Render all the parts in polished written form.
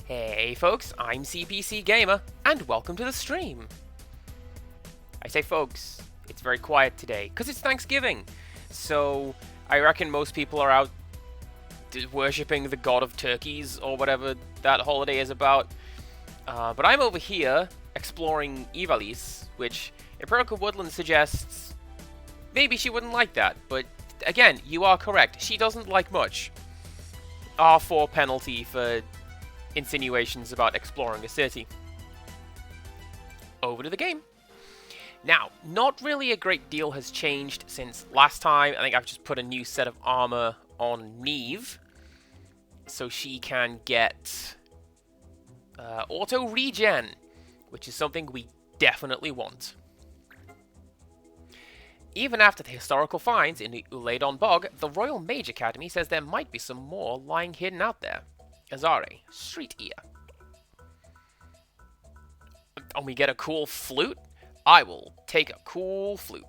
Hey folks, I'm CPC Gamer, and welcome to the stream. I say folks, it's very quiet today, because it's Thanksgiving. So, I reckon most people are out worshipping the god of turkeys, or whatever that holiday is about. But I'm over here, exploring Ivalice, which Empirical Woodland suggests maybe she wouldn't like that, but again, you are correct, she doesn't like much. R4 penalty for insinuations about exploring a city. Over to the game. Now, not really a great deal has changed since last time. I think I've just put a new set of armor on Neve, so she can get auto regen, which is something we definitely want. Even after the historical finds in the Uladon Bog, the Royal Mage Academy says there might be some more lying hidden out there. Azare, Street Ear. And we get a cool flute? I will take a cool flute.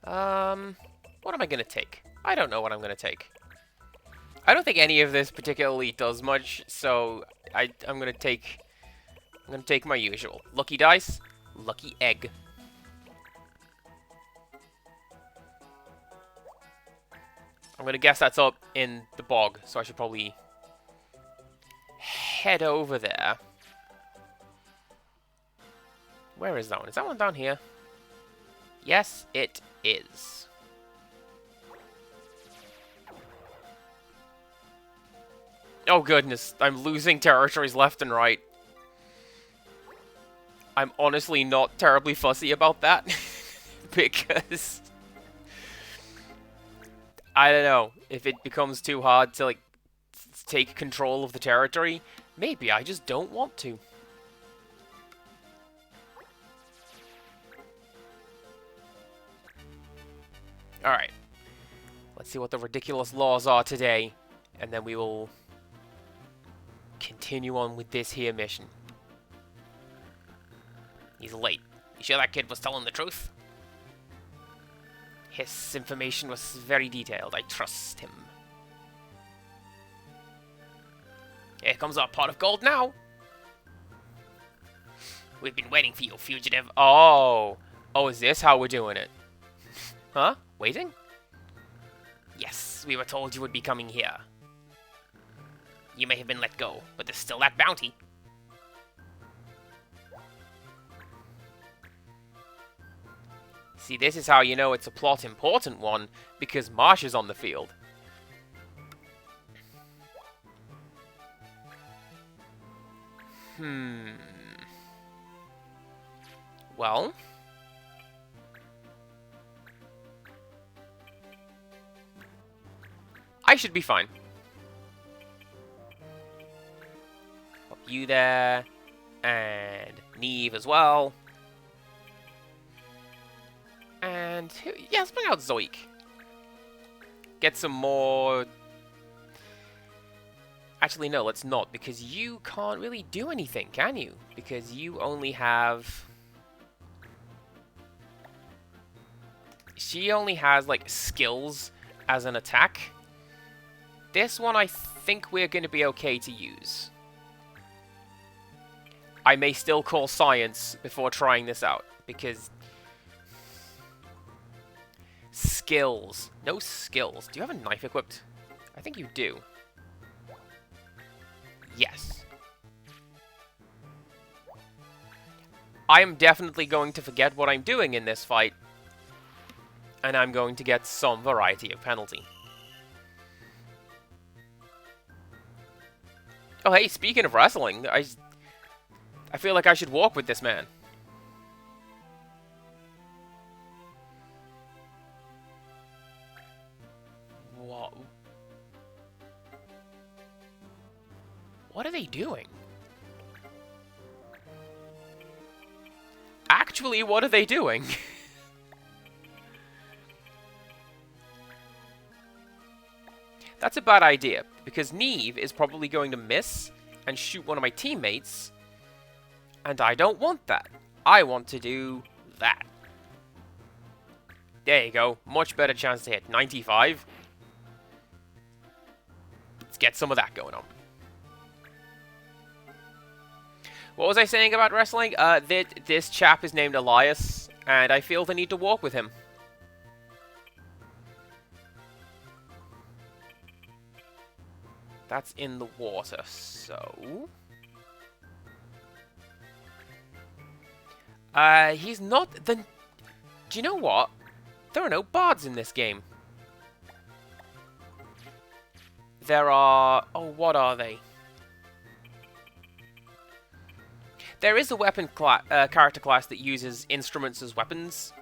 What am I gonna take? I don't know what I'm gonna take. I don't think any of this particularly does much, so I'm gonna take my usual. Lucky dice, lucky egg. I'm gonna guess that's up in the bog, so I should probably head over there. Where is that one? Is that one down here? Yes, it is. Oh goodness, I'm losing territories left and right. I'm honestly not terribly fussy about that, because I don't know, if it becomes too hard to, like, take control of the territory, maybe I just don't want to. Alright. Let's see what the ridiculous laws are today, and then we will continue on with this here mission. He's late. You sure that kid was telling the truth? His information was very detailed. I trust him. Here comes our pot of gold now. We've been waiting for you, fugitive. Oh. Oh, is this how we're doing it? Huh? Waiting? Yes, we were told you would be coming here. You may have been let go, but there's still that bounty. See, this is how you know it's a plot important one, because Marsh is on the field. Well, I should be fine. Pop you there, and Neve as well. And, yeah, let's bring out Zoik. Get some more... Actually, no, let's not, because you can't really do anything, can you? Because you only have... She only has, like, skills as an attack. This one, I think we're going to be okay to use. I may still call science before trying this out, because... Skills. No skills. Do you have a knife equipped? I think you do. Yes. I am definitely going to forget what I'm doing in this fight. And I'm going to get some variety of penalty. Oh, hey, speaking of wrestling, I feel like I should walk with this man. What are they doing? Actually, what are they doing? That's a bad idea, because Neve is probably going to miss and shoot one of my teammates, and I don't want that. I want to do that. There you go. Much better chance to hit. 95. Let's get some of that going on. What was I saying about wrestling? This chap is named Elias, and I feel the need to walk with him. That's in the water, so... he's not the... Do you know what? There are no bards in this game. There are... Oh, what are they? There is a weapon character class that uses instruments as weapons.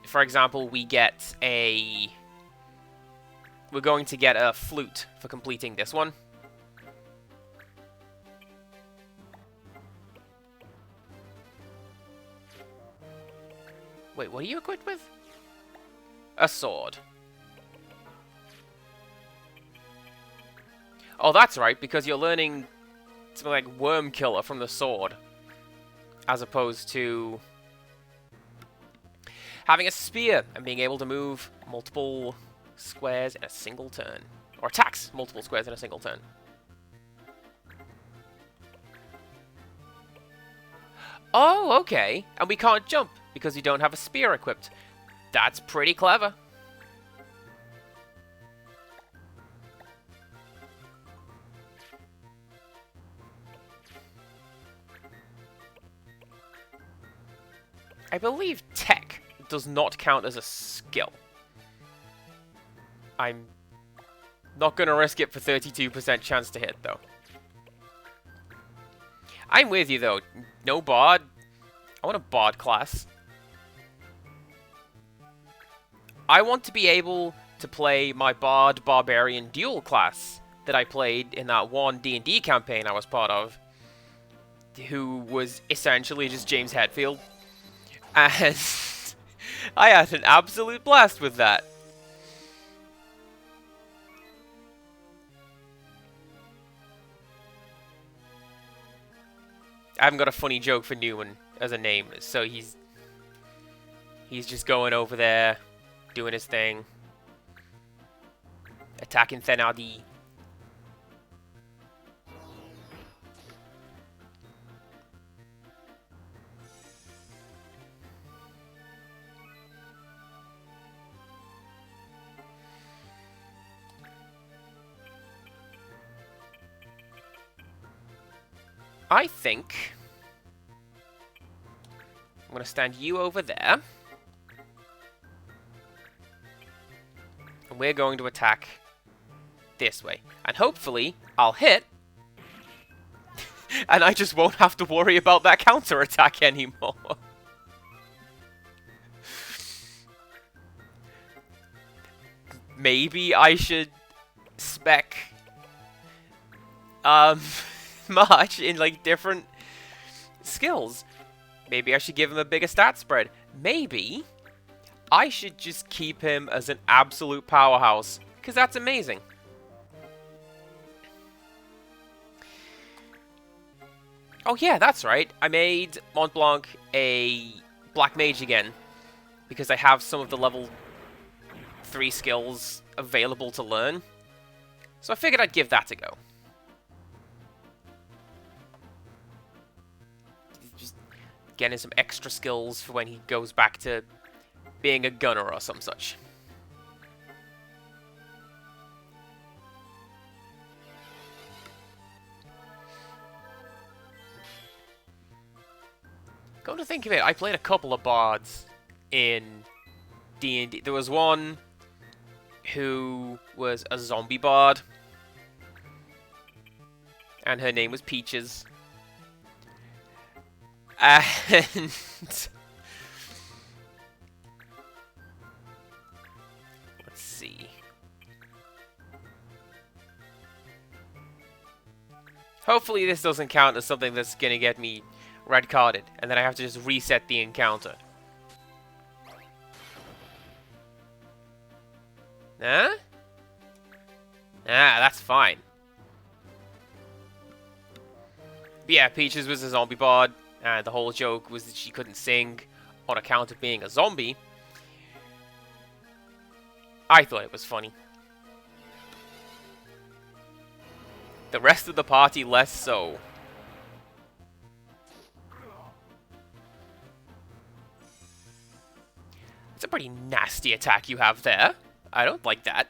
For example, we get a... We're going to get a flute for completing this one. Wait, what are you equipped with? A sword. Oh, that's right, because you're learning something like Worm Killer from the sword, as opposed to having a spear and being able to move multiple squares in a single turn. Or attacks multiple squares in a single turn. Oh, okay. And we can't jump because we don't have a spear equipped. That's pretty clever. I believe tech does not count as a skill. I'm not going to risk it for 32% chance to hit, though. I'm with you, though. No bard. I want a bard class. I want to be able to play my bard barbarian dual class that I played in that one D&D campaign I was part of, who was essentially just James Hetfield. And I had an absolute blast with that. I haven't got a funny joke for Newman as a name, so he's just going over there, doing his thing, attacking Thenardi. I think I'm going to stand you over there. And we're going to attack this way. And hopefully, I'll hit. And I just won't have to worry about that counter-attack anymore. Maybe I should spec... March in like different skills. Maybe I should give him a bigger stat spread. Maybe I should just keep him as an absolute powerhouse, because that's amazing. Oh yeah, that's right. I made Mont Blanc a Black Mage again, because I have some of the level 3 skills available to learn. So I figured I'd give that a go. Getting some extra skills for when he goes back to being a gunner or some such. Come to think of it, I played a couple of bards in D&D. There was one who was a zombie bard, and her name was Peaches. And let's see. Hopefully this doesn't count as something that's gonna get me red carded, and then I have to just reset the encounter. Huh? Ah, that's fine. But yeah, Peaches was a zombie bard. And the whole joke was that she couldn't sing on account of being a zombie. I thought it was funny. The rest of the party less so. It's a pretty nasty attack you have there. I don't like that.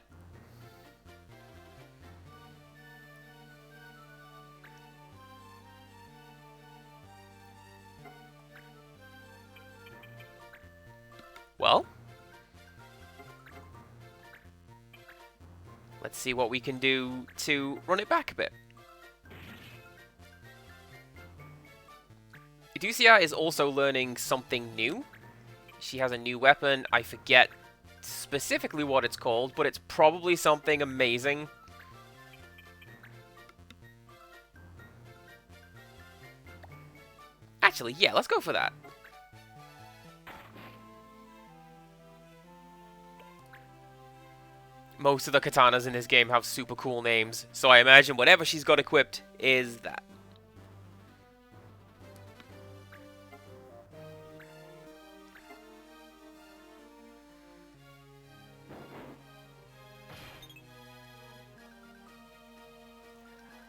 Well, let's see what we can do to run it back a bit. Educia is also learning something new. She has a new weapon. I forget specifically what it's called, but it's probably something amazing. Actually, yeah, let's go for that. Most of the katanas in this game have super cool names, so I imagine whatever she's got equipped is that.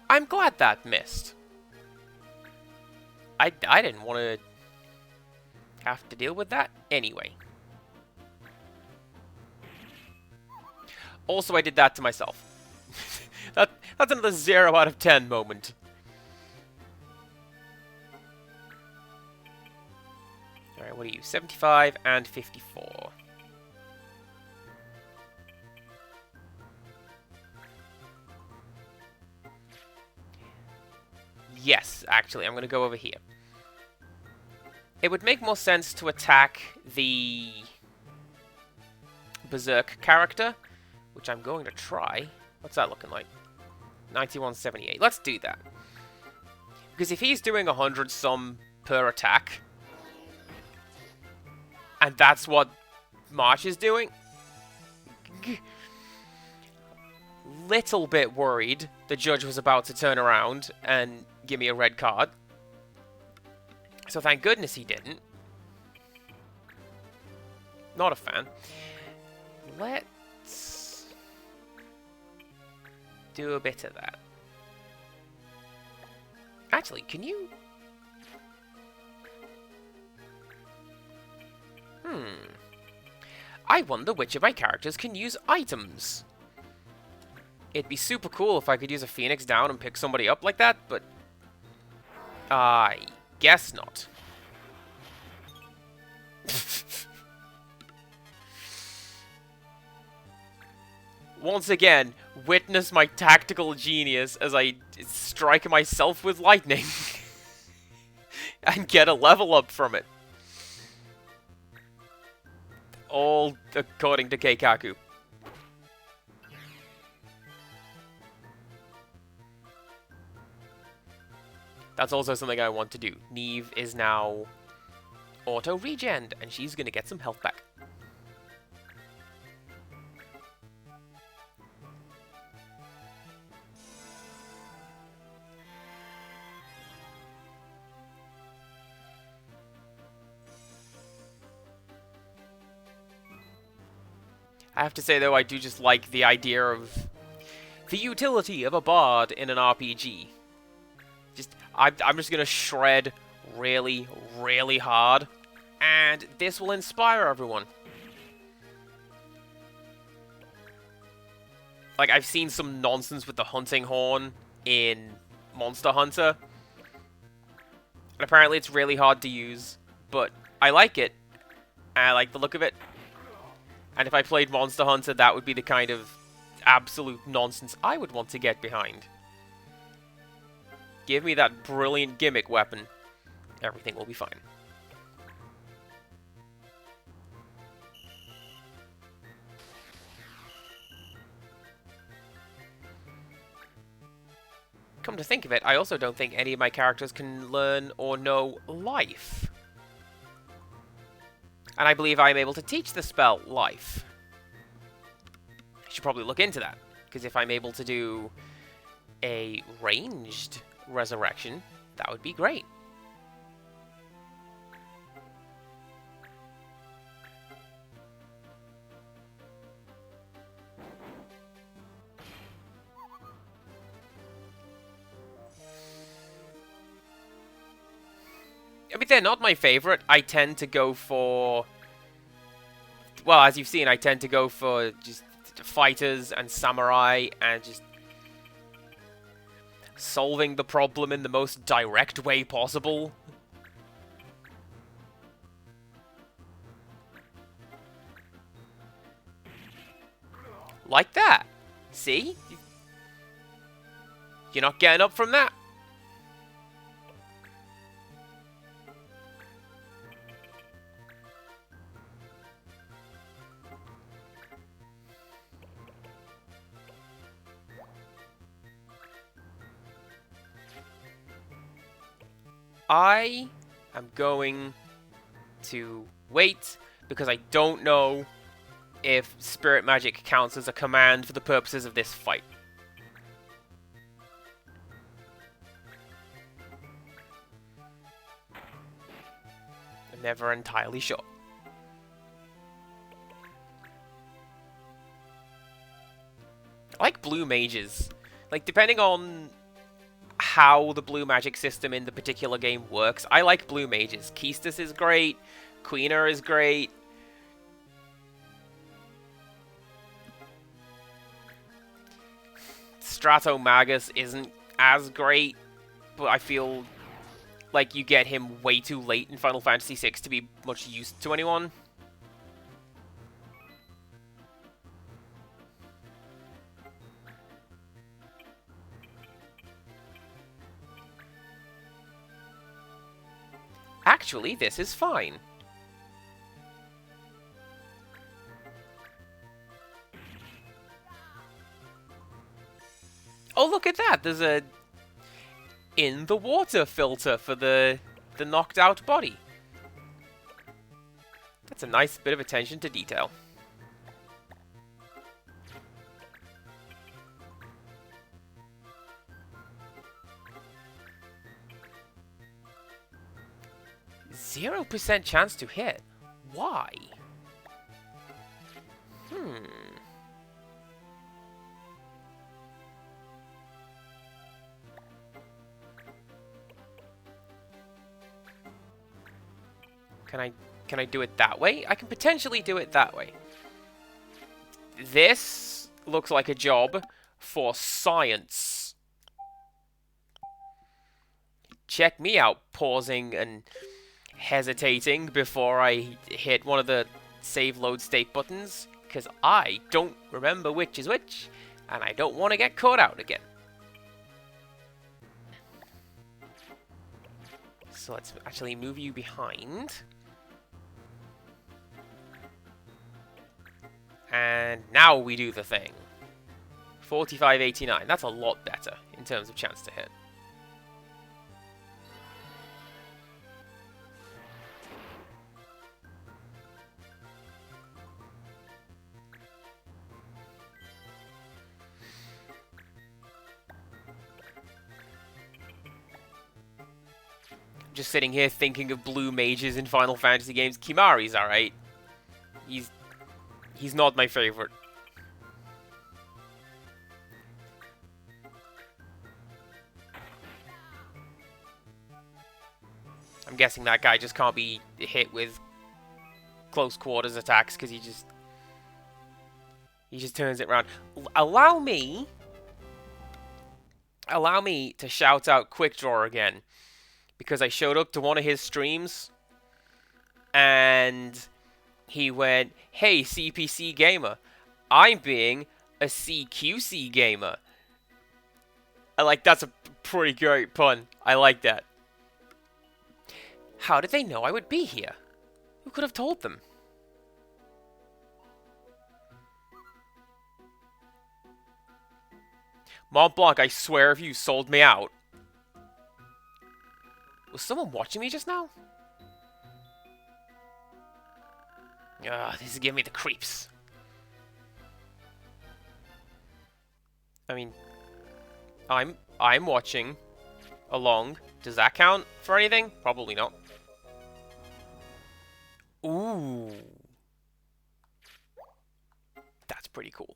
I'm glad that missed. I didn't want to have to deal with that anyway. Also, I did that to myself. That's another 0 out of 10 moment. Alright, what are you? 75 and 54. Yes, actually, I'm going to go over here. It would make more sense to attack the Berserk character, which I'm going to try. What's that looking like? 9178. Let's do that. Because if he's doing 100 some per attack, and that's what March is doing, little bit worried the judge was about to turn around and give me a red card. So thank goodness he didn't. Not a fan. Let's do a bit of that. Actually, can you... I wonder which of my characters can use items. It'd be super cool if I could use a Phoenix down and pick somebody up like that, but... I guess not. Once again, witness my tactical genius as I strike myself with lightning. And get a level up from it. All according to Keikaku. That's also something I want to do. Neve is now auto-regened, and she's going to get some health back. I have to say, though, I do just like the idea of the utility of a bard in an RPG. I'm just going to shred really, really hard, and this will inspire everyone. Like, I've seen some nonsense with the hunting horn in Monster Hunter, and apparently it's really hard to use, but I like it. I like the look of it. And if I played Monster Hunter, that would be the kind of absolute nonsense I would want to get behind. Give me that brilliant gimmick weapon. Everything will be fine. Come to think of it, I also don't think any of my characters can learn or know life. And I believe I'm able to teach the spell life. I should probably look into that, because if I'm able to do a ranged resurrection, that would be great. I mean, they're not my favorite. I tend to go for... Well, as you've seen, I tend to go for just fighters and samurai and just solving the problem in the most direct way possible. Like that. See? You're not getting up from that. I am going to wait because I don't know if Spirit Magic counts as a command for the purposes of this fight. I'm never entirely sure. I like blue mages. Like, depending on how the blue magic system in the particular game works, I like blue mages. Keistis is great. Queener is great. Stratomagus isn't as great, but I feel like you get him way too late in Final Fantasy VI to be much use to anyone. Actually, this is fine. Oh, look at that! There's a in the water filter for the knocked out body. That's a nice bit of attention to detail. %0 chance to hit. Why? Can I do it that way? I can potentially do it that way. This looks like a job for science. Check me out, pausing and hesitating before I hit one of the save load state buttons, because I don't remember which is which, and I don't want to get caught out again. So let's actually move you behind. And now we do the thing. 45-89. That's a lot better in terms of chance to hit. Just sitting here thinking of blue mages in Final Fantasy games. Kimari's alright. He's not my favorite. I'm guessing that guy just can't be hit with close quarters attacks because he just turns it around. Allow me to shout out Quick Draw again, because I showed up to one of his streams and he went, "Hey, CPC gamer, I'm being a CQC gamer." That's a pretty great pun. I like that. How did they know I would be here? Who could have told them? Mont Blanc, I swear if you sold me out. Was someone watching me just now? This is giving me the creeps. I mean, I'm watching along. Does that count for anything? Probably not. Ooh. That's pretty cool.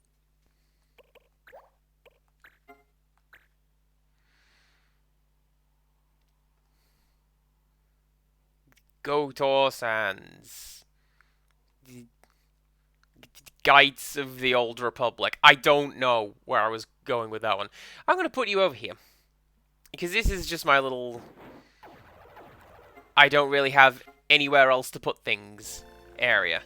Gotor Sands. Guides of the Old Republic. I don't know where I was going with that one. I'm going to put you over here. Because this is just my little... I don't really have anywhere else to put things area.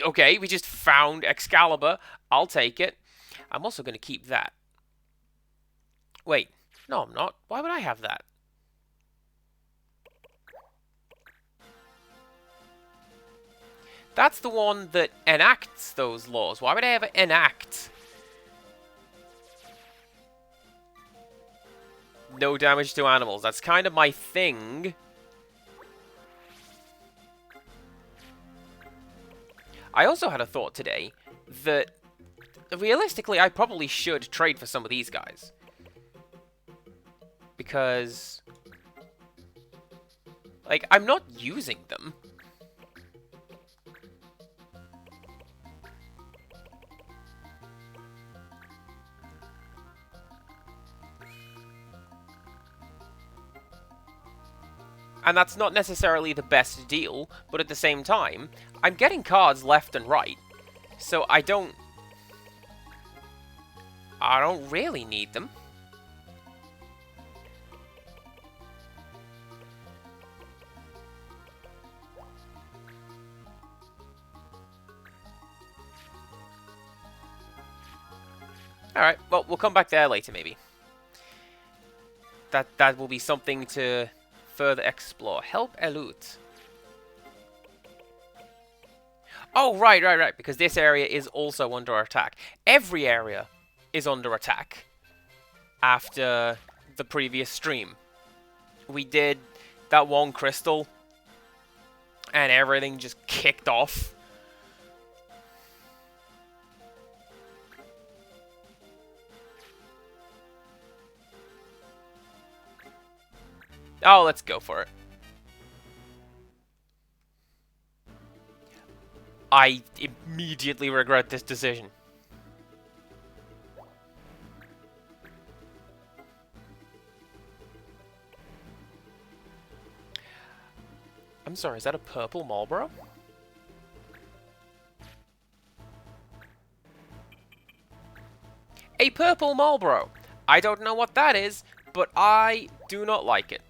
Okay, we just found Excalibur. I'll take it. I'm also going to keep that. Wait, no, I'm not. Why would I have that? That's the one that enacts those laws. Why would I ever enact? No damage to animals. That's kind of my thing. I also had a thought today that realistically I probably should trade for some of these guys. Because, like, I'm not using them. And that's not necessarily the best deal, but at the same time, I'm getting cards left and right. So I don't really need them. Alright, well, we'll come back there later, maybe. That will be something to further explore. Help Elut. Oh, right, because this area is also under attack. Every area is under attack after the previous stream. We did that one crystal, and everything just kicked off. Oh, let's go for it. I immediately regret this decision. I'm sorry, is that a purple Marlboro? A purple Marlboro! I don't know what that is, but I do not like it.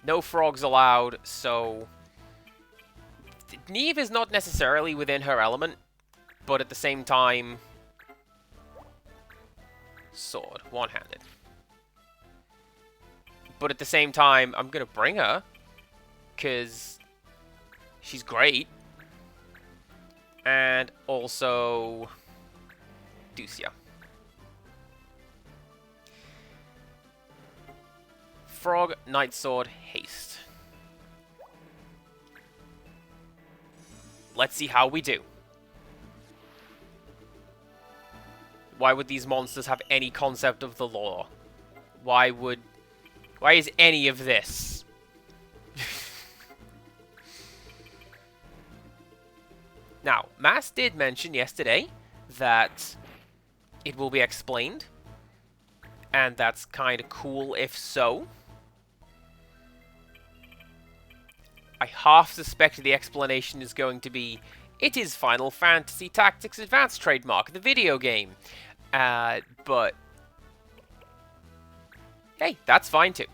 No frogs allowed, so... Neve is not necessarily within her element, but at the same time... Sword, one-handed. But at the same time, I'm gonna bring her, because she's great. And also... Ducia. Frog, Night Sword, Haste. Let's see how we do. Why would these monsters have any concept of the law? Why is any of this? Now, Mass did mention yesterday that it will be explained. And that's kind of cool if so. I half suspect the explanation is going to be, it is Final Fantasy Tactics Advanced trademark, the video game. But, hey, that's fine too.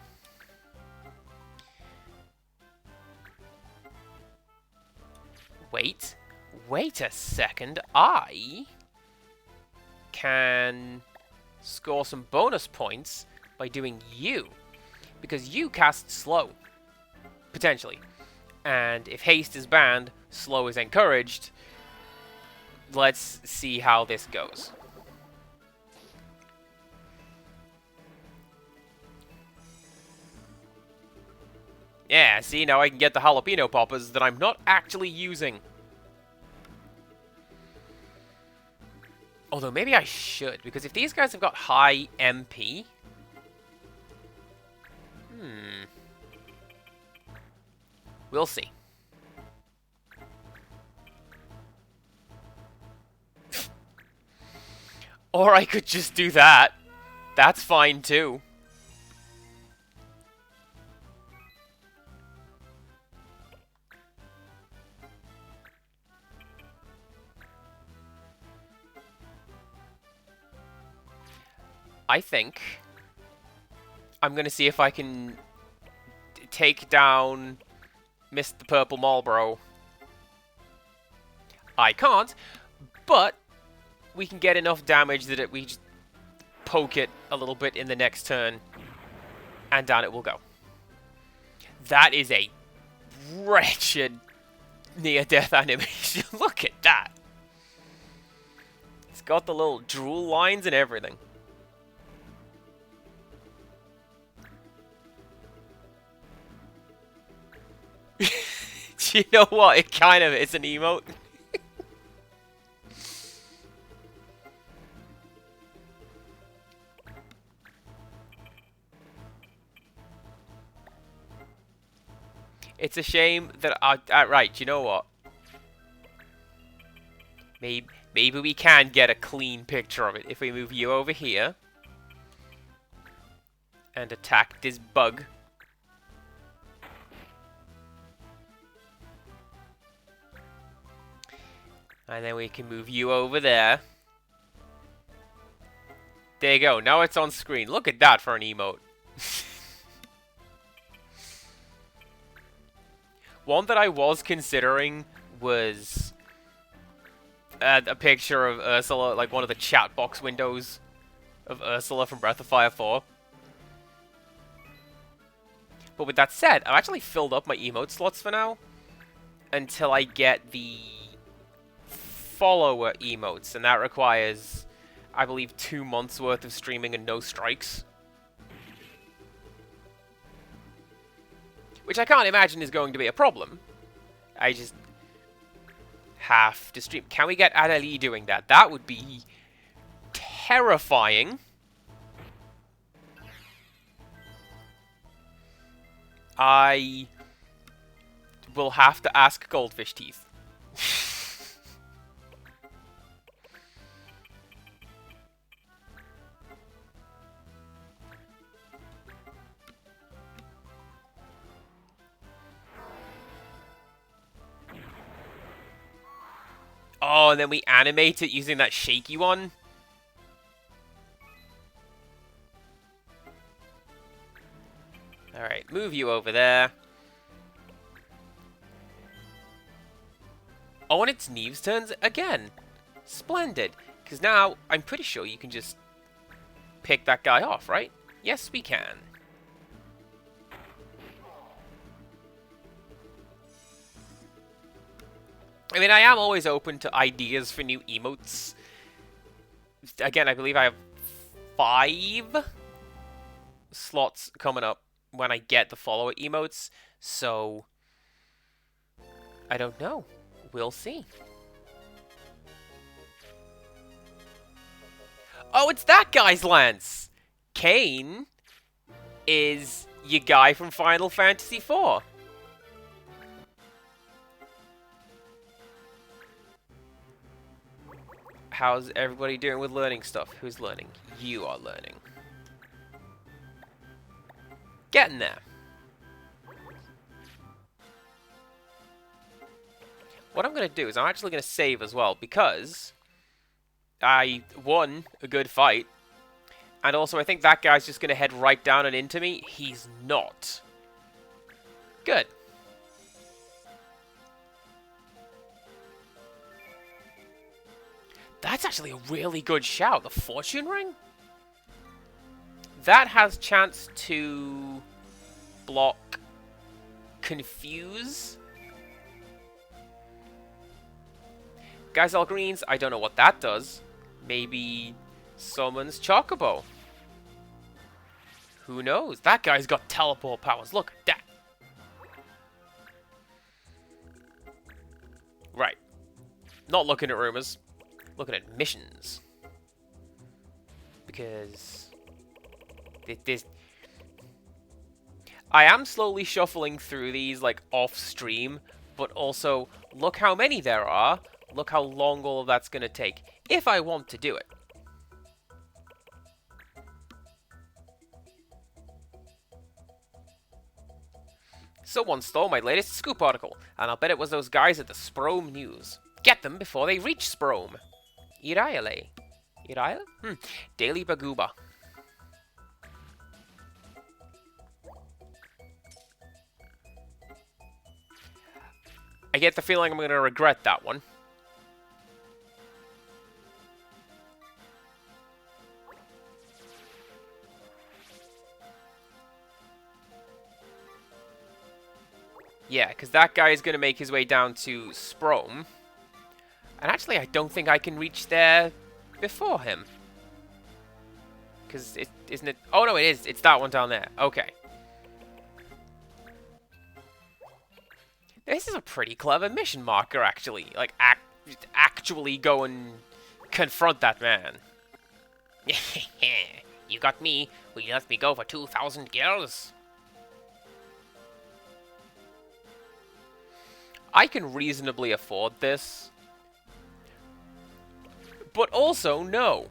Wait a second, I can score some bonus points by doing you, because you cast slow, potentially. And if haste is banned, slow is encouraged. Let's see how this goes. Yeah, see, now I can get the jalapeno poppers that I'm not actually using. Although maybe I should, because if these guys have got high MP... We'll see. Or I could just do that. That's fine too. I think I'm gonna see if I can take down Mr. Purple Marlboro. I can't, but we can get enough damage that we just poke it a little bit in the next turn, and down it will go. That is a wretched near-death animation. Look at that. It's got the little drool lines and everything. You know what? It kind of is an emote. It's a shame that right, you know what? Maybe we can get a clean picture of it if we move you over here and attack this bug. And then we can move you over there. There you go. Now it's on screen. Look at that for an emote. One that I was considering was a picture of Ursula, like one of the chat box windows of Ursula from Breath of Fire 4. But with that said, I've actually filled up my emote slots for now until I get the follower emotes, and that requires, I believe, 2 months worth of streaming and no strikes. Which I can't imagine is going to be a problem. I just have to stream. Can we get Adelie doing that? That would be terrifying. I will have to ask Goldfish Teeth. Oh, and then we animate it using that shaky one. Alright, move you over there. Oh, and it's Neve's turns again. Splendid. Because now, I'm pretty sure you can just pick that guy off, right? Yes, we can. I mean, I am always open to ideas for new emotes. Again, I believe I have 5 slots coming up when I get the follower emotes, so I don't know. We'll see. Oh, it's that guy's Lance! Kane is your guy from Final Fantasy IV. How's everybody doing with learning stuff? Who's learning? You are learning. Getting there. What I'm going to do is I'm actually going to save as well, because I won a good fight. And also, I think that guy's just going to head right down and into me. He's not. Good. That's actually a really good shout. The Fortune Ring? That has chance to block Confuse. Geyser Greens, I don't know what that does. Maybe summons Chocobo. Who knows? That guy's got teleport powers. Look at that. Right. Not looking at rumors. Looking at missions. Because... I am slowly shuffling through these, like, off-stream, but also, look how many there are, look how long all of that's gonna take, if I want to do it. Someone stole my latest scoop article, and I'll bet it was those guys at the Sprome News. Get them before they reach Sprome. Iriale. Iriale? Daily Bagooba. I get the feeling I'm going to regret that one. Yeah, because that guy is going to make his way down to Sprome. And actually, I don't think I can reach there before him. Because isn't it... Oh, no, it is. It's that one down there. Okay. This is a pretty clever mission marker, actually. Like, actually go and confront that man. You got me. Will you let me go for 2,000 girls? I can reasonably afford this. But also, no.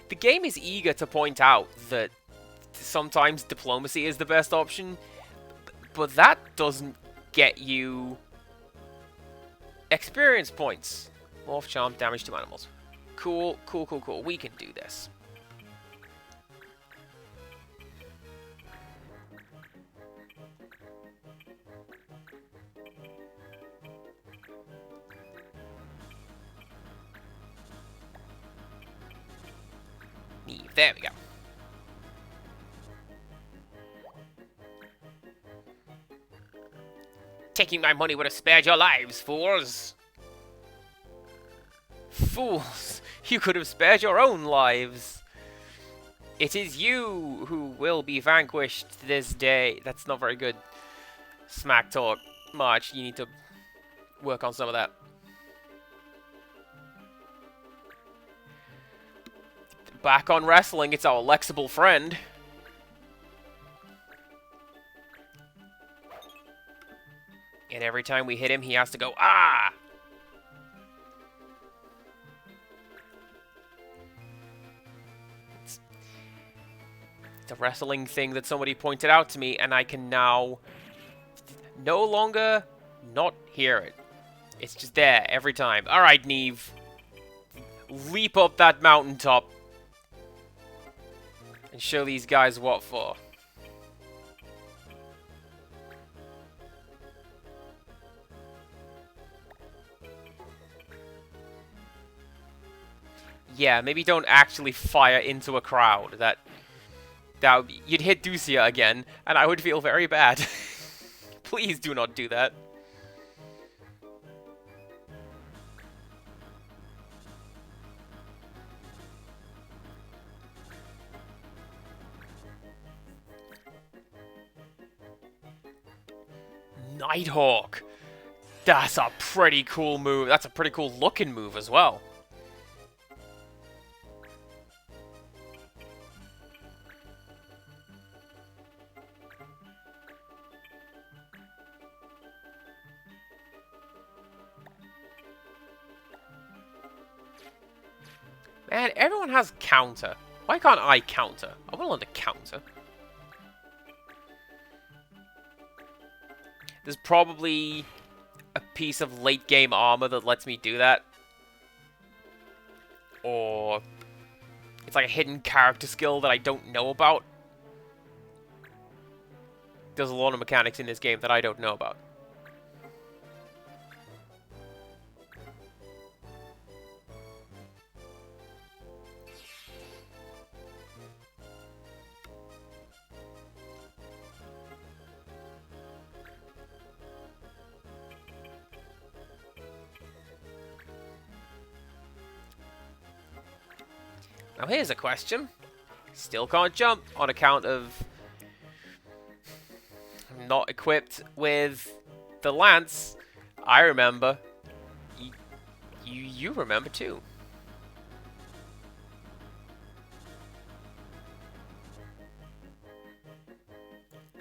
The game is eager to point out that sometimes diplomacy is the best option, but that doesn't get you experience points. Morph, charm, damage to animals. Cool, cool, cool, cool. We can do this. There we go. Taking my money would have spared your lives, fools. Fools, you could have spared your own lives. It is you who will be vanquished this day. That's not very good. Smack talk. March, you need to work on some of that. Back on wrestling, it's our Lexible friend. And every time we hit him, he has to go, ah! It's a wrestling thing that somebody pointed out to me, and I can now no longer not hear it. It's just there every time. Alright, Neve. Leap up that mountaintop. And show these guys what for. Yeah, maybe don't actually fire into a crowd. That would be, you'd hit Ducia again, and I would feel very bad. Please do not do that. Nighthawk. That's a pretty cool move. That's a pretty cool looking move as well. Man, everyone has counter. Why can't I counter? I want to learn to counter. There's probably a piece of late game armor that lets me do that. Or it's like a hidden character skill that I don't know about. There's a lot of mechanics in this game that I don't know about. Now here's a question. Still can't jump on account of not equipped with the lance. I remember. You remember too.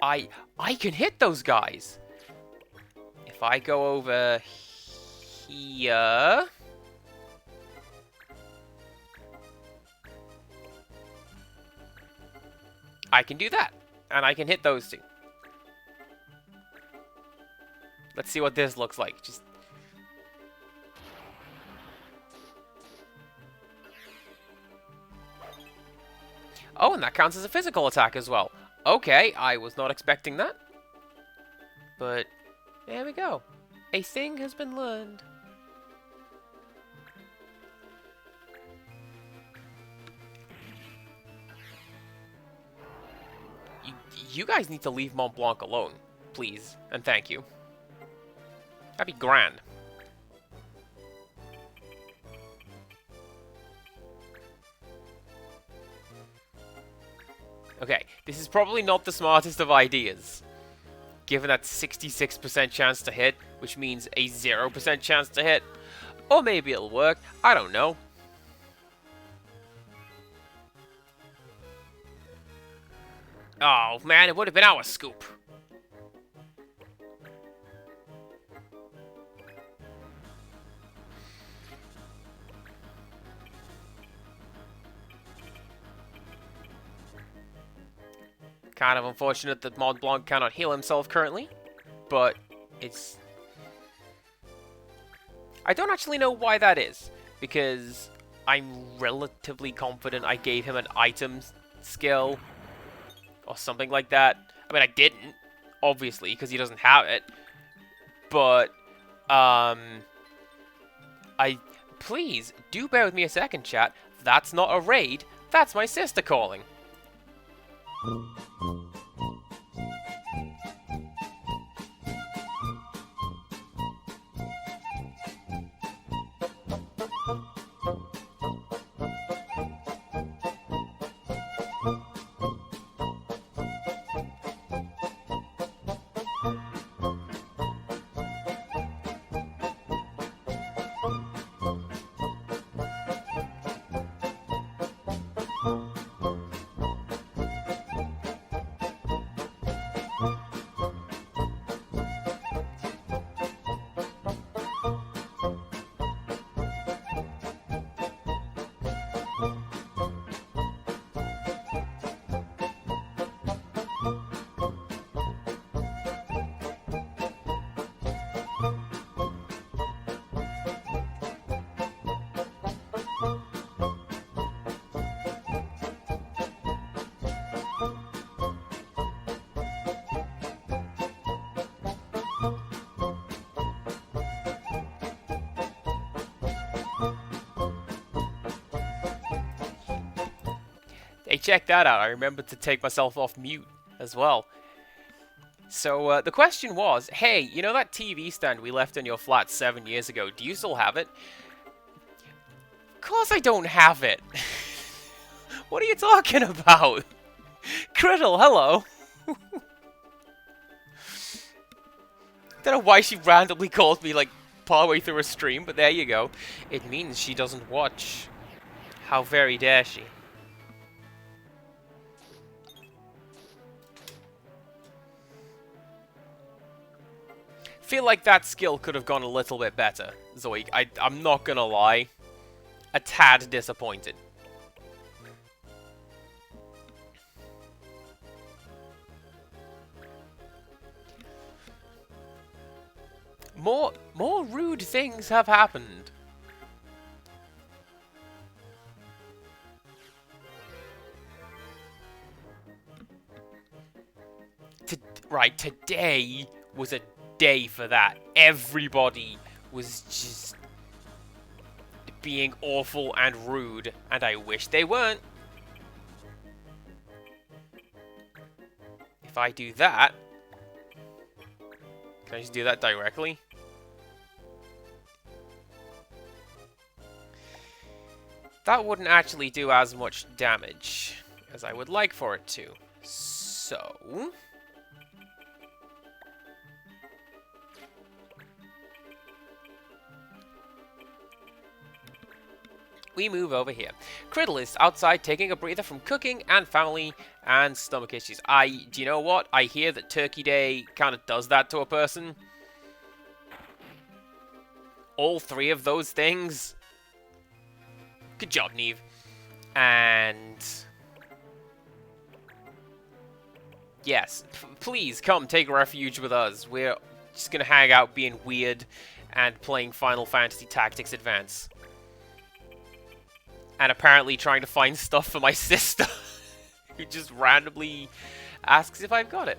I can hit those guys. If I go over here... I can do that. And I can hit those two. Let's see what this looks like. Just... Oh, and that counts as a physical attack as well. Okay, I was not expecting that. But there we go. A thing has been learned. You guys need to leave Mont Blanc alone, please, and thank you. That'd be grand. Okay, this is probably not the smartest of ideas. Given that 66% chance to hit, which means a 0% chance to hit. Or maybe it'll work, I don't know. Oh man, it would have been our scoop. Kind of unfortunate that Mont Blanc cannot heal himself currently, but it's... I don't actually know why that is, because I'm relatively confident I gave him an item skill or something like that. I mean, I didn't, obviously, because he doesn't have it, but, please, do bear with me a second, chat. That's not a raid, that's my sister calling. Hey, check that out. I remembered to take myself off mute as well. So, the question was, hey, you know that TV stand we left in your flat 7 years ago? Do you still have it? Of course I don't have it. What are you talking about? Criddle, hello. Don't know why she randomly called me, like, partway through a stream, but there you go. It means she doesn't watch. How very dare she? Feel like that skill could have gone a little bit better, Zoe. I'm not gonna lie. A tad disappointed. More rude things have happened. Right, today was a day for that. Everybody was just being awful and rude, and I wish they weren't. If I do that, can I just do that directly? That wouldn't actually do as much damage as I would like for it to. So... we move over here. Criddle is outside taking a breather from cooking and family and stomach issues. Do you know what? I hear that Turkey Day kind of does that to a person. All three of those things. Good job, Neve. And yes, please come take refuge with us. We're just gonna hang out being weird and playing Final Fantasy Tactics Advance. And apparently trying to find stuff for my sister, who just randomly asks if I've got it.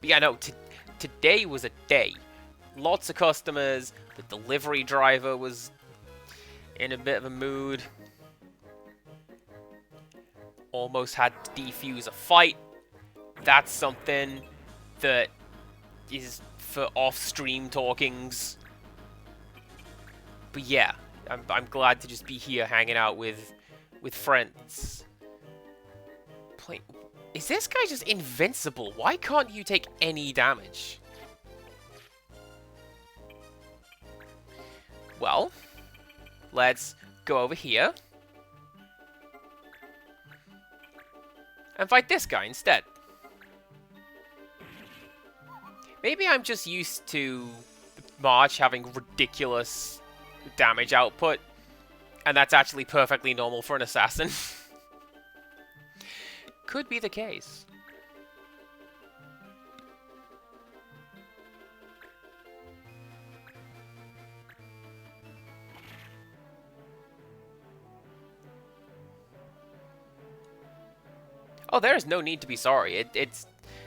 But yeah, no, today was a day. Lots of customers. The delivery driver was in a bit of a mood. Almost had to defuse a fight. That's something that is for off-stream talkings. But yeah, I'm glad to just be here hanging out with friends. Is this guy just invincible? Why can't you take any damage? Well, let's go over here and fight this guy instead. Maybe I'm just used to March having ridiculous damage output, and that's actually perfectly normal for an assassin. Could be the case. Oh, there is no need to be sorry. It's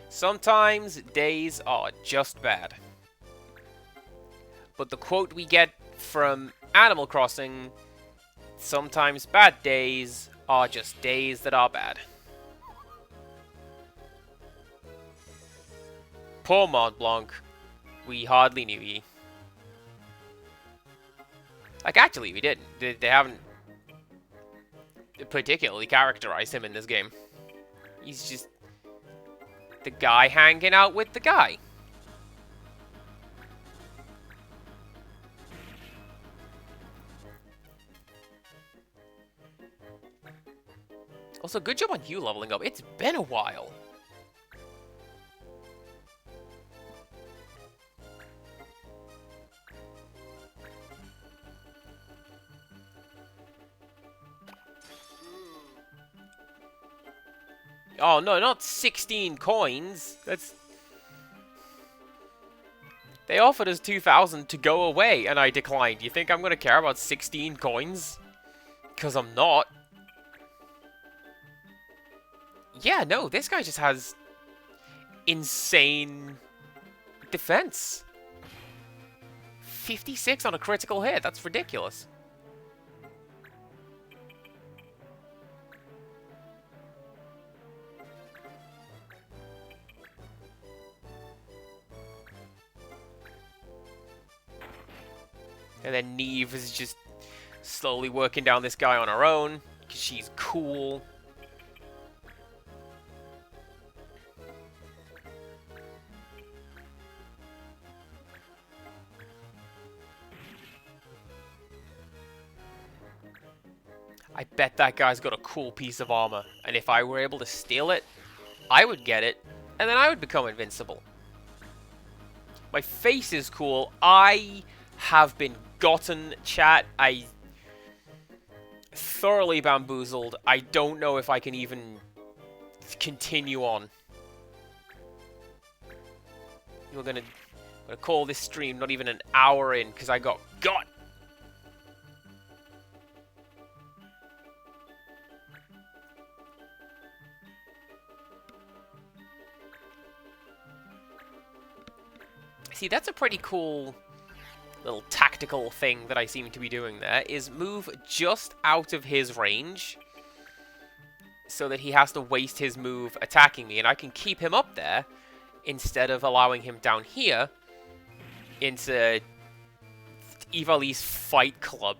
sometimes days are just bad. But the quote we get from Animal Crossing, sometimes bad days are just days that are bad. Poor Mont Blanc. We hardly knew ye. Like, actually, we didn't. They haven't particularly characterized him in this game. He's just the guy hanging out with the guy. Also, good job on you leveling up. It's been a while. Oh, no, not 16 coins. That's... They offered us 2,000 to go away, and I declined. You think I'm going to care about 16 coins? Because I'm not. Yeah, no, this guy just has insane defense. 56 on a critical hit. That's ridiculous. And then Neve is just slowly working down this guy on her own, because she's cool. I bet that guy's got a cool piece of armor, and if I were able to steal it, I would get it, and then I would become invincible. My face is cool. I have been gotten, chat. I thoroughly bamboozled. I don't know if I can even continue on. We're gonna call this stream not even an hour in because I got got. See, that's a pretty cool little tactical thing that I seem to be doing there, is move just out of his range so that he has to waste his move attacking me, and I can keep him up there instead of allowing him down here into Ivali's Fight Club.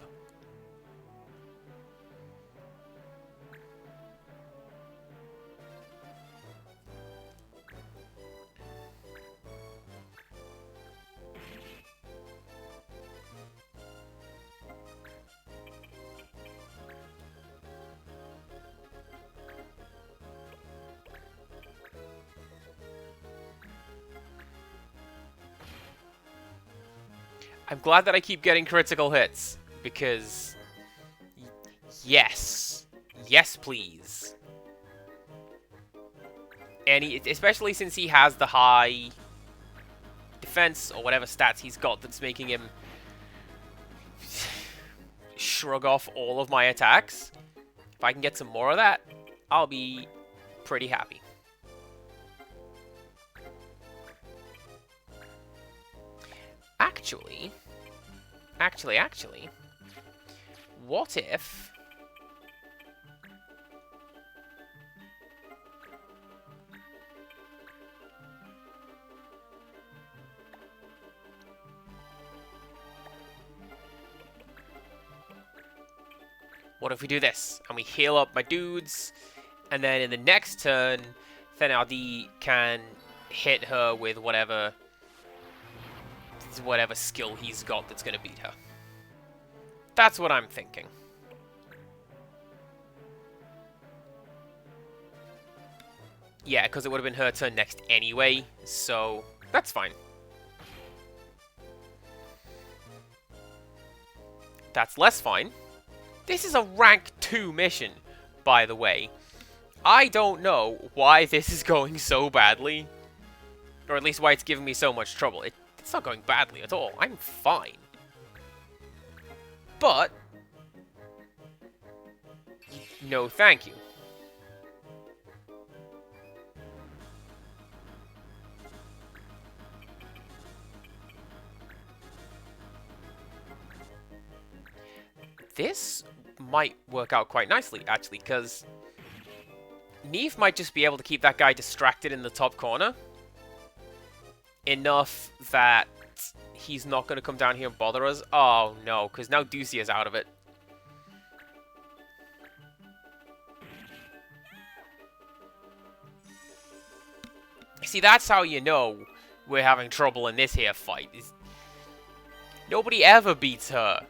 I'm glad that I keep getting critical hits, because... Yes. Yes, please. And especially since he has the high defense, or whatever stats he's got that's making him shrug off all of my attacks. If I can get some more of that, I'll be pretty happy. Actually, what if... What if we do this, and we heal up my dudes, and then in the next turn, Thenardi can hit her with whatever skill he's got that's going to beat her. That's what I'm thinking. Yeah, because it would have been her turn next anyway, so that's fine. That's less fine. This is a rank 2 mission, by the way. I don't know why this is going so badly. Or at least why it's giving me so much trouble. It's not going badly at all. I'm fine. But... no thank you. This might work out quite nicely, actually, because Neve might just be able to keep that guy distracted in the top corner enough that he's not going to come down here and bother us. Oh, no, because now Ducia's out of it. See, that's how you know we're having trouble in this here fight. Nobody ever beats her.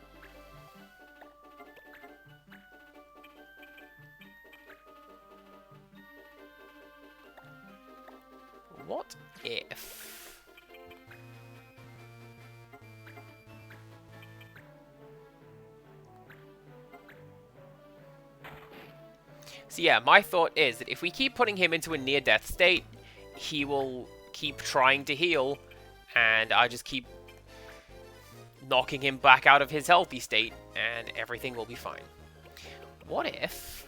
What if... So yeah, my thought is that if we keep putting him into a near-death state, he will keep trying to heal, and I just keep knocking him back out of his healthy state, and everything will be fine. What if...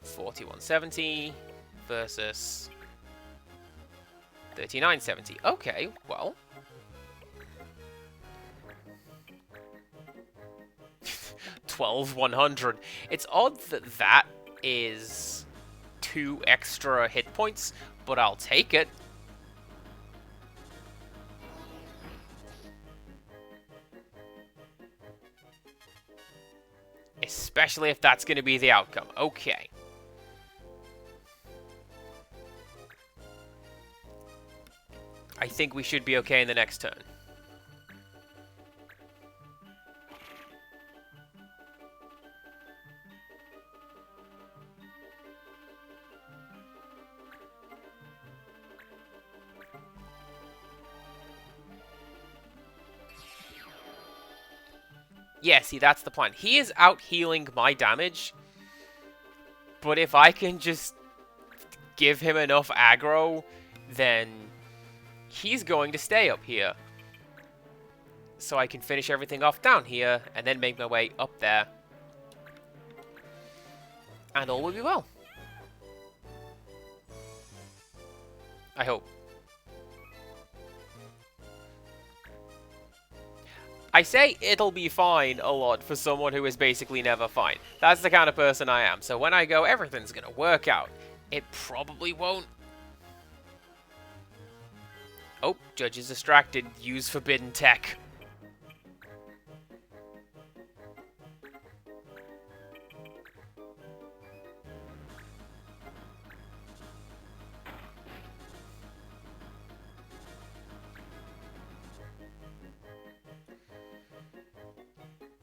4170... versus 3970. Okay, well. 12,100. It's odd that that is 2 extra hit points, but I'll take it. Especially if that's going to be the outcome. Okay. I think we should be okay in the next turn. Yeah, see, that's the plan. He is out healing my damage, but if I can just give him enough aggro, then he's going to stay up here. So I can finish everything off down here, and then make my way up there. And all will be well. I hope. I say it'll be fine a lot for someone who is basically never fine. That's the kind of person I am. So when I go, everything's gonna work out. It probably won't. Oh, Judge is distracted. Use forbidden tech.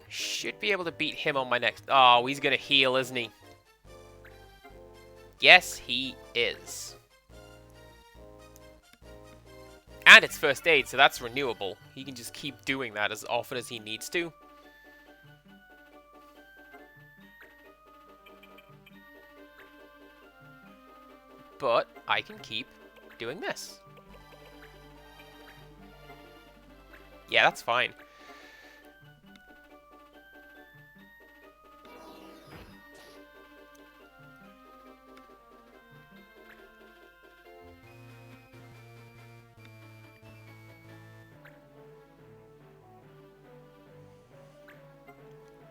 Should be able to beat him on my next... Oh, he's gonna heal, isn't he? Yes, he is. And it's first aid, so that's renewable. He can just keep doing that as often as he needs to. But I can keep doing this. Yeah, that's fine.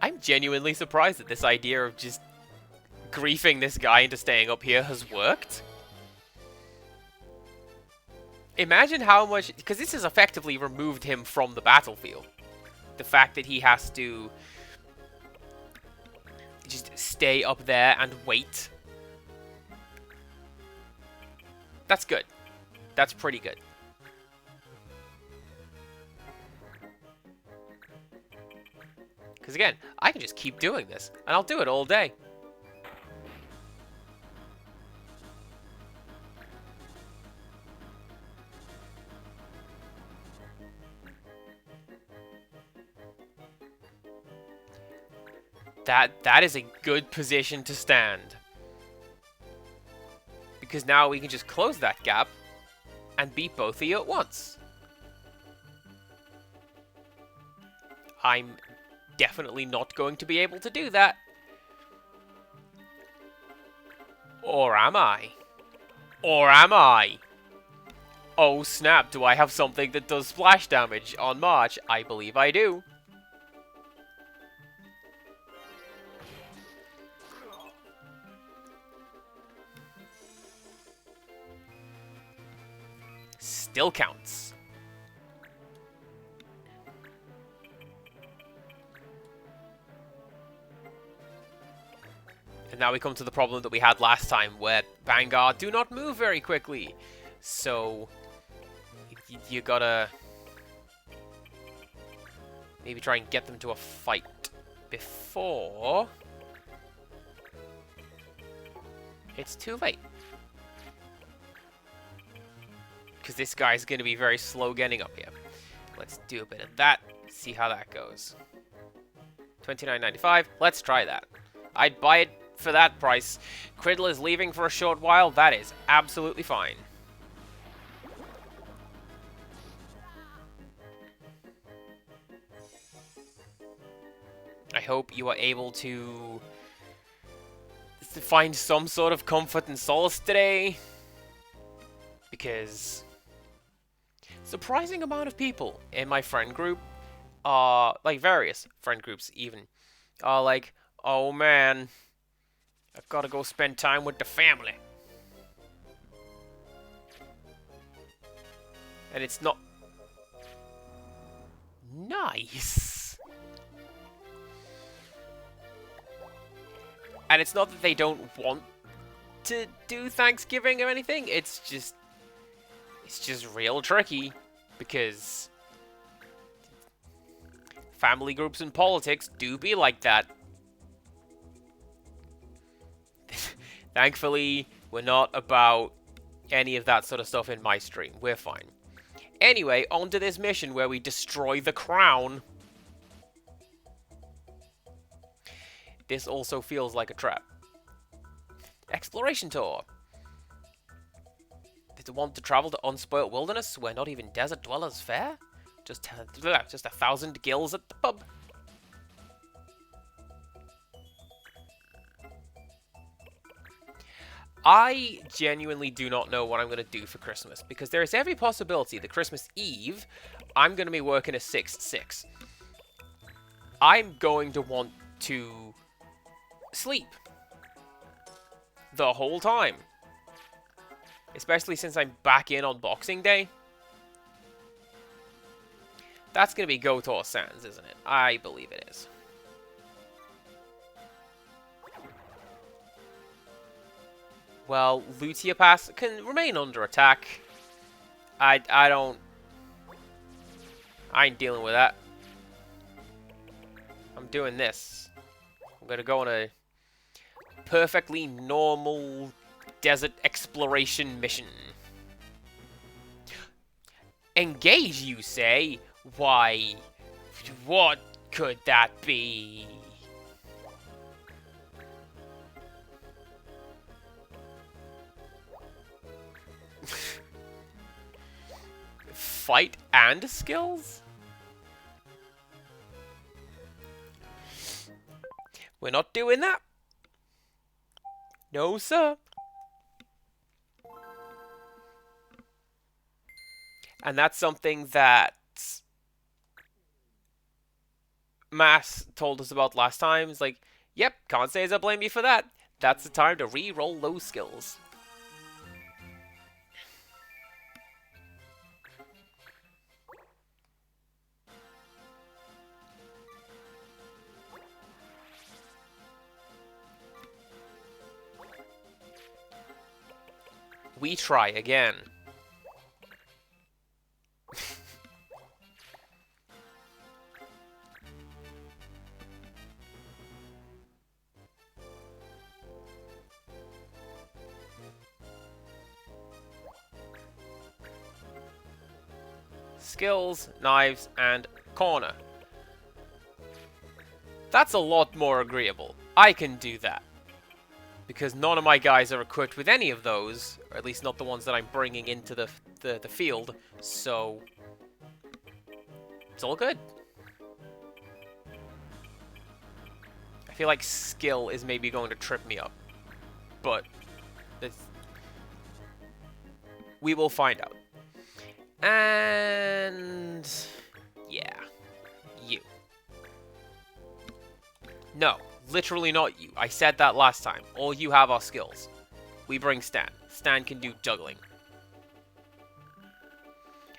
I'm genuinely surprised that this idea of just griefing this guy into staying up here has worked. Imagine how much... Because this has effectively removed him from the battlefield. The fact that he has to just stay up there and wait. That's good. That's pretty good. Because again, I can just keep doing this, and I'll do it all day. That is a good position to stand. Because now we can just close that gap and beat both of you at once. I'm definitely not going to be able to do that. Or am I? Or am I? Oh snap, do I have something that does splash damage on March? I believe I do. Still counts. And now we come to the problem that we had last time, where Vanguard do not move very quickly. So, you gotta maybe try and get them to a fight before it's too late. Because this guy's going to be very slow getting up here. Let's do a bit of that, see how that goes. $29.95, let's try that. I'd buy it for that price. Criddle is leaving for a short while, that is absolutely fine. I hope you are able to find some sort of comfort and solace today. Because surprising amount of people in my friend group are, like various friend groups even, are like, oh man, I've got to go spend time with the family. And it's not nice. And it's not that they don't want to do Thanksgiving or anything, it's just real tricky, because family groups and politics do be like that. Thankfully, we're not about any of that sort of stuff in my stream. We're fine. Anyway, on to this mission where we destroy the crown. This also feels like a trap. Exploration tour. Did you want to travel to unspoilt wilderness where not even desert dwellers fare? Just 1,000 gills at the pub. I genuinely do not know what I'm going to do for Christmas, because there is every possibility that Christmas Eve, I'm going to be working a 6-6. I'm going to want to sleep the whole time. Especially since I'm back in on Boxing Day. That's going to be Gotor Sands, isn't it? I believe it is. Well, Lutia Pass can remain under attack. I ain't dealing with that. I'm doing this. I'm going to go on a perfectly normal desert exploration mission. Engage, you say? Why, what could that be? Fight and skills? We're not doing that. No, sir. And that's something that Mass told us about last time. It's like, yep, can't say as I blame you for that. That's the time to re-roll those skills. We try again. Skills, knives, and corner. That's a lot more agreeable. I can do that. Because none of my guys are equipped with any of those, or at least not the ones that I'm bringing into the field, so it's all good. I feel like skill is maybe going to trip me up, but we will find out. And yeah, you. No, literally not you. I said that last time. All you have are skills. We bring Stan. Stan can do juggling.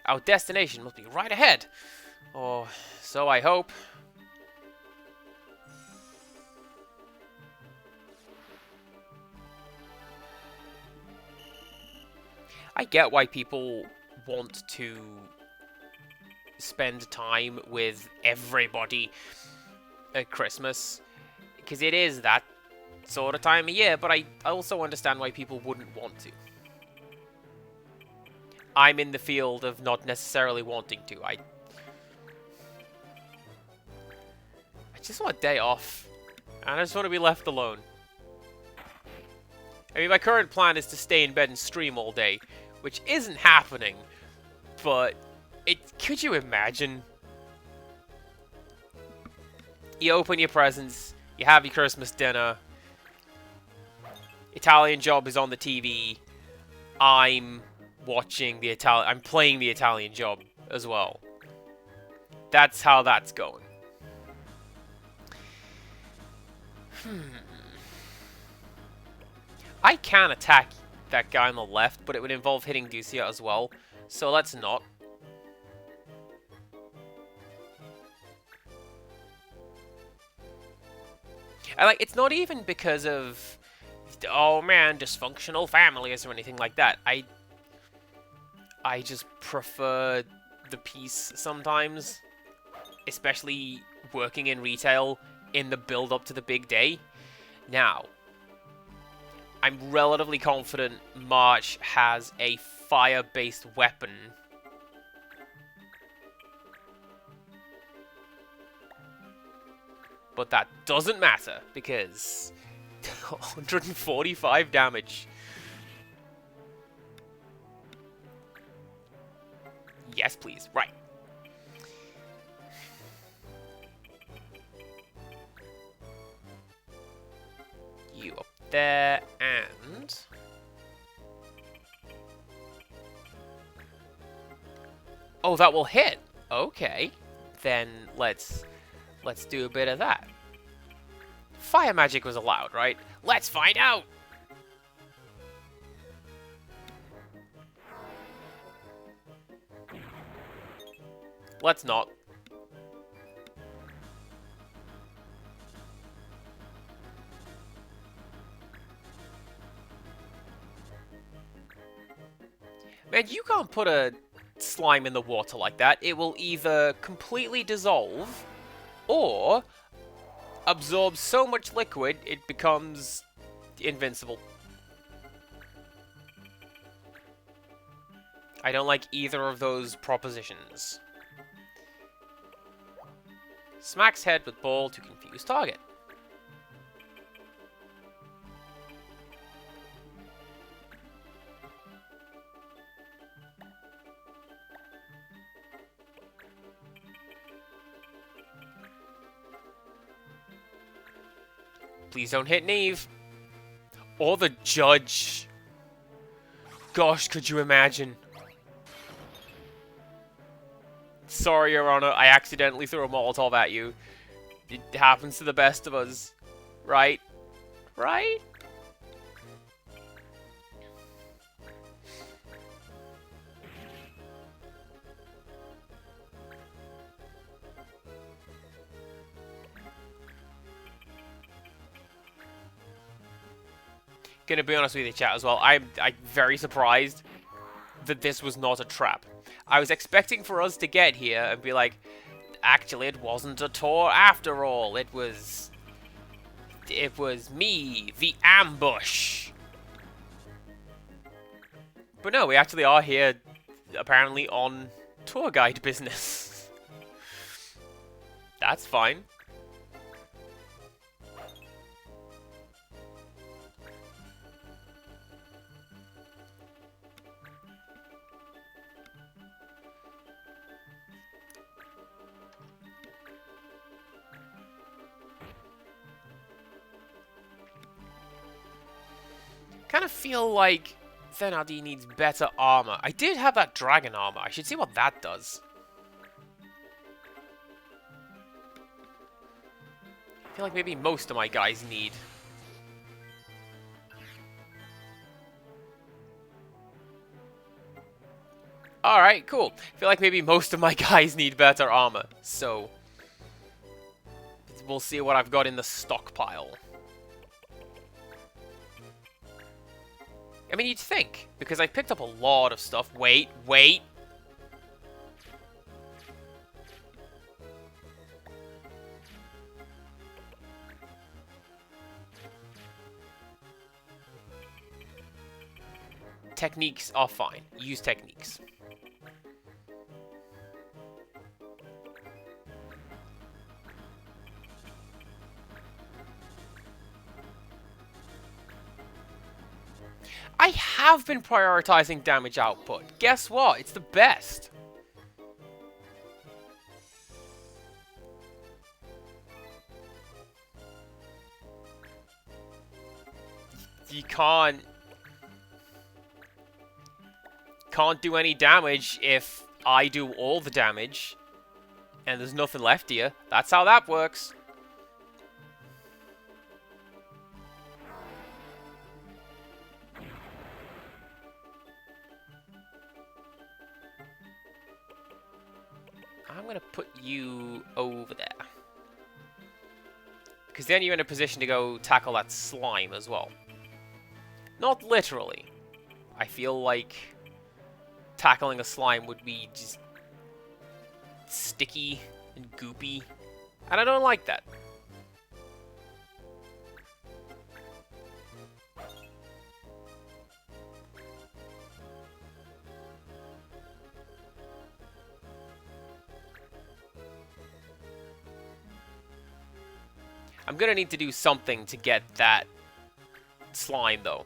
Our destination must be right ahead. Or so I hope. I get why people want to spend time with everybody at Christmas, because it is that sort of time of year, but I also understand why people wouldn't want to. I'm in the field of not necessarily wanting to. I just want a day off, and I just want to be left alone. I mean, my current plan is to stay in bed and stream all day, which isn't happening, but could you imagine? You open your presents, you have your Christmas dinner, Italian Job is on the TV, I'm playing the Italian Job as well. That's how that's going. I can attack that guy on the left, but it would involve hitting Ducia as well, so let's not. And like, it's not even because of, oh man, dysfunctional families or anything like that. I just prefer the peace sometimes, especially working in retail in the build-up to the big day. Now, I'm relatively confident March has a fire-based weapon. But that doesn't matter, because 145 damage. Yes, please. Right. You up there, and oh, that will hit. Okay, then let's do a bit of that. Fire magic was allowed, right? Let's find out. Let's not. Man, you can't put a slime in the water like that. It will either completely dissolve or absorb so much liquid it becomes invincible. I don't like either of those propositions. Smacks head with ball to confuse target. Please don't hit Neve. Or the judge. Gosh, could you imagine? Sorry, Your Honor, I accidentally threw a Molotov at you. It happens to the best of us. Right? Right? Gonna be honest with you, chat, as well. I'm very surprised that this was not a trap. I was expecting for us to get here and be like, actually, it wasn't a tour after all. It was me, the ambush. But no, we actually are here, apparently, on tour guide business. That's fine. Kind of feel like Thenardi needs better armor. I did have that dragon armor. I should see what that does. I feel like maybe most of my guys need. Alright, cool. I feel like maybe most of my guys need better armor. So, we'll see what I've got in the stockpile. I mean, you'd think, because I picked up a lot of stuff. Wait. Techniques are fine. Use techniques. I have been prioritizing damage output. Guess what? It's the best. You can't do any damage if I do all the damage and there's nothing left here. That's how that works. I'm going to put you over there. Because then you're in a position to go tackle that slime as well. Not literally. I feel like tackling a slime would be just sticky and goopy. And I don't like that. I'm gonna need to do something to get that slime, though.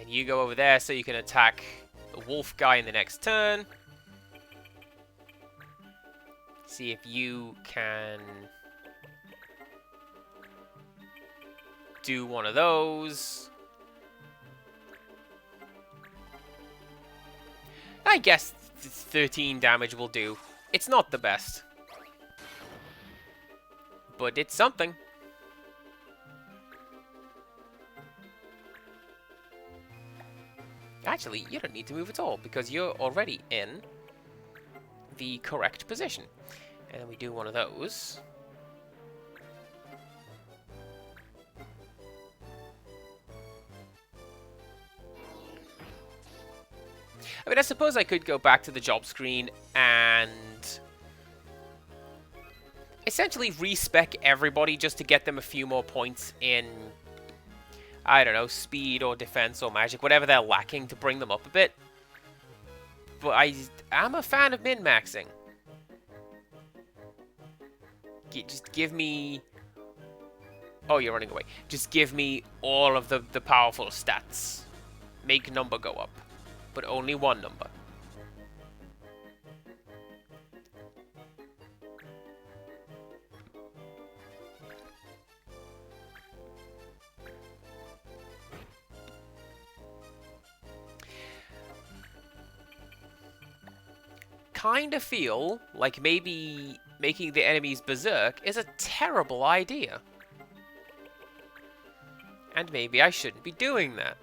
You go over there so you can attack the wolf guy in the next turn. See if you can do one of those. I guess 13 damage will do. It's not the best, but it's something. Actually, you don't need to move at all, because you're already in the correct position. And then we do one of those. I mean, I suppose I could go back to the job screen and essentially respec everybody just to get them a few more points in, I don't know, speed or defense or magic, whatever they're lacking to bring them up a bit. But I'm a fan of min-maxing. Just give me... Oh, you're running away. Just give me all of the powerful stats. Make number go up. But only one number. Kind of feel like maybe making the enemies berserk is a terrible idea. And maybe I shouldn't be doing that.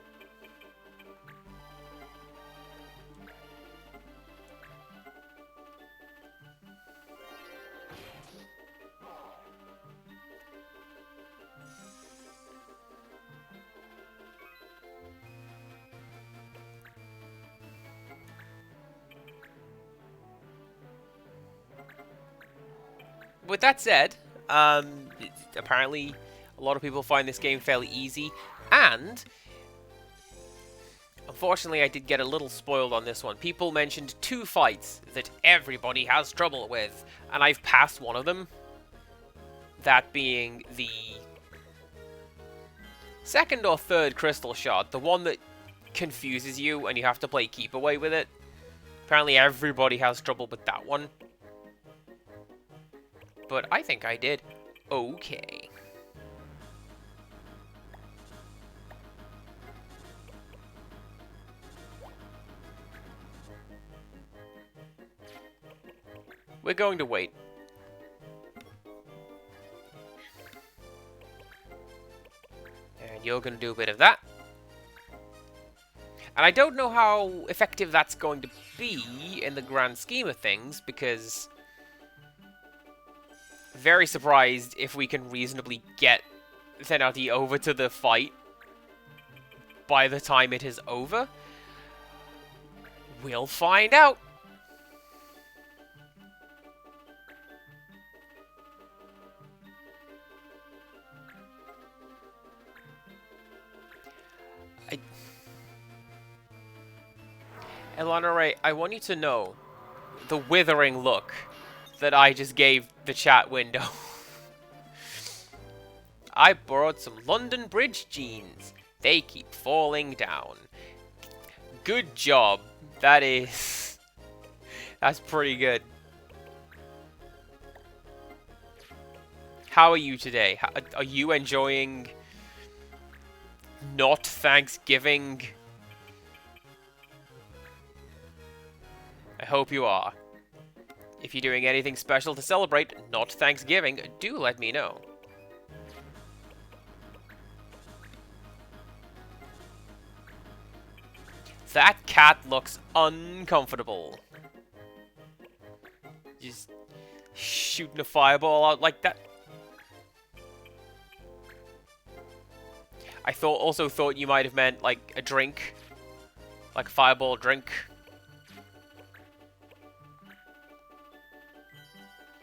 With that said, apparently a lot of people find this game fairly easy, and unfortunately I did get a little spoiled on this one. People mentioned 2 fights that everybody has trouble with, and I've passed one of them. That being the second or third crystal shard, the one that confuses you and you have to play keep away with it. Apparently everybody has trouble with that one. But I think I did okay. We're going to wait. And you're going to do a bit of that. And I don't know how effective that's going to be in the grand scheme of things, because very surprised if we can reasonably get Zenati over to the fight by the time it is over. We'll find out. Elana Ray, I want you to know the withering look that I just gave the chat window. I borrowed some London Bridge jeans. They keep falling down. Good job. That's pretty good. How are you today? Are you enjoying not Thanksgiving? I hope you are. If you're doing anything special to celebrate not Thanksgiving, do let me know. That cat looks uncomfortable. Just shooting a fireball out like that. I also thought you might have meant like a drink. Like a fireball drink.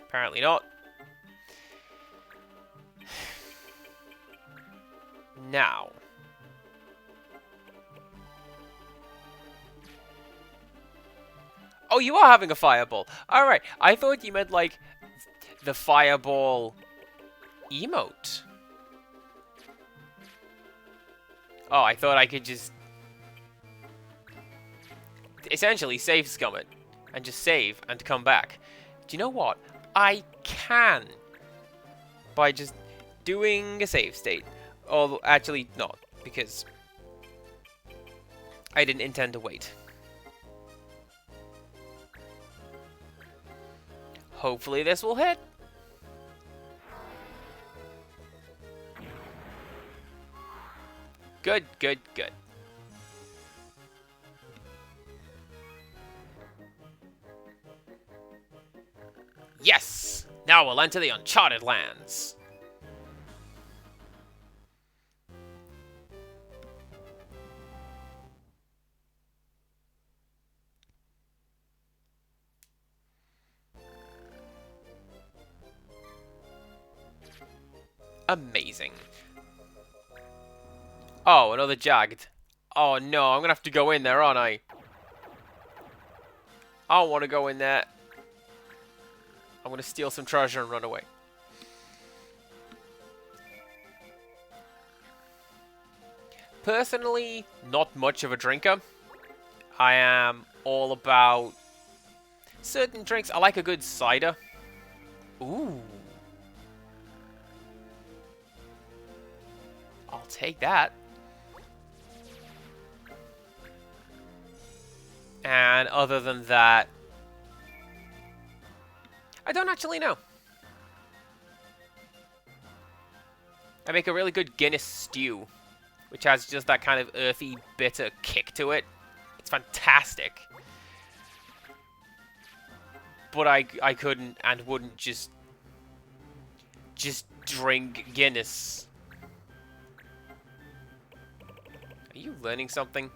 Apparently not. Now. Oh, you are having a fireball. Alright, I thought you meant like the fireball emote. Oh, I thought I could just essentially save scum it and just save and come back. Do you know what? I can by just doing a save state. Although, actually not, because I didn't intend to wait. Hopefully this will hit. Good, good, good. Yes! Now we'll enter the uncharted lands. Amazing. Oh, another jagged. Oh no, I'm gonna have to go in there, aren't I? I don't want to go in there. I'm gonna steal some treasure and run away. Personally, not much of a drinker. I am all about certain drinks. I like a good cider. Ooh. I'll take that. And other than that, I don't actually know. I make a really good Guinness stew, which has just that kind of earthy, bitter kick to it. It's fantastic. But I couldn't and wouldn't just drink Guinness. Are you learning something?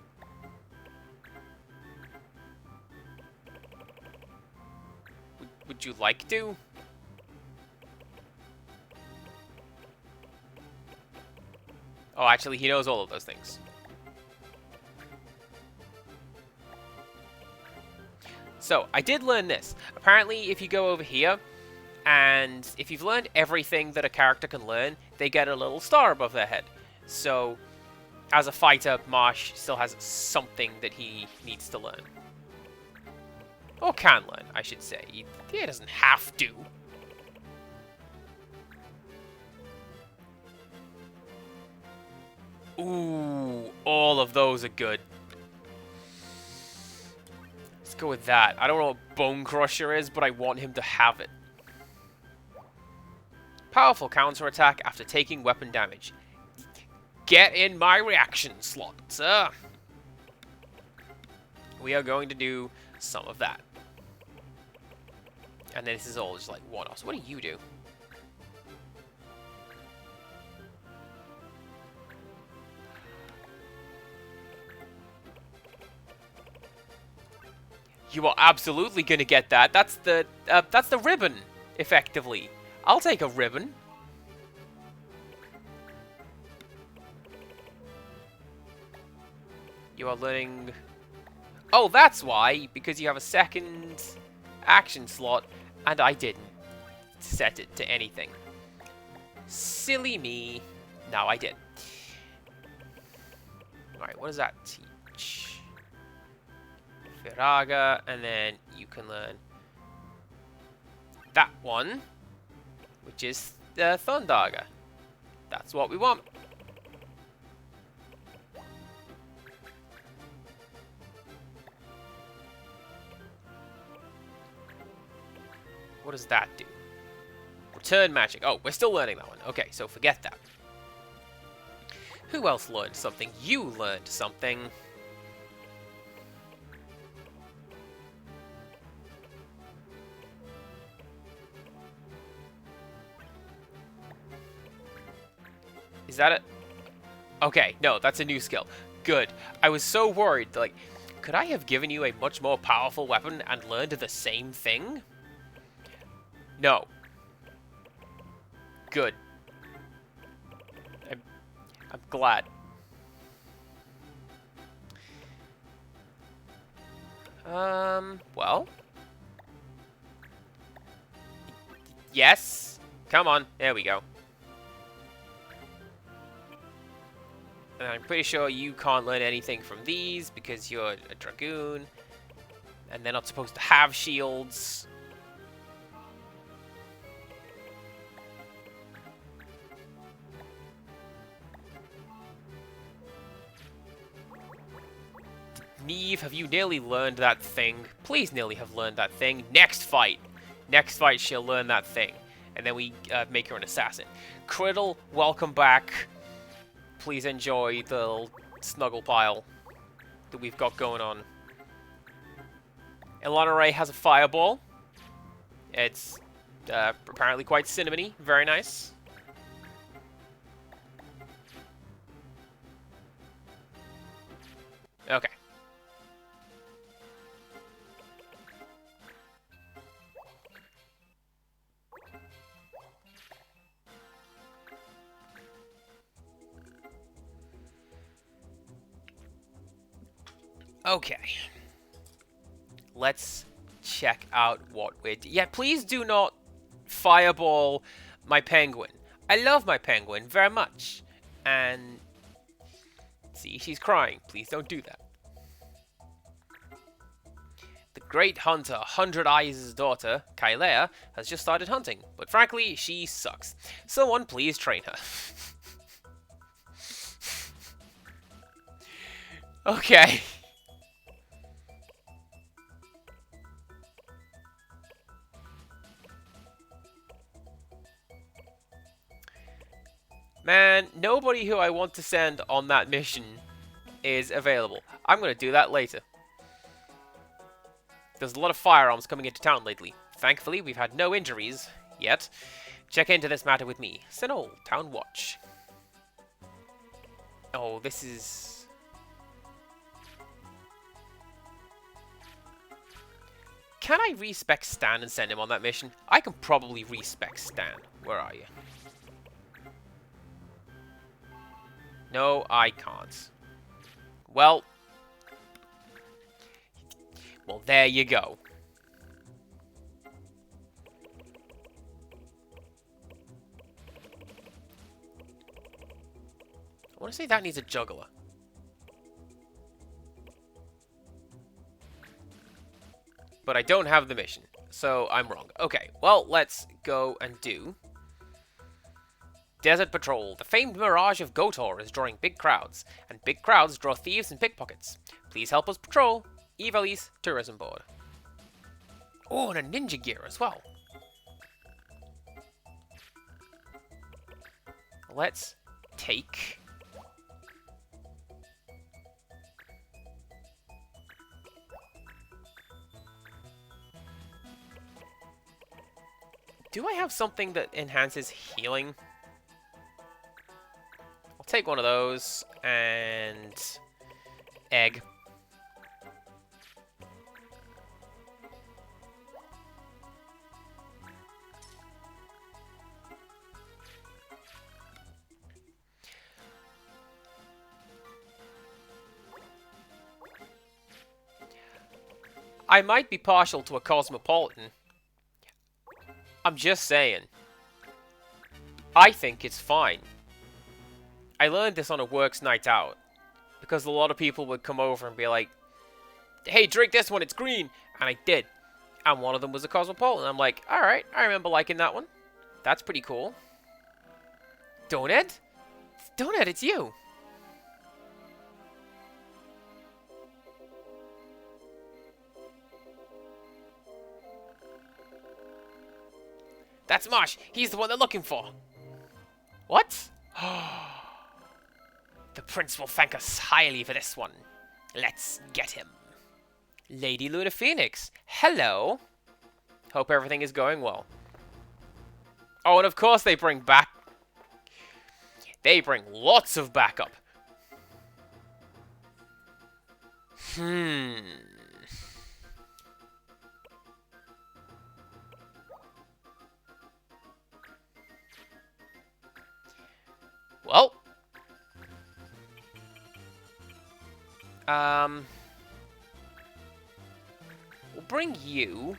Would you like to? Oh, actually, he knows all of those things. So, I did learn this. Apparently, if you go over here, and if you've learned everything that a character can learn, they get a little star above their head. So, as a fighter, Marsh still has something that he needs to learn. Or can learn, I should say. He doesn't have to. Ooh, all of those are good. Let's go with that. I don't know what Bone Crusher is, but I want him to have it. Powerful counterattack after taking weapon damage. Get in my reaction slot, sir. We are going to do some of that. And then this is all just like one-offs. What do you do? You are absolutely going to get that. That's the ribbon, effectively. I'll take a ribbon. You are learning... Oh, that's why. Because you have a second action slot, and I didn't set it to anything. Silly me. Now I did. Alright, what does that teach? Viraga, and then you can learn that one, which is the Thundaga. That's what we want. What does that do? Return magic. Oh, we're still learning that one. Okay, so forget that. Who else learned something? You learned something. Is that it? Okay, no, that's a new skill. Good. I was so worried, like, could I have given you a much more powerful weapon and learned the same thing? No. Good. I'm glad. Well. Yes. Come on. There we go. And I'm pretty sure you can't learn anything from these because you're a Dragoon. And they're not supposed to have shields. Neve, have you nearly learned that thing? Please nearly have learned that thing. Next fight. Next fight, she'll learn that thing. And then we make her an assassin. Criddle, welcome back. Please enjoy the little snuggle pile that we've got going on. Elana Ray has a fireball. It's Apparently quite cinnamony. Very nice. Okay. Okay. Let's check out what we're... Yeah, please do not fireball my penguin. I love my penguin very much. And... See, she's crying. Please don't do that. The great hunter, Hundred Eyes' daughter, Kailea, has just started hunting. But frankly, she sucks. Someone please train her. Okay. Man, nobody who I want to send on that mission is available. I'm going to do that later. There's a lot of firearms coming into town lately. Thankfully, we've had no injuries yet. Check into this matter with me. Senol, Town Watch. Oh, this is... Can I respec Stan and send him on that mission? I can probably respec Stan. Where are you? No, I can't. Well, there you go. I want to say that needs a juggler. But I don't have the mission, so I'm wrong. Okay, well, let's go and do... Desert Patrol. The famed mirage of Gotor is drawing big crowds, and big crowds draw thieves and pickpockets. Please help us patrol. Ivalice Tourism Board. Oh, and a ninja gear as well. Let's take... Do I have something that enhances healing? I'll take one of those, and... Egg. I might be partial to a Cosmopolitan. I'm just saying. I think it's fine. I learned this on a works night out. Because a lot of people would come over and be like, hey, drink this one, it's green. And I did. And one of them was a Cosmopolitan. I'm like, alright, I remember liking that one. That's pretty cool. Donut? Donut, it's you. That's Mosh. He's the one they're looking for. What? The prince will thank us highly for this one. Let's get him. Lady Luna Phoenix. Hello. Hope everything is going well. Oh, and of course they bring back... They bring lots of backup. Well. We'll bring you.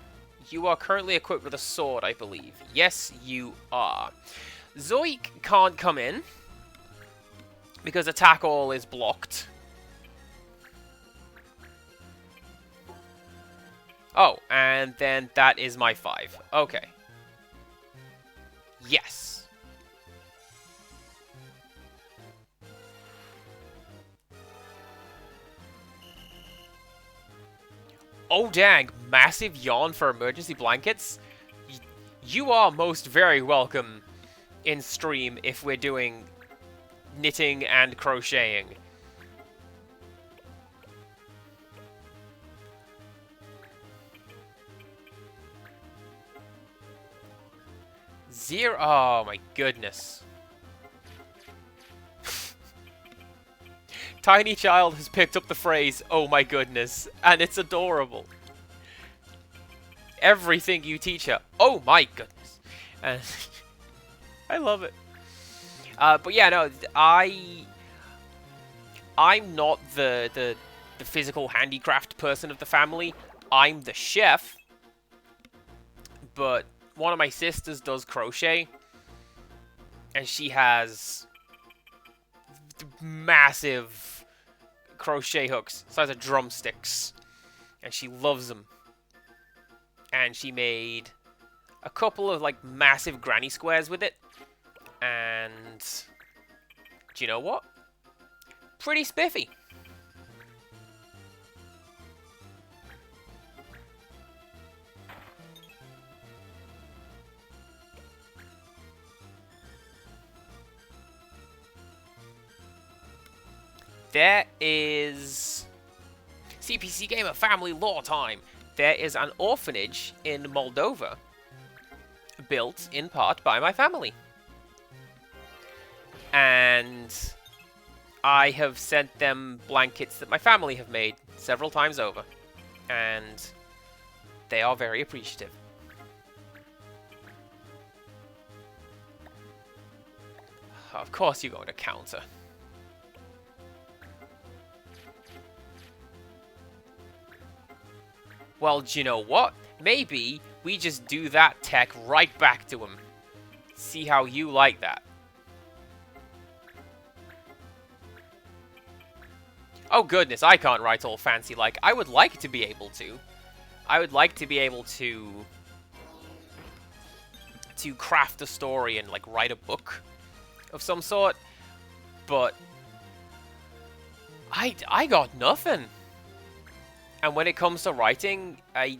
You are currently equipped with a sword, I believe. Yes, you are. Zoik can't come in. Because attack all is blocked. Oh, and then that is my 5. Okay. Yes. Oh dang, massive yawn for emergency blankets? You are most very welcome in stream if we're doing knitting and crocheting. 0. Oh my goodness. Tiny child has picked up the phrase, "Oh my goodness," and it's adorable. Everything you teach her, oh my goodness. And I love it. But yeah, no, I'm not the physical handicraft person of the family. I'm the chef. But one of my sisters does crochet, and she has massive crochet hooks, size of drumsticks, and she loves them. And she made a couple of like massive granny squares with it, and do you know what? Pretty spiffy. There is CPC Gamer Family Lore Time. There is an orphanage in Moldova built in part by my family. And I have sent them blankets that my family have made several times over. And they are very appreciative. Of course you're going to counter. Well, do you know what? Maybe we just do that tech right back to him. See how you like that. Oh goodness, I can't write all fancy like. I would like to be able to. I would like to be able to craft a story and like write a book of some sort, but I got nothing. And when it comes to writing, I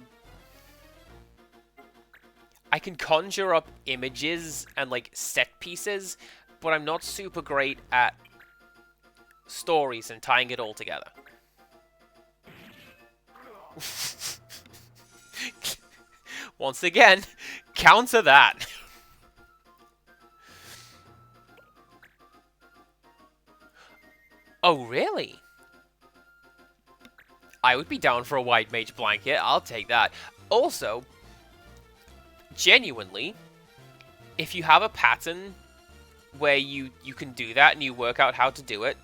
can conjure up images and like set pieces, but I'm not super great at stories and tying it all together. Once again, counter that. Oh, really? I would be down for a white mage blanket. I'll take that. Also, genuinely, if you have a pattern where you can do that and you work out how to do it,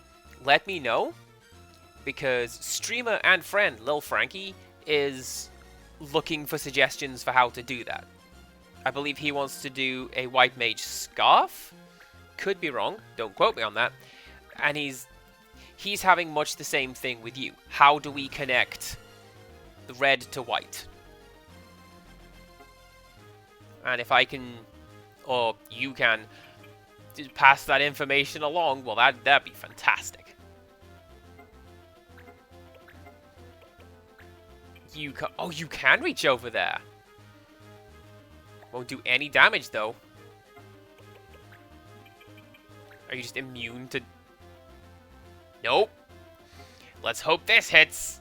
let me know. Because streamer and friend Lil Frankie is looking for suggestions for how to do that. I believe he wants to do a white mage scarf. Could be wrong. Don't quote me on that. And he's having much the same thing with you. How do we connect the red to white? And if I can, or you can, pass that information along, well, that'd be fantastic. Oh, you can reach over there. Won't do any damage, though. Are you just immune to... Nope. Let's hope this hits.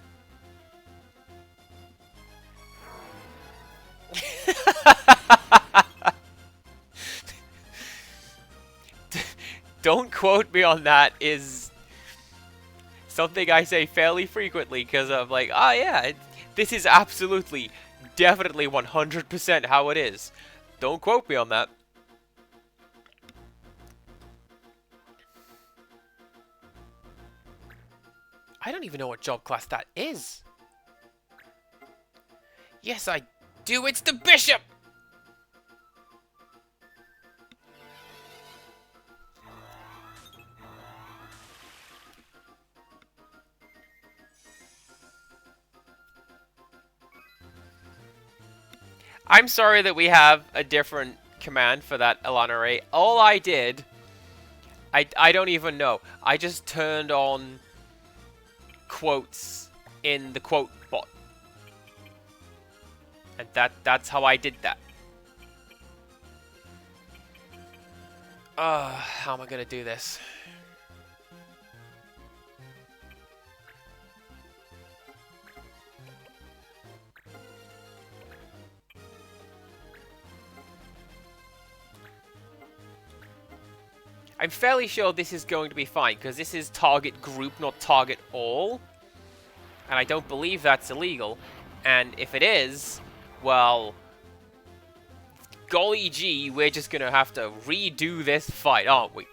Don't quote me on that is something I say fairly frequently because I'm like, oh yeah, this is absolutely, definitely 100% how it is. Don't quote me on that. I don't even know what job class that is. Yes, I do. It's the bishop! I'm sorry that we have a different command for that Alana Ray. All I did, I don't even know. I just turned on quotes in the quote bot. And that's how I did that. How am I gonna do this? I'm fairly sure this is going to be fine, because this is target group, not target all. And I don't believe that's illegal. And if it is, well, golly gee, we're just going to have to redo this fight, aren't we?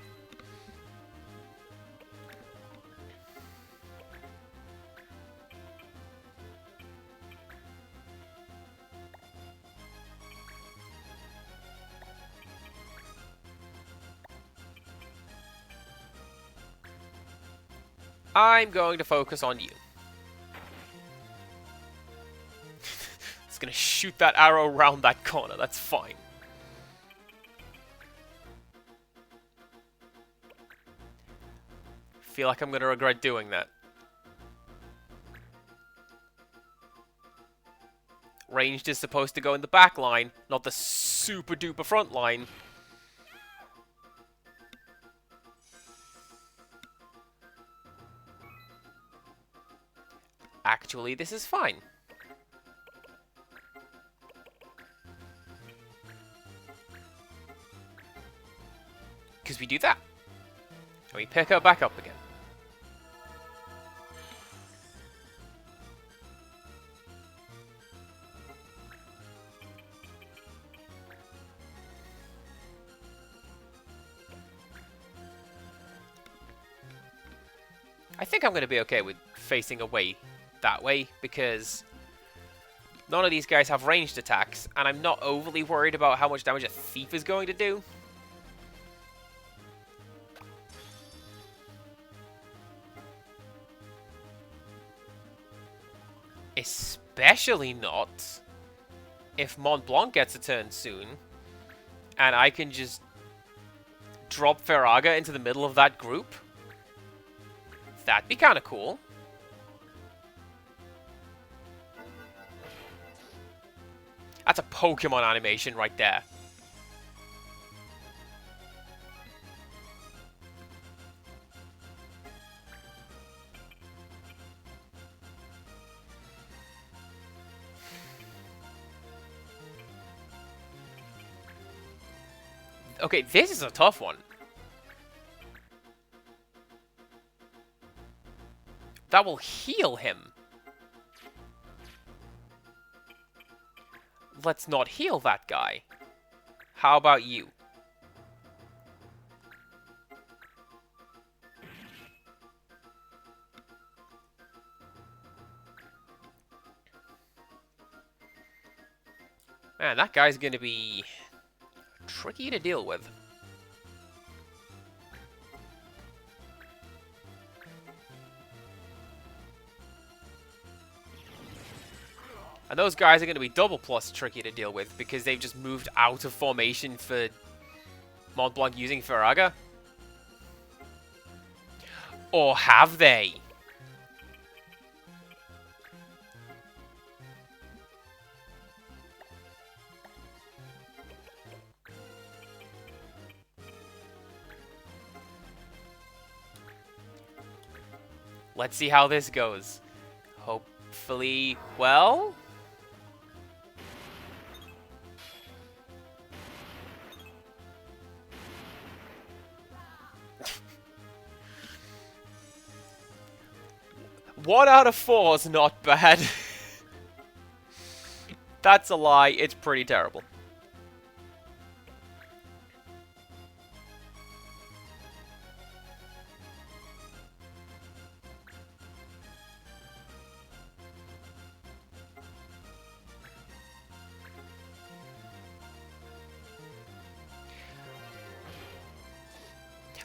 I'm going to focus on you. It's going to shoot that arrow around that corner, that's fine. Feel like I'm going to regret doing that. Ranged is supposed to go in the back line, not the super duper front line. Actually, this is fine. Because we do that. And we pick her back up again. I think I'm going to be okay with facing away that way, because none of these guys have ranged attacks, and I'm not overly worried about how much damage a thief is going to do. Especially not if Mont Blanc gets a turn soon, and I can just drop Faraga into the middle of that group. That'd be kind of cool. That's a Pokemon animation right there. Okay, this is a tough one. That will heal him. Let's not heal that guy. How about you? Man, that guy's gonna be tricky to deal with. And those guys are going to be double plus tricky to deal with because they've just moved out of formation for Mont Blanc using Faraga. Or have they? Let's see how this goes. Hopefully, well... One out of 4 is not bad. That's a lie. It's pretty terrible.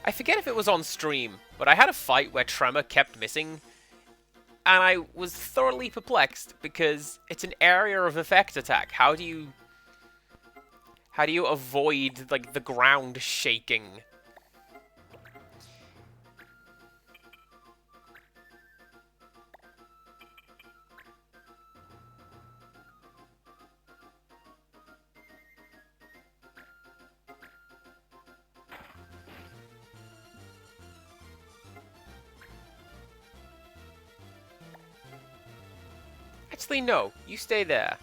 I forget if it was on stream, but I had a fight where Tremor kept missing. And I was thoroughly perplexed because it's an area of effect attack. How do you avoid like the ground shaking? Actually, no. You stay there.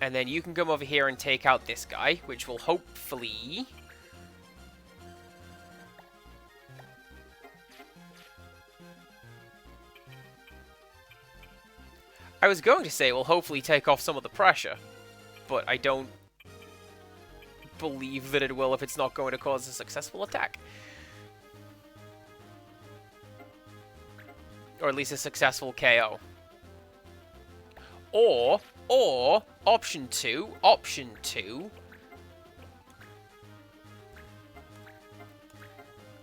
And then you can come over here and take out this guy, which will hopefully... I was going to say, will hopefully take off some of the pressure, but I don't believe that it will if it's not going to cause a successful attack. Or at least a successful KO. Or, option two,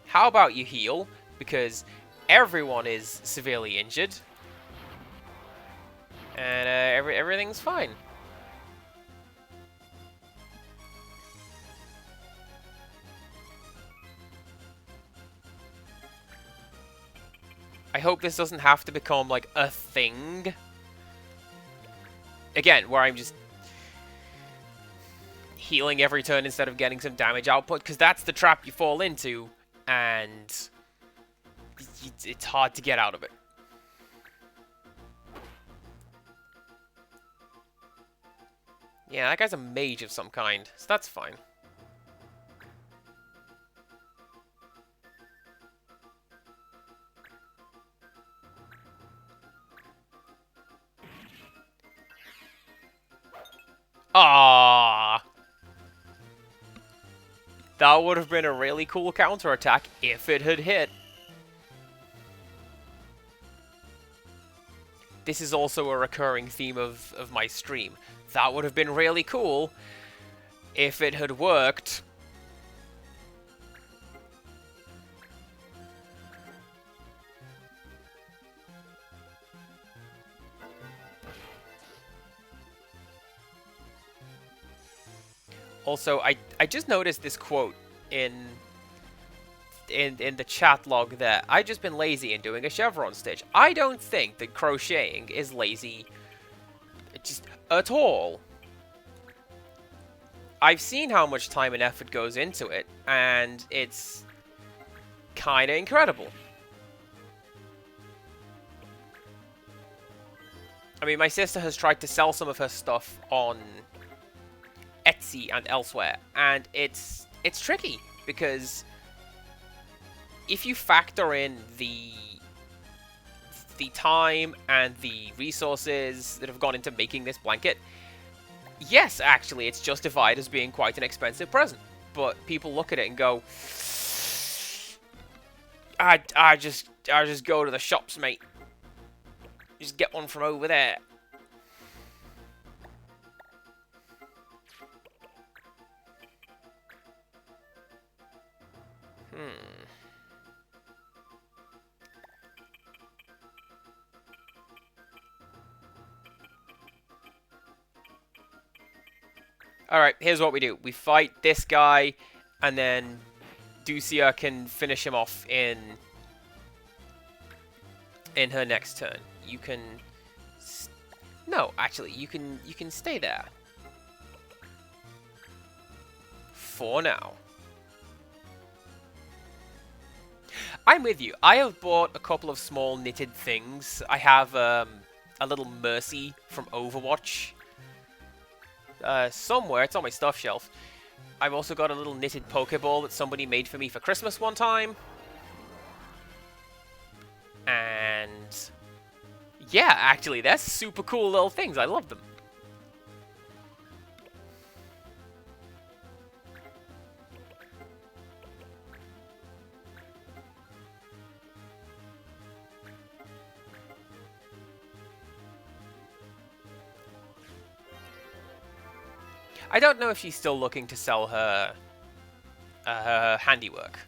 how about you heal, because everyone is severely injured, and everything's fine. I hope this doesn't have to become, like, a thing. Again, where I'm just healing every turn instead of getting some damage output, because that's the trap you fall into, and it's hard to get out of it. Yeah, that guy's a mage of some kind, so that's fine. Ah, that would have been a really cool counterattack if it had hit. This is also a recurring theme of my stream. That would have been really cool if it had worked. Also, I just noticed this quote in the chat log there. I've just been lazy in doing a chevron stitch. I don't think that crocheting is lazy just at all. I've seen how much time and effort goes into it, and it's kind of incredible. I mean, my sister has tried to sell some of her stuff on Etsy and elsewhere, and it's tricky, because if you factor in the time and the resources that have gone into making this blanket, yes, actually, it's justified as being quite an expensive present. But people look at it and go, I just go to the shops, mate. Just get one from over there. Alright, here's what we do. We fight this guy, and then Ducia can finish him off in her next turn. You can... No, actually, you can stay there. For now. I'm with you. I have bought a couple of small knitted things. I have a little Mercy from Overwatch. Somewhere, it's on my stuff shelf. I've also got a little knitted Pokeball that somebody made for me for Christmas one time. And yeah, actually, they're super cool little things. I love them. I don't know if she's still looking to sell her handiwork.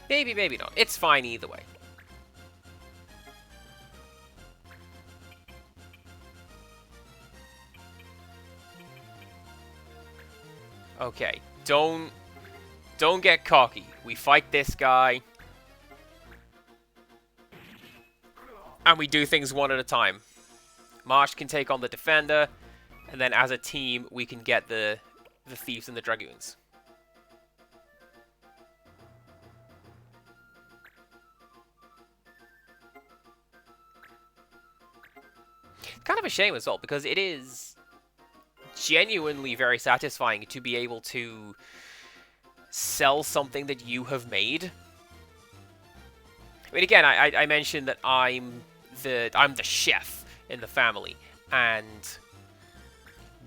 Maybe, maybe not. It's fine either way. Okay, don't get cocky. We fight this guy. And we do things one at a time. Marsh can take on the defender. And then as a team, we can get the thieves and the dragoons. It's kind of a shame as well, because it is genuinely very satisfying to be able to sell something that you have made. I mean, again, I mentioned that I'm the chef in the family, and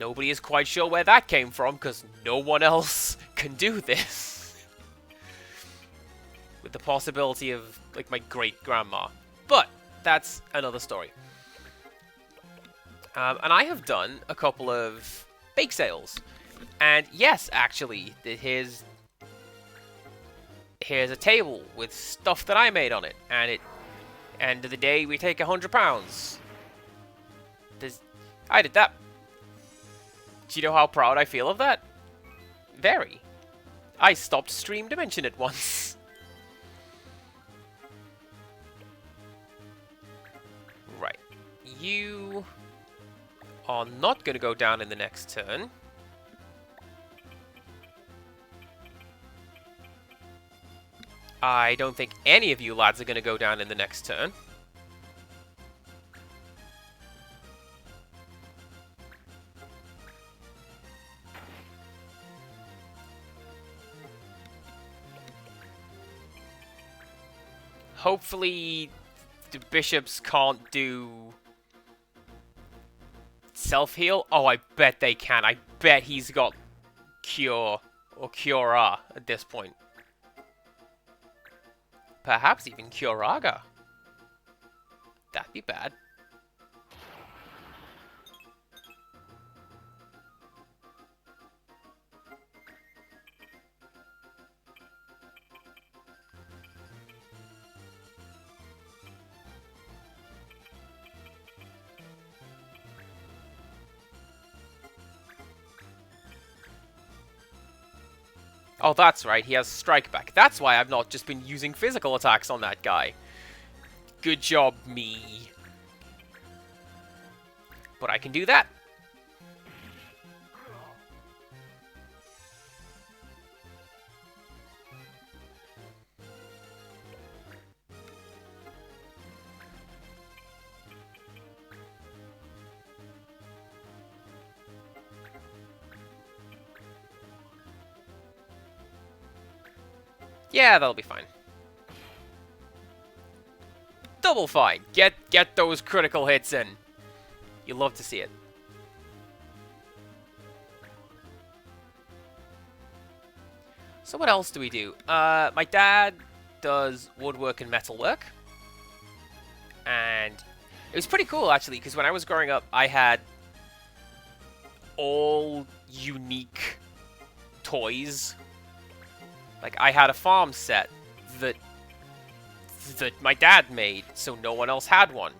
nobody is quite sure where that came from, because no one else can do this. With the possibility of, like, my great-grandma. But that's another story. And I have done a couple of bake sales. And yes, actually, here's a table with stuff that I made on it. And at the end of the day, we take £100. I did that. Do you know how proud I feel of that? Very. I stopped Stream to mention it once. Right. You are not going to go down in the next turn. I don't think any of you lads are going to go down in the next turn. Hopefully, the bishops can't do self-heal. Oh, I bet they can. I bet he's got Cure or Cura at this point. Perhaps even Curaga. That'd be bad. Oh, that's right, he has Strike Back. That's why I've not just been using physical attacks on that guy. Good job, me. But I can do that. Yeah, that'll be fine. Double fine. Get those critical hits in. You love to see it. So what else do we do? My dad does woodwork and metalwork. And it was pretty cool, actually, because when I was growing up, I had all unique toys. Like, I had a farm set that my dad made, so no one else had one.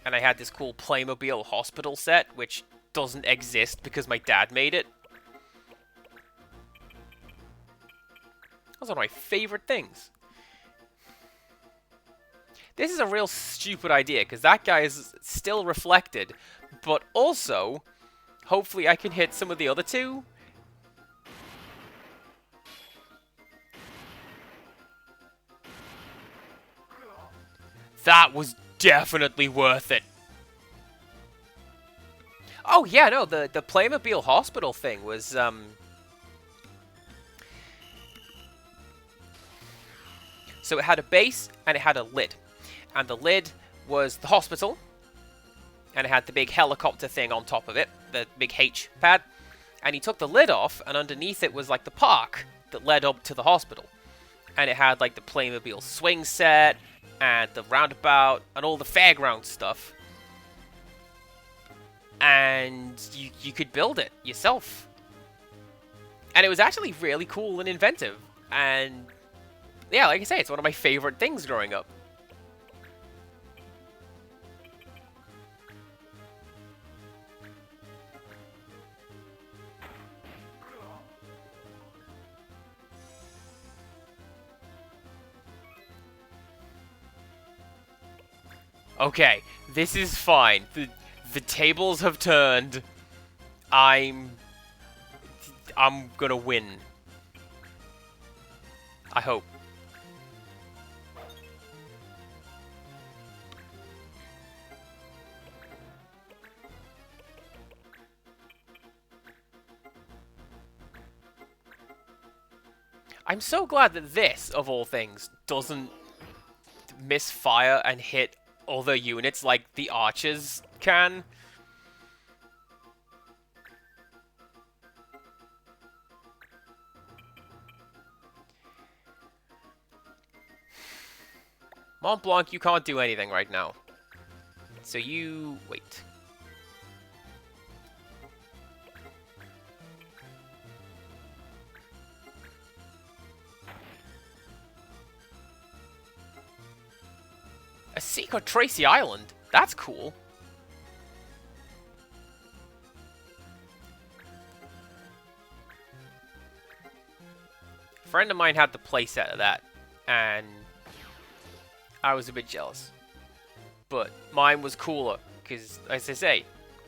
And I had this cool Playmobil hospital set, which doesn't exist because my dad made it. That was one of my favorite things. This is a real stupid idea, because that guy is still reflected, but also, hopefully I can hit some of the other two. That was definitely worth it. Oh, yeah, no, the Playmobil hospital thing was, So it had a base, and it had a lid. And the lid was the hospital, and it had the big helicopter thing on top of it, the big H pad. And he took the lid off, and underneath it was, like, the park that led up to the hospital. And it had, like, the Playmobil swing set, and the roundabout, and all the fairground stuff. And you could build it yourself. And it was actually really cool and inventive. And, yeah, like I say, it's one of my favorite things growing up. Okay, this is fine. The tables have turned. I'm gonna win. I hope. I'm so glad that this, of all things, doesn't misfire and hit other units like the archers can. Mont Blanc, you can't do anything right now. So you... wait. A secret Tracy Island? That's cool. A friend of mine had the playset of that, and I was a bit jealous. But mine was cooler, because, as I say,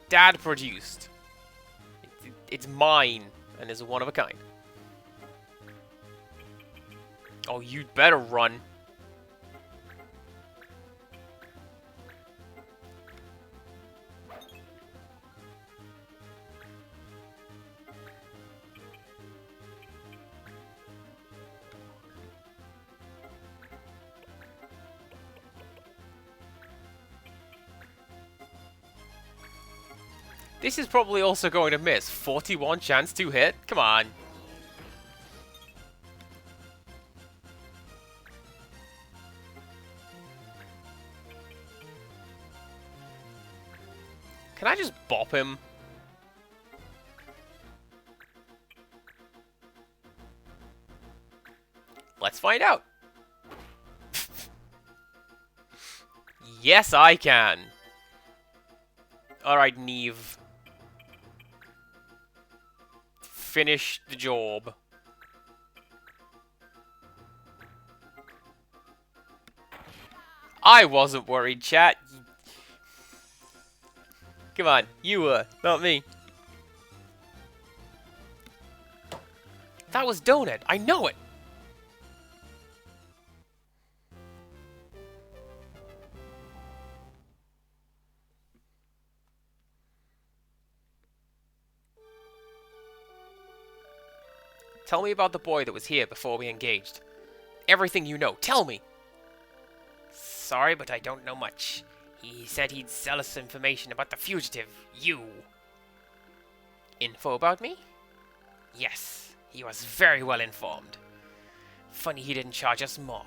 Dad produced. It's mine, and is one of a kind. Oh, you'd better run. This is probably also going to miss. 41 chance to hit? Come on. Can I just bop him? Let's find out. Yes, I can. Alright, Neve. Finish the job. I wasn't worried, chat. Come on, you were, not me. That was Donut, I know it! Tell me about the boy that was here before we engaged. Everything you know, tell me! Sorry, but I don't know much. He said he'd sell us information about the fugitive, you. Info about me? Yes, he was very well informed. Funny he didn't charge us more.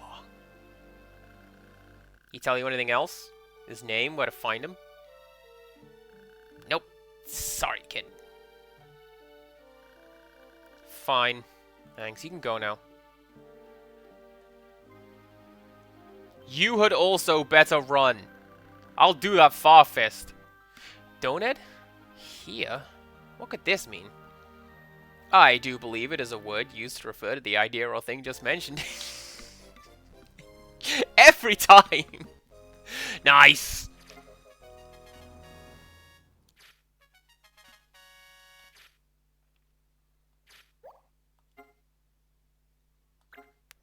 He tell you anything else? His name, where to find him? Nope. Sorry, kid. Fine. Thanks, you can go now. You had also better run. I'll do that far fist. Donut? Here? What could this mean? I do believe it is a word used to refer to the idea or thing just mentioned. Every time! Nice!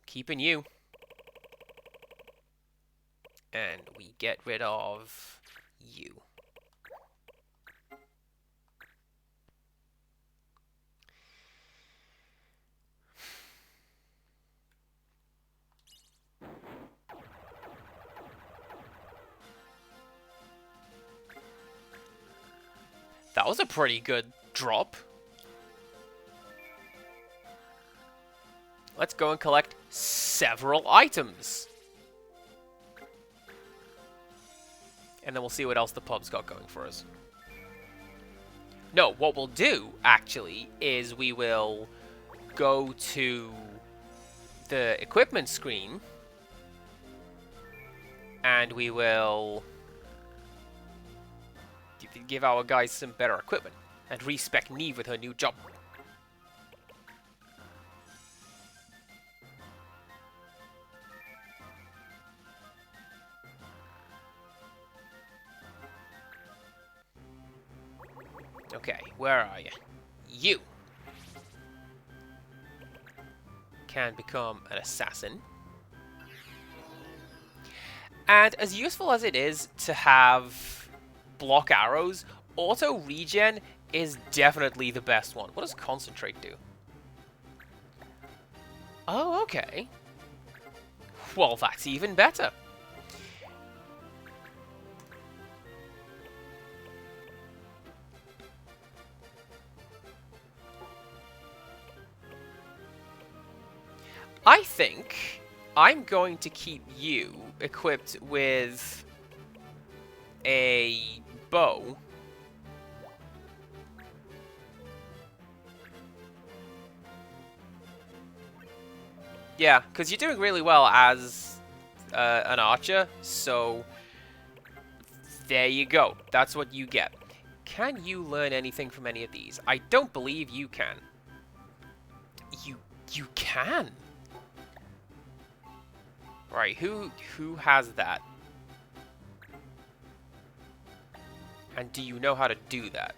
Keeping you. And we get rid of you. That was a pretty good drop. Let's go and collect several items. And then we'll see what else the pub's got going for us. No, what we'll do, actually, is we will go to the equipment screen. And we will give our guys some better equipment. And respec Neve with her new job. Okay, where are you? You can become an assassin. And as useful as it is to have block arrows, auto regen is definitely the best one. What does concentrate do? Oh, okay. Well, that's even better. I think I'm going to keep you equipped with a bow. Yeah, because you're doing really well as an archer, so there you go. That's what you get. Can you learn anything from any of these? I don't believe you can. You can? Right, who has that? And do you know how to do that?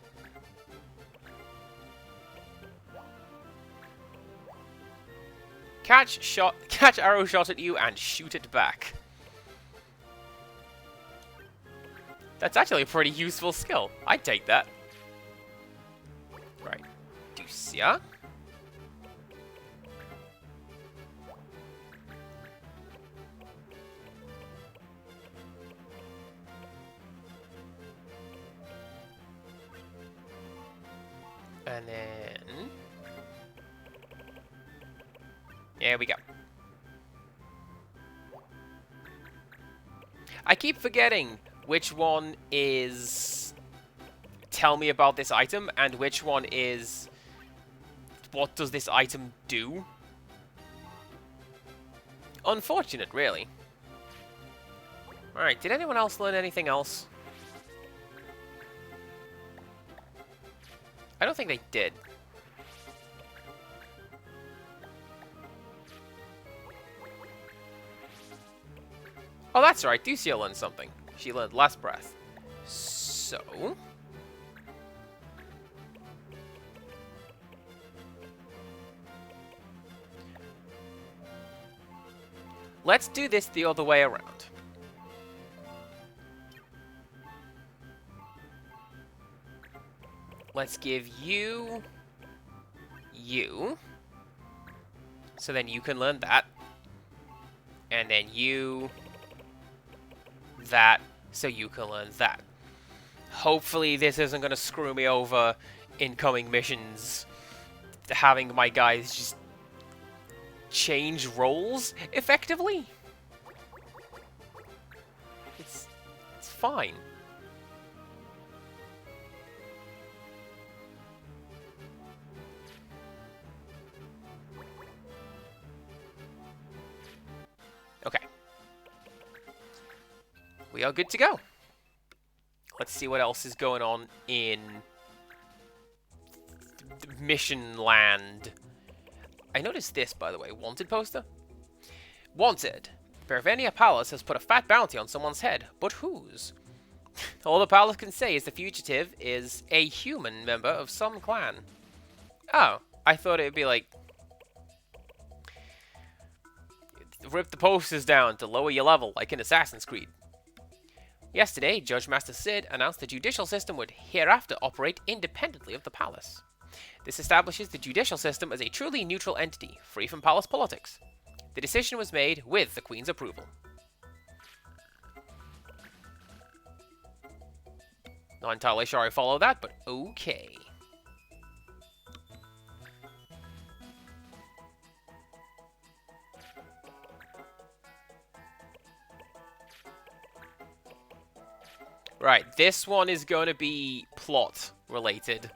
Catch arrow shot at you and shoot it back. That's actually a pretty useful skill. I'd take that. Right. Ducia. And then... There we go. I keep forgetting which one is tell me about this item and which one is what does this item do. Unfortunate, really. Alright, did anyone else learn anything else? I don't think they did. Oh, that's right. Ducia learned something. She learned Last Breath. So... let's do this the other way around. Let's give you... So then you can learn that. And then you... that, so you can learn that. Hopefully this isn't going to screw me over incoming missions. Having my guys just change roles effectively. It's fine. Okay. We are good to go. Let's see what else is going on in Mission Land. I noticed this, by the way. Wanted poster? Wanted. Pervenia Palace has put a fat bounty on someone's head. But whose? All the palace can say is the fugitive is a human member of some clan. Oh, I thought it would be like... rip the posters down to lower your level, like in Assassin's Creed. Yesterday, Judge Master Sid announced the judicial system would hereafter operate independently of the palace. This establishes the judicial system as a truly neutral entity, free from palace politics. The decision was made with the Queen's approval. Not entirely sure I follow that, but okay. Right, this one is going to be plot related,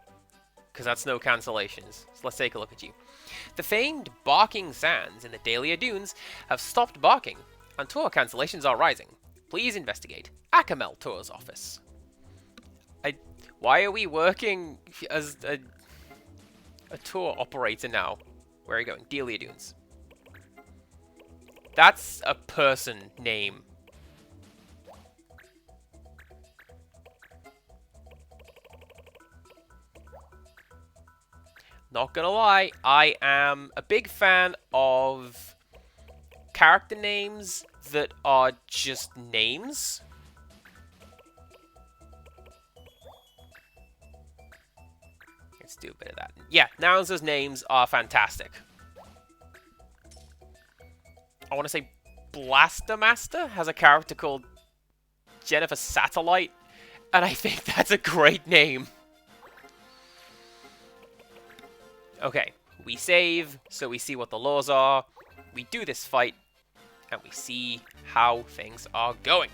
because that's no cancellations. So let's take a look at you. The famed barking sands in the Dahlia Dunes have stopped barking, and tour cancellations are rising. Please investigate. Acamel Tour's office. Why are we working as a tour operator now? Where are you going? Dahlia Dunes. That's a person name. Not gonna lie, I am a big fan of character names that are just names. Let's do a bit of that. Yeah, nouns as names are fantastic. I want to say Blaster Master has a character called Jennifer Satellite, and I think that's a great name. Okay, we save, so we see what the laws are, we do this fight, and we see how things are going.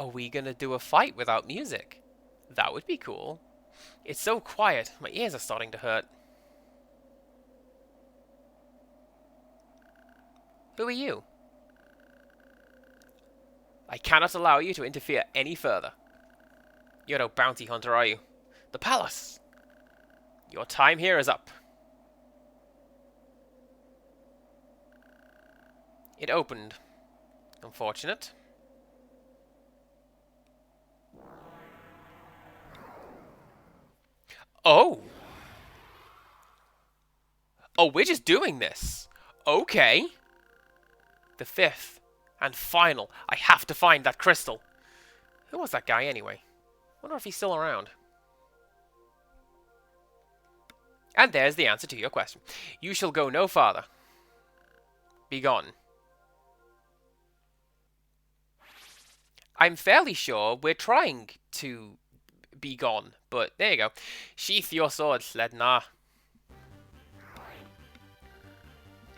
Are we gonna do a fight without music? That would be cool. It's so quiet, my ears are starting to hurt. Who are you? I cannot allow you to interfere any further. You're no bounty hunter, are you? The palace! Your time here is up. It opened. Unfortunate. Oh! Oh, we're just doing this. Okay. The fifth and final. I have to find that crystal. Who was that guy anyway? Wonder if he's still around. And there's the answer to your question. You shall go no farther. Be gone. I'm fairly sure we're trying to be gone, but there you go. Sheath your sword, Slednar.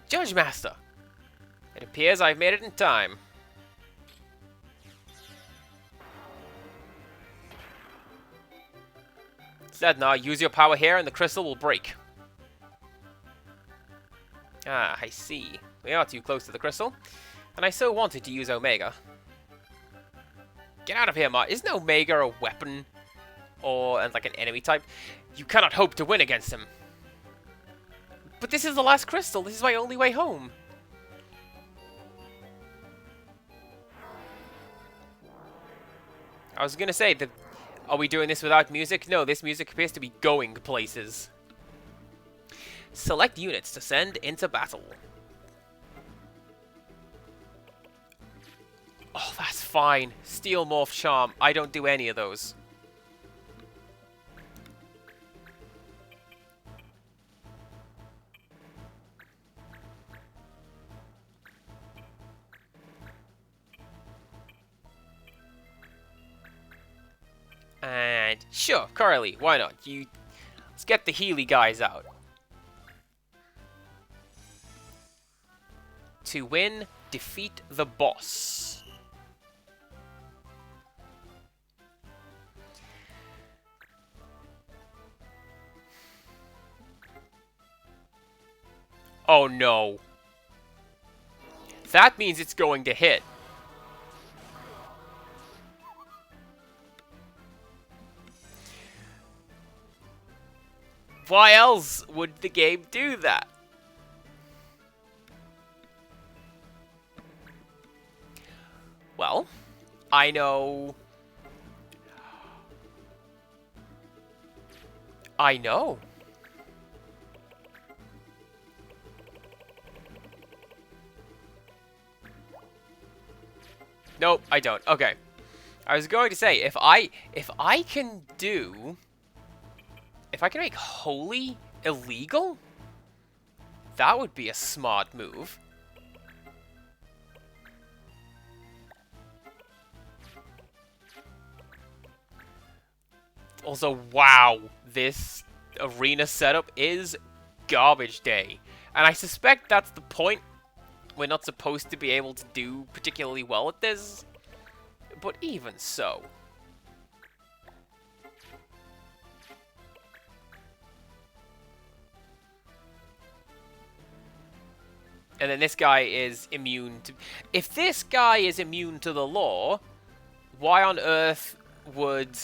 Judge Master! It appears I've made it in time. Slednar, use your power here and the crystal will break. Ah, I see. We are too close to the crystal, and I so wanted to use Omega. Get out of here, Mar. Isn't Omega a weapon? Or like an enemy type? You cannot hope to win against him. But this is the last crystal. This is my only way home. I was gonna say, are we doing this without music? No, this music appears to be going places. Select units to send into battle. Oh, that's fine. Steel Morph Charm. I don't do any of those. And sure, Carly, why not? Let's get the Healy guys out. To win, defeat the boss. Oh no. That means it's going to hit. Why else would the game do that? Well, I know. I know. Nope, I don't. Okay. I was going to say, if I can make holy illegal, that would be a smart move. Also, wow, this arena setup is garbage day. And I suspect that's the point. We're not supposed to be able to do particularly well at this. But even so. And then this guy is immune to... If this guy is immune to the law, why on earth would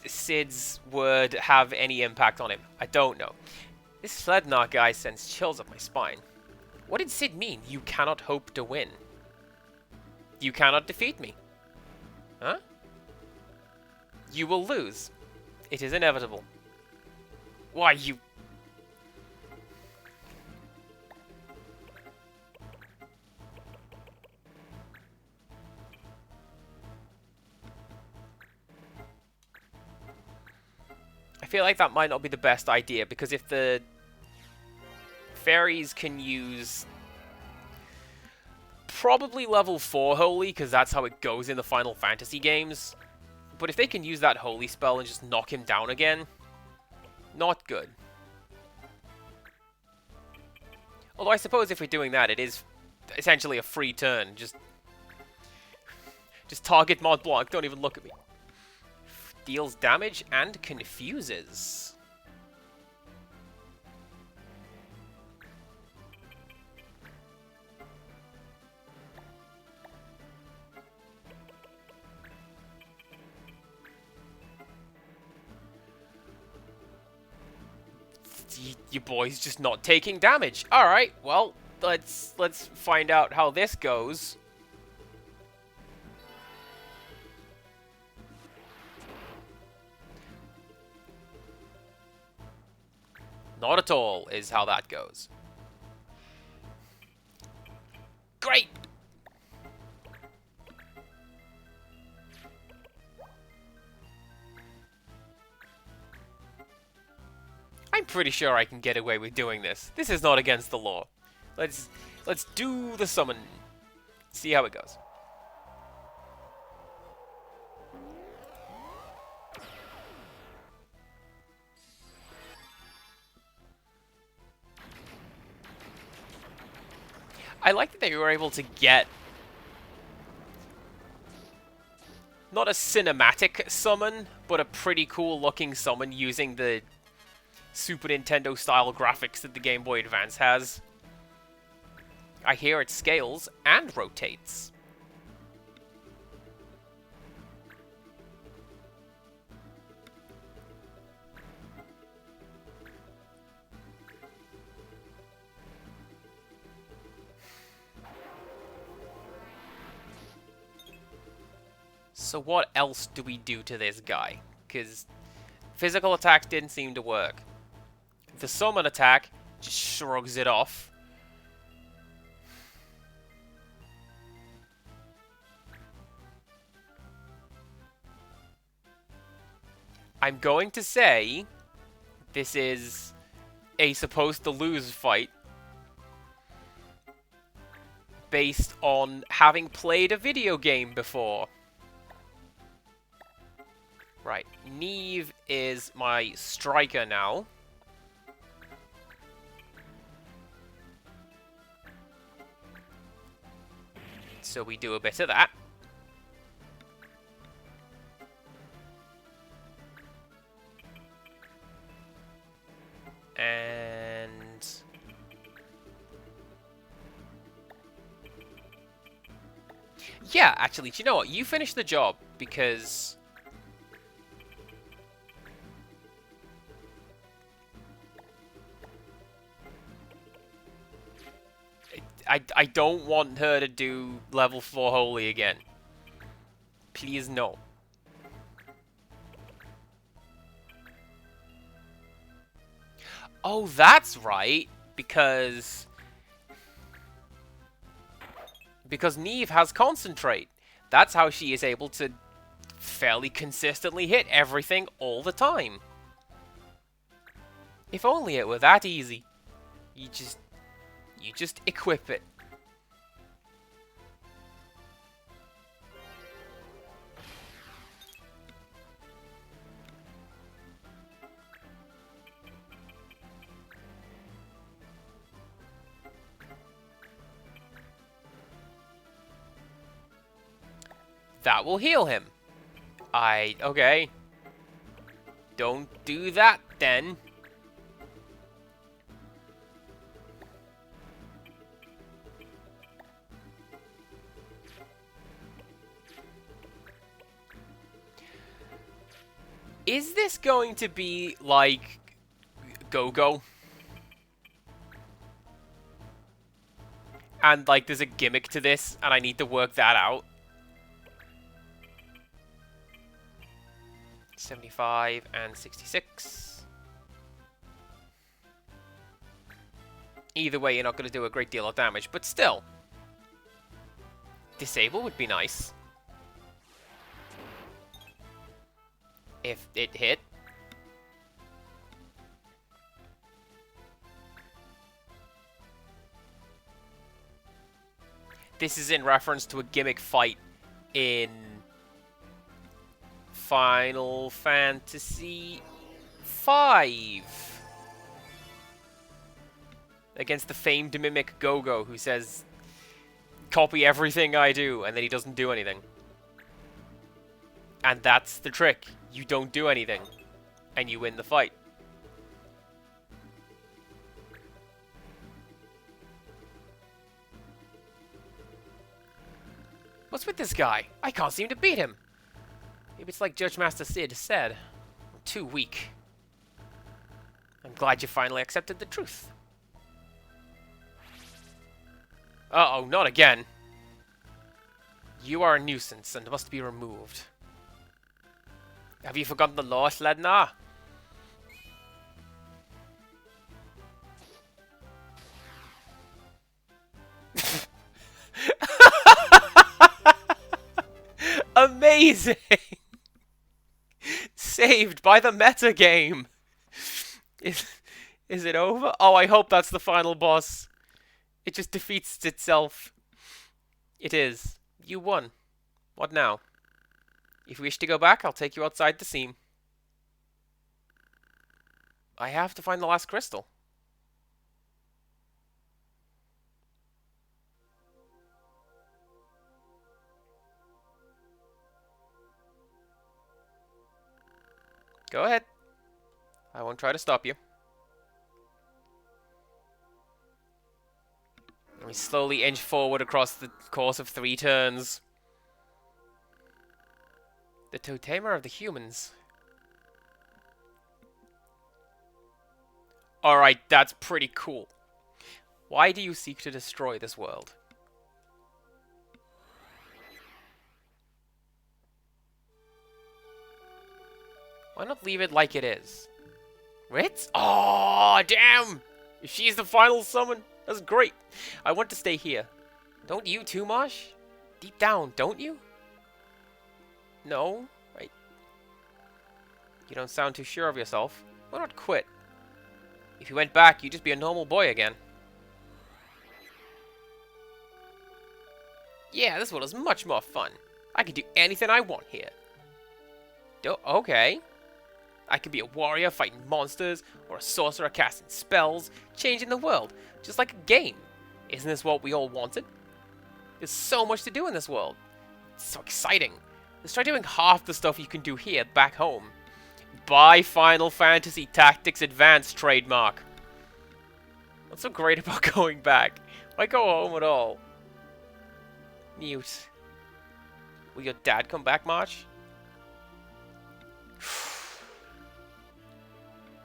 Sid's word have any impact on him? I don't know. This Slednar guy sends chills up my spine. What did Sid mean? You cannot hope to win. You cannot defeat me. Huh? You will lose. It is inevitable. Why, you... feel like that might not be the best idea, because if the fairies can use probably level 4 Holy, because that's how it goes in the Final Fantasy games. But if they can use that Holy spell and just knock him down again, not good. Although I suppose if we're doing that, it is essentially a free turn. Just target Mont Blanc, don't even look at me. Deals damage and confuses. Your boy's just not taking damage. Alright, well, let's find out how this goes. Not at all is how that goes. Great! I'm pretty sure I can get away with doing this. This is not against the law. Let's do the summon. See how it goes. I like that they were able to get not a cinematic summon, but a pretty cool looking summon using the Super Nintendo style graphics that the Game Boy Advance has. I hear it scales and rotates. So what else do we do to this guy? Because physical attack didn't seem to work. The summon attack just shrugs it off. I'm going to say this is a supposed to lose fight based on having played a video game before. Right, Neve is my striker now. So we do a bit of that. And yeah, actually, do you know what? You finish the job, because I don't want her to do level 4 Holy again. Please, no. Oh, that's right, because Neve has Concentrate. That's how she is able to fairly consistently hit everything all the time. If only it were that easy. You just equip it. That will heal him. Okay. Don't do that then. Is this going to be like Go-Go? And like there's a gimmick to this and I need to work that out? 75 and 66. Either way, you're not going to do a great deal of damage, but still. Disable would be nice. If it hit. This is in reference to a gimmick fight in Final Fantasy V. Against the famed mimic Go-Go, who says, copy everything I do, and then he doesn't do anything. And that's the trick. You don't do anything, and you win the fight. What's with this guy? I can't seem to beat him. Maybe it's like Judge Master Sid said. I'm too weak. I'm glad you finally accepted the truth. Uh-oh, not again. You are a nuisance and must be removed. Have you forgotten the law, Sledna? Amazing! Saved by the metagame! Is it over? Oh, I hope that's the final boss. It just defeats itself. It is. You won. What now? If you wish to go back, I'll take you outside the seam. I have to find the last crystal. Go ahead. I won't try to stop you. And we slowly inch forward across the course of 3 turns. The Totemer of the humans. Alright, that's pretty cool. Why do you seek to destroy this world? Why not leave it like it is? Ritz? Oh, damn! If she's the final summon, that's great. I want to stay here. Don't you too, Mosh? Deep down, don't you? No? Right. You don't sound too sure of yourself. Why not quit? If you went back, you'd just be a normal boy again. Yeah, this world is much more fun. I can do anything I want here. Okay. I could be a warrior fighting monsters, or a sorcerer casting spells, changing the world, just like a game. Isn't this what we all wanted? There's so much to do in this world. It's so exciting. Let's try doing half the stuff you can do here back home. Buy Final Fantasy Tactics Advanced trademark. What's so great about going back? Why go home at all? Mute. Will your dad come back, March?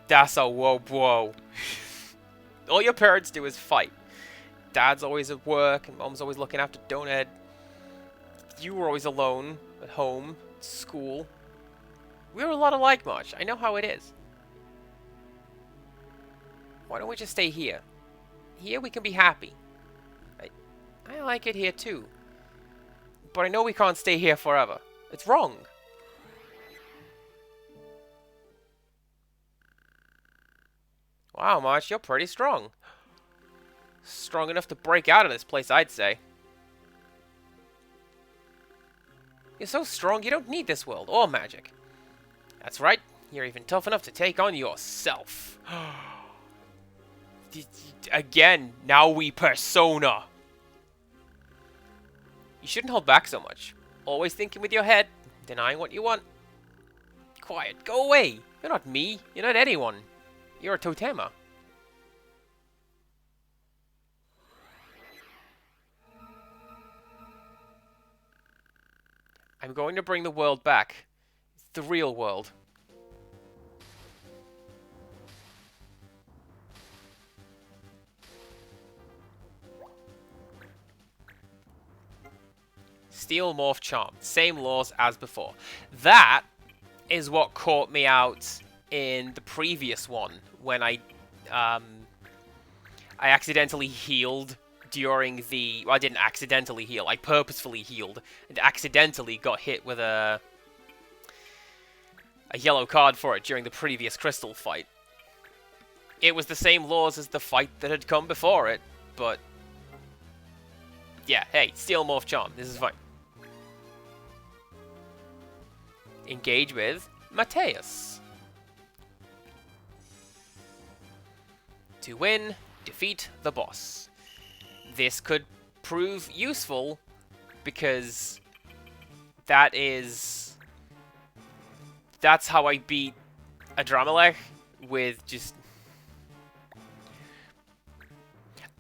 That's a whoa. All your parents do is fight. Dad's always at work, and Mom's always looking after Donut. You were always alone, at home, at school. We were a lot alike, March. I know how it is. Why don't we just stay here? Here we can be happy. I like it here too. But I know we can't stay here forever. It's wrong. Wow, March, you're pretty strong. Strong enough to break out of this place, I'd say. You're so strong, you don't need this world, or magic. That's right, you're even tough enough to take on yourself. Again, now we persona. You shouldn't hold back so much. Always thinking with your head, denying what you want. Quiet, go away. You're not me, you're not anyone. You're a Totema. I'm going to bring the world back. The real world. Steel Morph Charm. Same laws as before. That is what caught me out in the previous one when I accidentally healed during the... Well, I didn't accidentally heal. I purposefully healed and accidentally got hit with a yellow card for it during the previous crystal fight. It was the same laws as the fight that had come before it, but Yeah, hey, Steel Morph Charm. This is fine. Engage with Mateus. To win, defeat the boss. This could prove useful because that's how I beat Adramelech with just...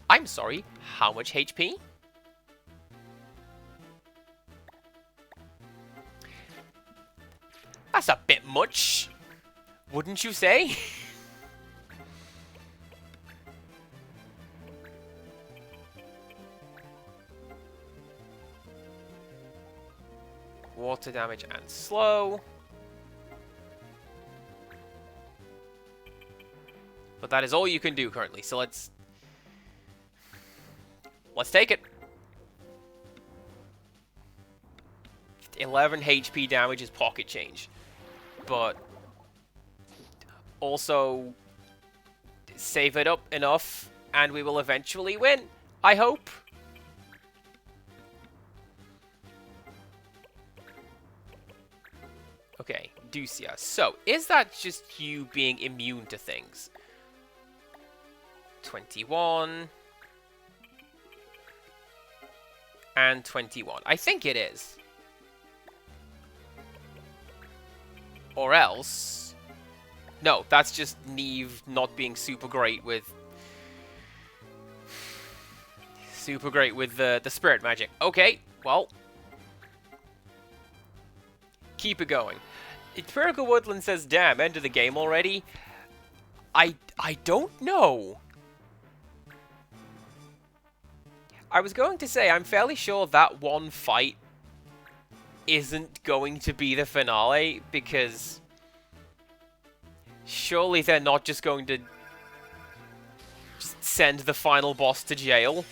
I'm sorry, how much HP? That's a bit much, wouldn't you say? Water damage and slow. But that is all you can do currently, so let's take it. 11 HP damage is pocket change. But also save it up enough and we will eventually win, I hope. Okay, Ducia. So, is that just you being immune to things? 21. And 21. I think it is. Or else... No, that's just Neve not being super great with... the spirit magic. Okay, well... Keep it going. Empirical Woodland says, damn, end of the game already? I don't know. I was going to say, I'm fairly sure that one fight isn't going to be the finale, because surely they're not just going to just send the final boss to jail.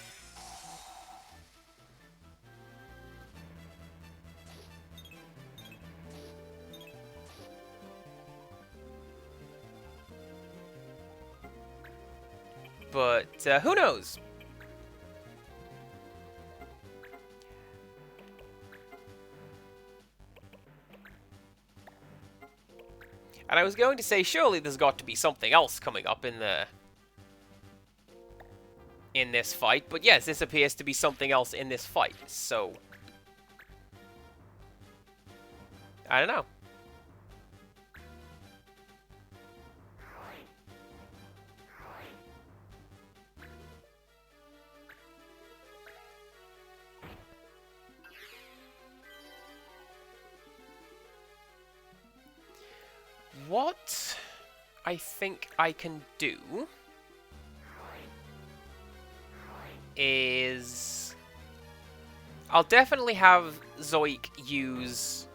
But who knows? And I was going to say, surely there's got to be something else coming up in this fight. But yes, this appears to be something else in this fight. So, I don't know. What I think I can do is... I'll definitely have Zoik use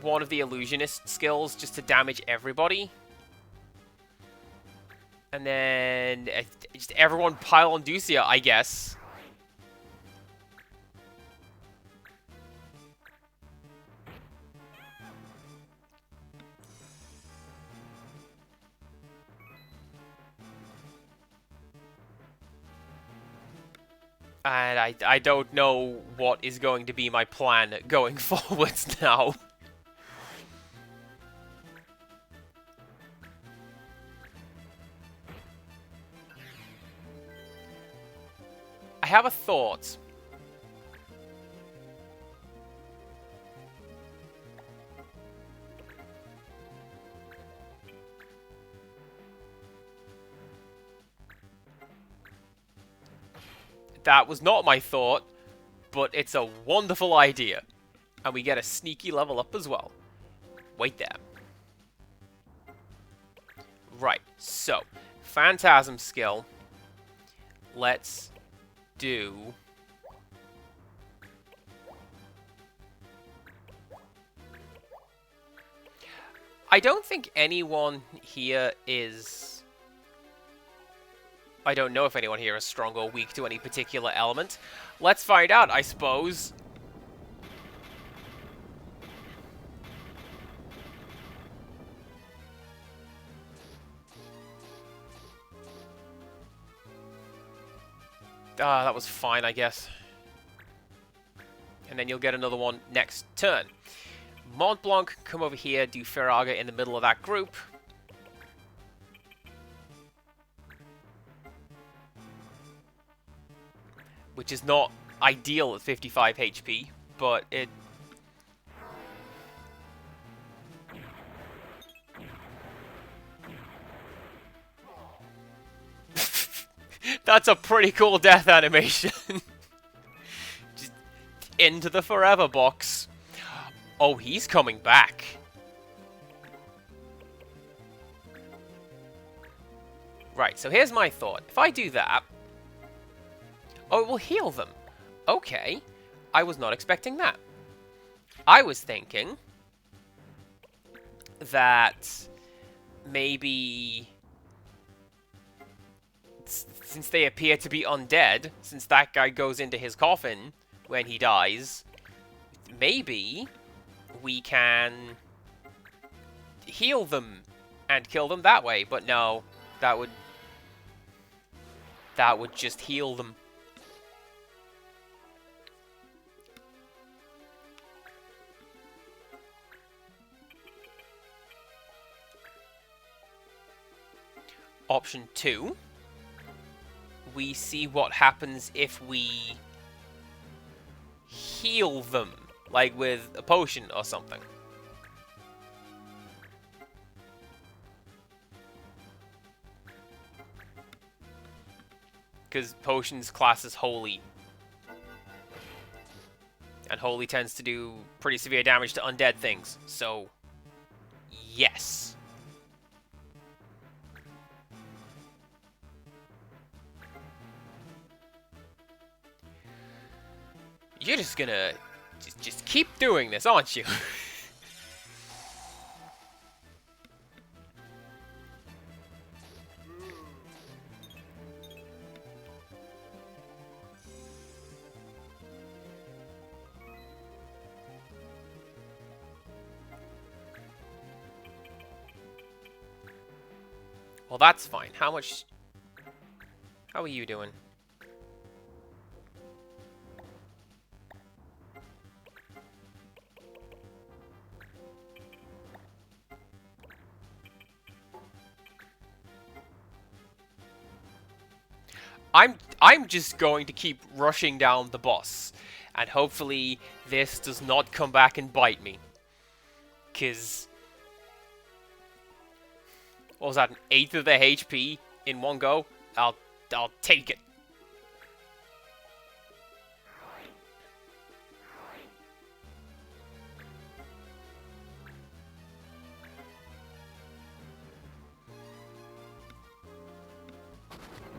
one of the illusionist skills just to damage everybody. And then just everyone pile on Ducia, I guess. And I don't know what is going to be my plan going forwards now. I have a thought. That was not my thought, but it's a wonderful idea. And we get a sneaky level up as well. Wait there. Right, so, Phantasm skill. Let's do... I don't think anyone here is... I don't know if anyone here is strong or weak to any particular element. Let's find out, I suppose. Ah, that was fine, I guess. and then you'll get another one next turn. Mont Blanc, come over here, do Firaga in the middle of that group. Which is not ideal at 55 HP, but it... That's a pretty cool death animation. Just into the forever box. Oh, he's coming back. Right, so here's my thought. If I do that... Oh, it will heal them. Okay. I was not expecting that. I was thinking that maybe... Since they appear to be undead, since that guy goes into his coffin when he dies, maybe we can heal them and kill them that way. But no, that would just heal them. Option 2. We see what happens if we heal them, like with a potion or something. Because potions class is holy. And holy tends to do pretty severe damage to undead things, so yes. You're just gonna just keep doing this, aren't you? Well, that's fine. How are you doing? I'm just going to keep rushing down the boss, and hopefully this does not come back and bite me. 'Cause what was that, an eighth of their HP in one go? I'll take it.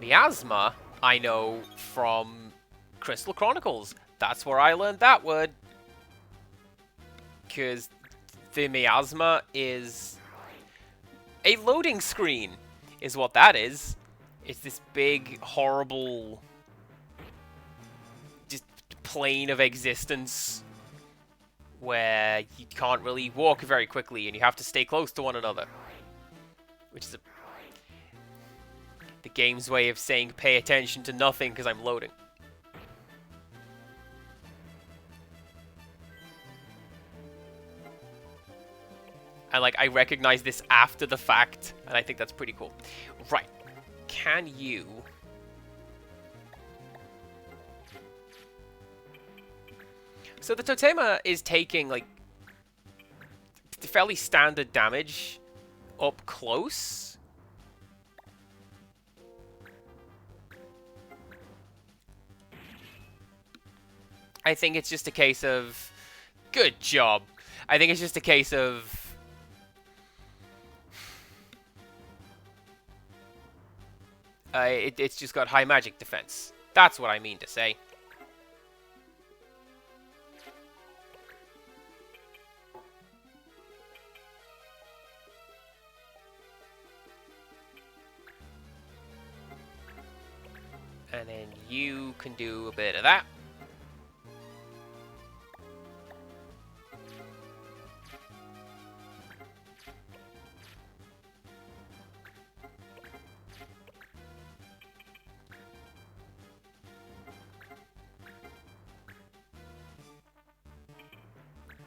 Miasma, I know from Crystal Chronicles. That's where I learned that word. Because the miasma is a loading screen, is what that is. It's this big, horrible, just plane of existence where you can't really walk very quickly and you have to stay close to one another. Which is the game's way of saying pay attention to nothing because I'm loading. And like, I recognize this after the fact, and I think that's pretty cool. Right. Can you... So the Totema is taking, like, fairly standard damage up close. I think it's just a case of... Good job. I think it's just a case of... It's just got high magic defense. That's what I mean to say. And then you can do a bit of that.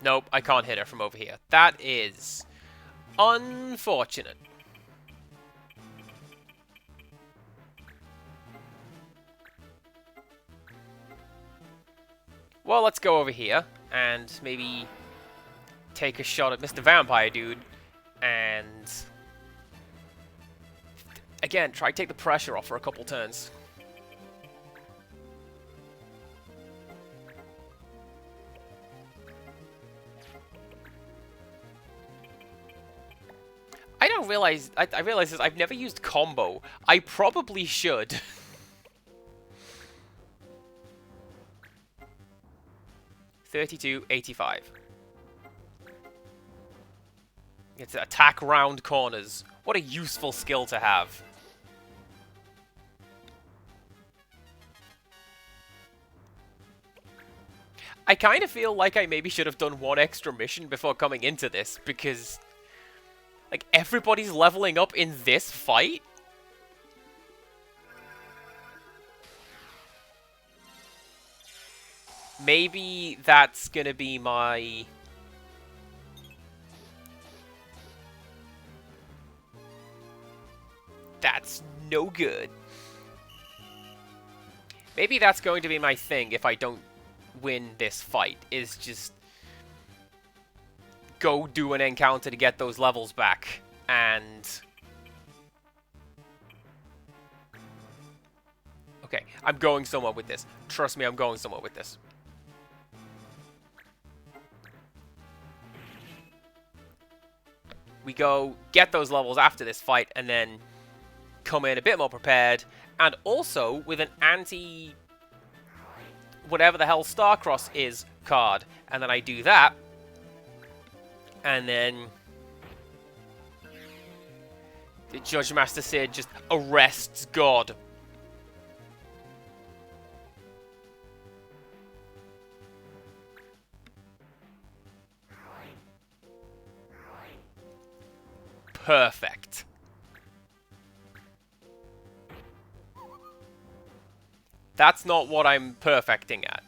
Nope, I can't hit her from over here. That is unfortunate. Well, let's go over here and maybe take a shot at Mr. Vampire Dude and again, try to take the pressure off for a couple turns. I don't realize, I realize this, I've never used combo. I probably should. $32.85. It's attack round corners. What a useful skill to have. I kind of feel like I maybe should have done one extra mission before coming into this, because like everybody's leveling up in this fight. Maybe that's gonna be my... That's no good. Maybe that's going to be my thing if I don't win this fight, is just go do an encounter to get those levels back, and... Okay, I'm going somewhere with this. Trust me, I'm going somewhere with this. We go get those levels after this fight, and then come in a bit more prepared, and also with an anti... whatever the hell Starcross is card. And then I do that, and then the Judge Master Sid just arrests God. Perfect. That's not what I'm perfecting at.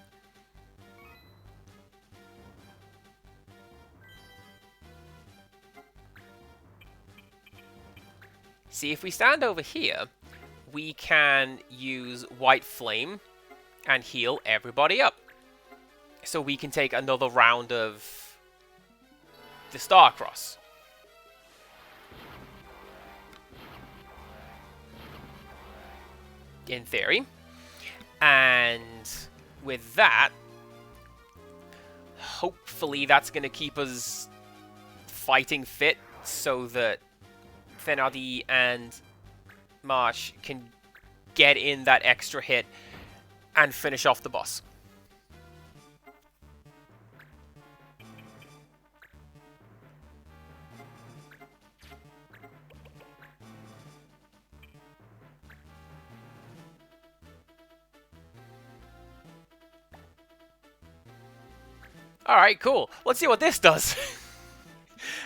See, if we stand over here, we can use White Flame and heal everybody up. So we can take another round of the Starcross. In theory. And with that, hopefully that's going to keep us fighting fit so that Thenardi and Marsh can get in that extra hit and finish off the boss. Alright, cool. Let's see what this does.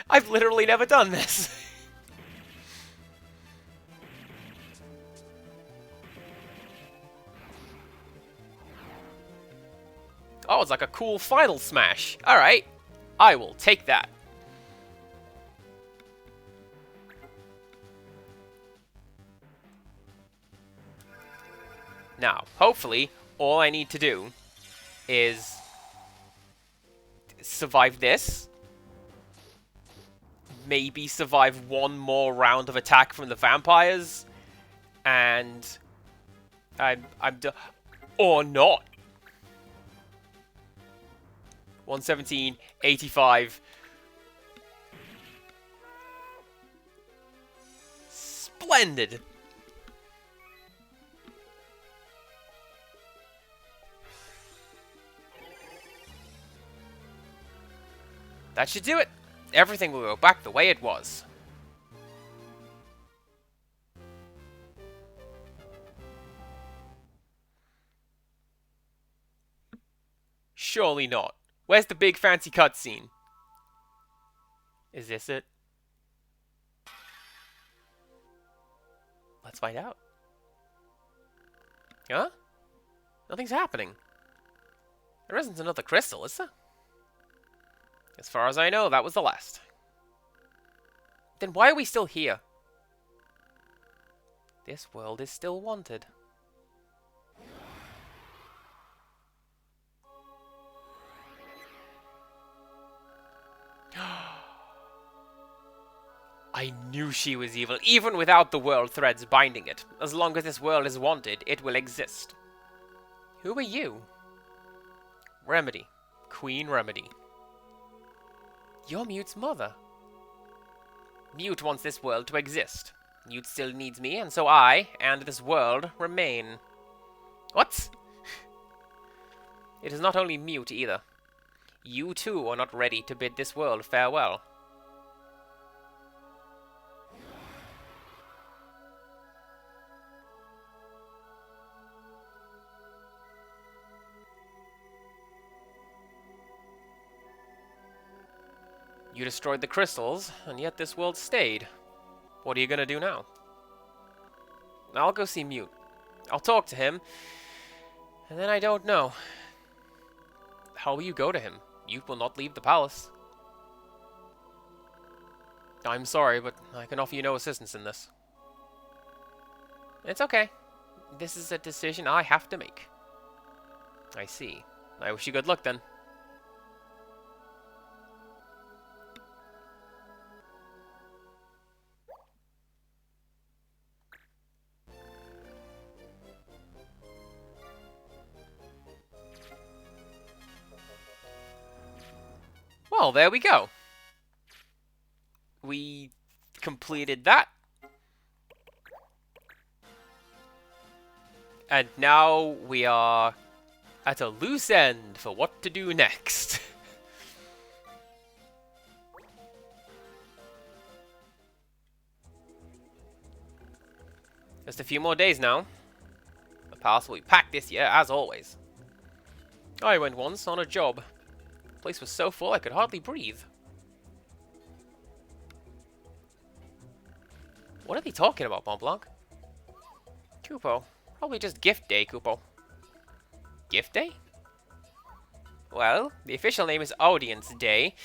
I've literally never done this. Oh, it's like a cool final smash. Alright, I will take that. Now, hopefully, all I need to do is survive this. Maybe survive one more round of attack from the vampires. And I'm done. Or not. 117.85. Splendid. That should do it. Everything will go back the way it was. Surely not. Where's the big fancy cutscene? Is this it? Let's find out. Huh? Nothing's happening. There isn't another crystal, is there? As far as I know, that was the last. Then why are we still here? This world is still wanted. I knew she was evil, even without the world threads binding it. As long as this world is wanted, it will exist. Who are you? Remedy. Queen Remedy. You're Mute's mother. Mute wants this world to exist. Mute still needs me, and so I, and this world, remain. What? It is not only Mute either. You too are not ready to bid this world farewell. You destroyed the crystals, and yet this world stayed. What are you gonna do now? I'll go see Mute. I'll talk to him, and then I don't know. How will you go to him? Mute will not leave the palace. I'm sorry, but I can offer you no assistance in this. It's okay. This is a decision I have to make. I see. I wish you good luck then. Well, there we go. We completed that. And now we are at a loose end for what to do next. Just a few more days now. The palace will be packed this year, as always. I went once on a job. The place was so full I could hardly breathe. What are they talking about, Mont Blanc? Kupo. Probably just gift day, Kupo. Gift day? Well, the official name is Audience Day,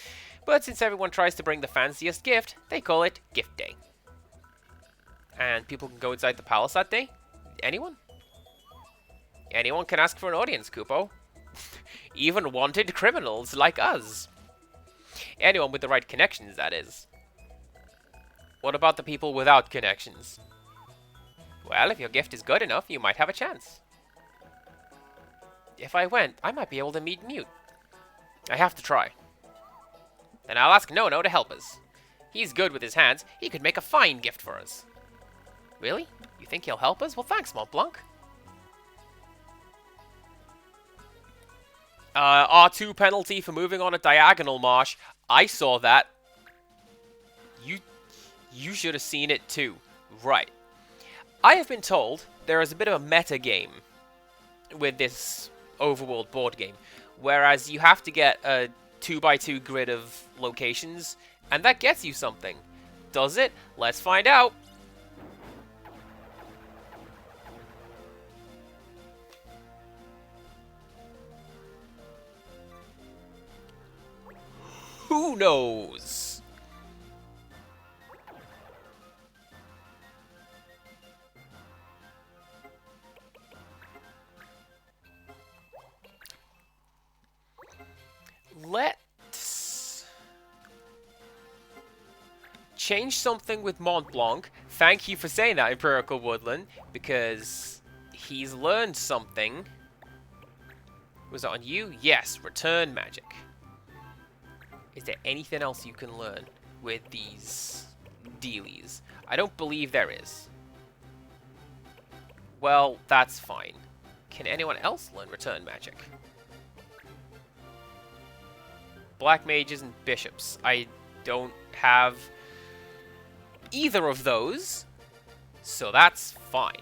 but since everyone tries to bring the fanciest gift, they call it Gift Day. And people can go inside the palace that day? Anyone? Anyone can ask for an audience, Kupo. Even wanted criminals like us. Anyone with the right connections, that is. What about the people without connections? Well, if your gift is good enough, you might have a chance. If I went, I might be able to meet Mute. I have to try. Then I'll ask Nono to help us. He's good with his hands. He could make a fine gift for us. Really? You think he'll help us? Well, thanks, Mont Blanc. R2 penalty for moving on a diagonal marsh. I saw that. You should have seen it too. Right. I have been told there is a bit of a meta game with this overworld board game, whereas you have to get a 2x2 grid of locations, and that gets you something. Does it? Let's find out. Who knows? Let's change something with Mont Blanc. Thank you for saying that, Empirical Woodland, because he's learned something. Was it on you? Yes, return magic. Is there anything else you can learn with these dealies? I don't believe there is. Well, that's fine. Can anyone else learn return magic? Black mages and bishops. I don't have either of those, so that's fine.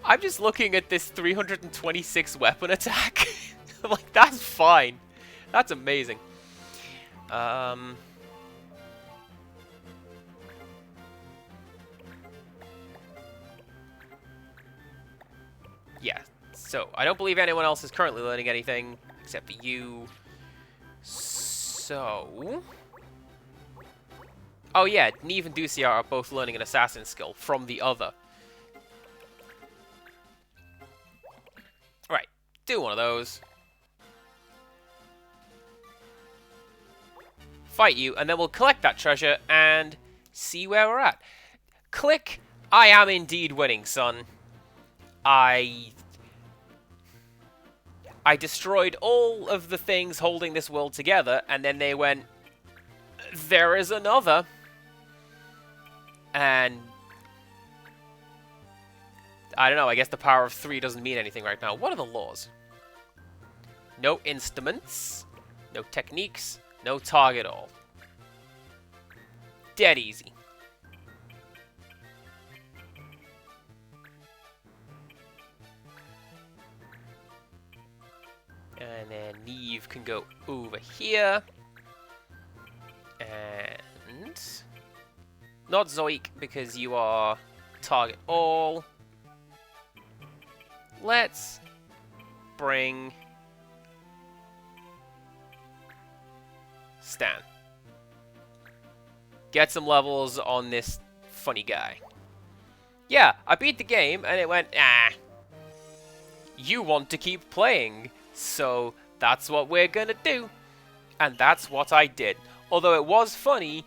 I'm just looking at this 326 weapon attack. I'm like, that's fine. That's amazing. Yeah, so I don't believe anyone else is currently learning anything except for you. So... Oh yeah, Neve and Ducia are both learning an assassin skill from the other. Right, do one of those. Fight you, and then we'll collect that treasure and see where we're at. Click. I am indeed winning, son. I destroyed all of the things holding this world together, and then they went, there is another. And I don't know, I guess the power of 3 doesn't mean anything right now. What are the laws? No instruments, no techniques, no target all. Dead easy. And then Neve can go over here. And... not Zoik, because you are target all. Let's bring Stan. Get some levels on this funny guy. Yeah, I beat the game, and it went, ah. You want to keep playing, so that's what we're gonna do. And that's what I did. Although it was funny,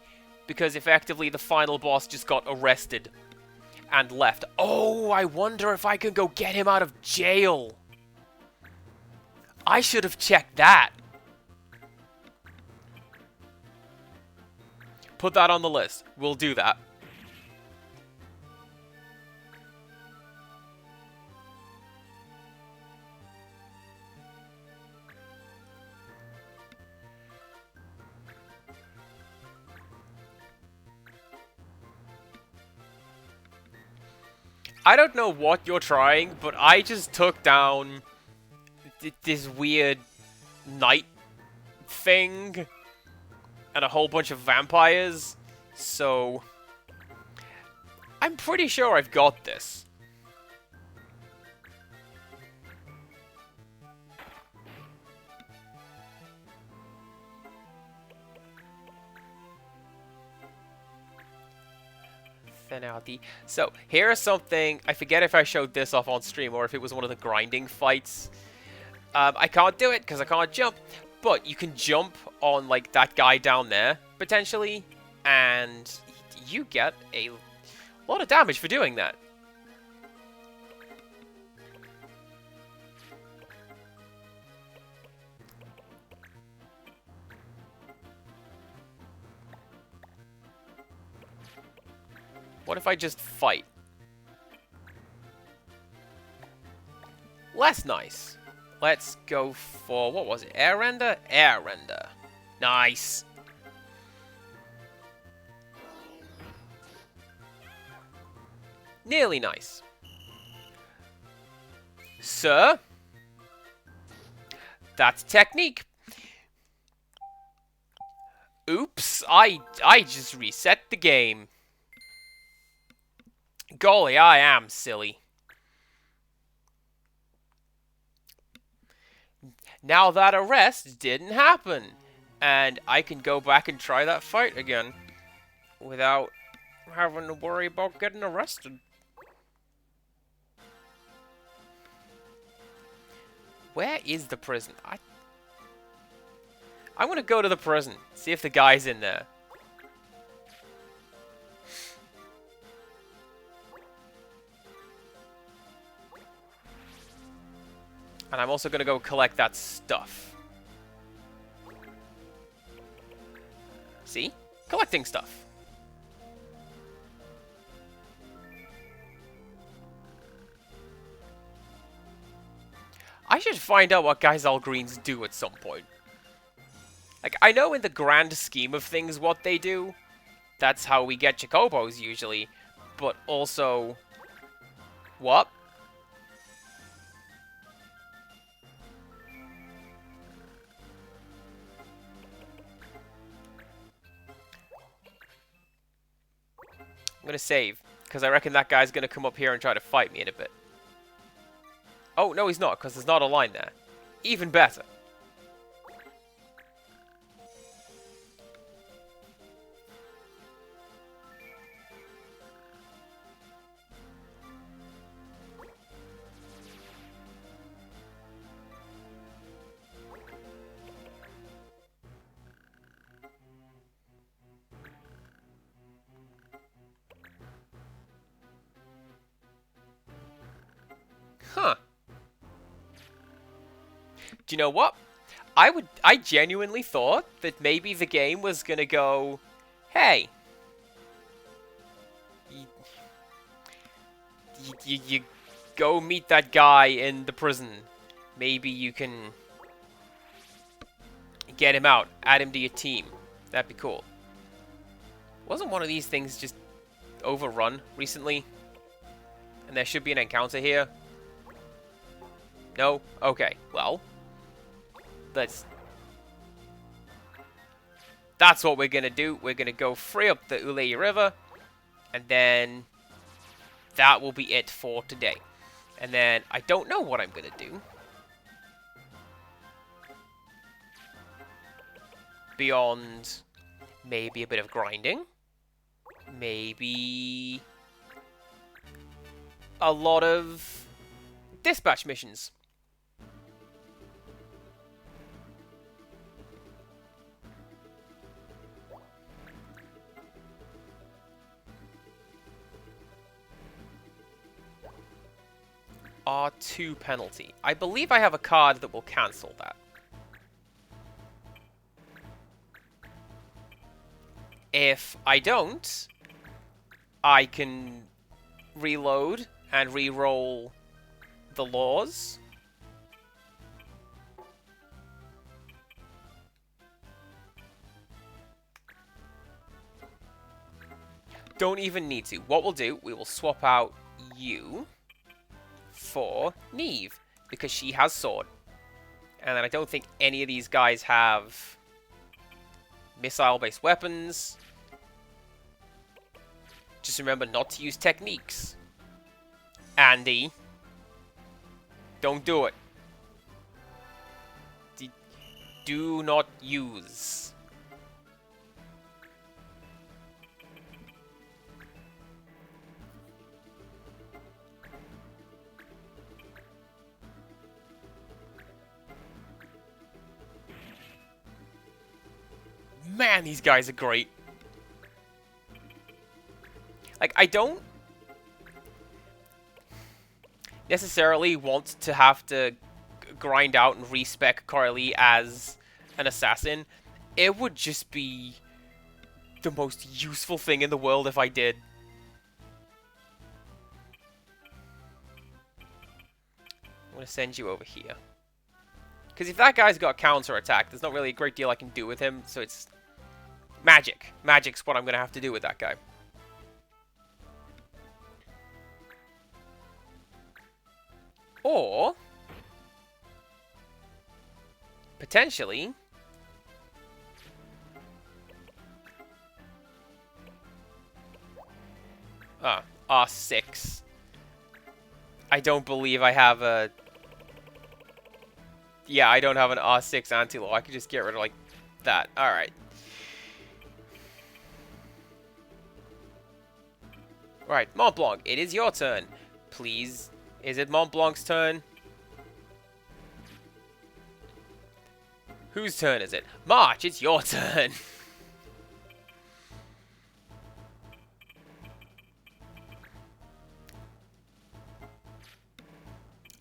because effectively the final boss just got arrested and left. Oh, I wonder if I can go get him out of jail. I should have checked that. Put that on the list. We'll do that. I don't know what you're trying, but I just took down this weird knight thing and a whole bunch of vampires, so I'm pretty sure I've got this. Finality. So, here's something, I forget if I showed this off on stream or if it was one of the grinding fights. I can't do it because I can't jump, but you can jump on, like, that guy down there, potentially, and you get a lot of damage for doing that. What if I just fight? Less nice. Let's go for, what was it? Air render? Air render. Nice. Nearly nice. Sir? That's technique. Oops, I just reset the game. Golly, I am silly. Now that arrest didn't happen, and I can go back and try that fight again without having to worry about getting arrested. Where is the prison? I want to go to the prison, see if the guy's in there. And I'm also going to go collect that stuff. See? Collecting stuff. I should find out what Geisel Greens do at some point. Like, I know in the grand scheme of things what they do. That's how we get Chocobos usually. But also... What? I'm gonna save, because I reckon that guy's gonna come up here and try to fight me in a bit. Oh, no, he's not, because there's not a line there. Even better. Huh. Do you know what? I genuinely thought that maybe the game was gonna go, hey, you go meet that guy in the prison. Maybe you can get him out, add him to your team. That'd be cool. Wasn't one of these things just overrun recently? And there should be an encounter here? No? Okay, well. That's what we're gonna do. We're gonna go free up the Ulei River, and then that will be it for today. And then I don't know what I'm gonna do beyond maybe a bit of grinding, maybe a lot of dispatch missions. R2 penalty. I believe I have a card that will cancel that. If I don't, I can reload and re-roll the laws. Don't even need to. What we'll do, we will swap out you for Neve, because she has sword. And then I don't think any of these guys have missile-based weapons. Just remember not to use techniques. Andy, don't do it. Do not use. Man, these guys are great. Like, I don't necessarily want to have to grind out and respec Carly as an assassin. It would just be the most useful thing in the world if I did. I'm going to send you over here. Because if that guy's got a counter-attack, there's not really a great deal I can do with him, so it's magic. Magic's what I'm going to have to do with that guy. Or, potentially, R6. I don't believe I have a... Yeah, I don't have an R6 anti-law. I could just get rid of, like, that. Alright. Right, Mont Blanc, it is your turn. Please, is it Mont Blanc's turn? Whose turn is it? March, it's your turn.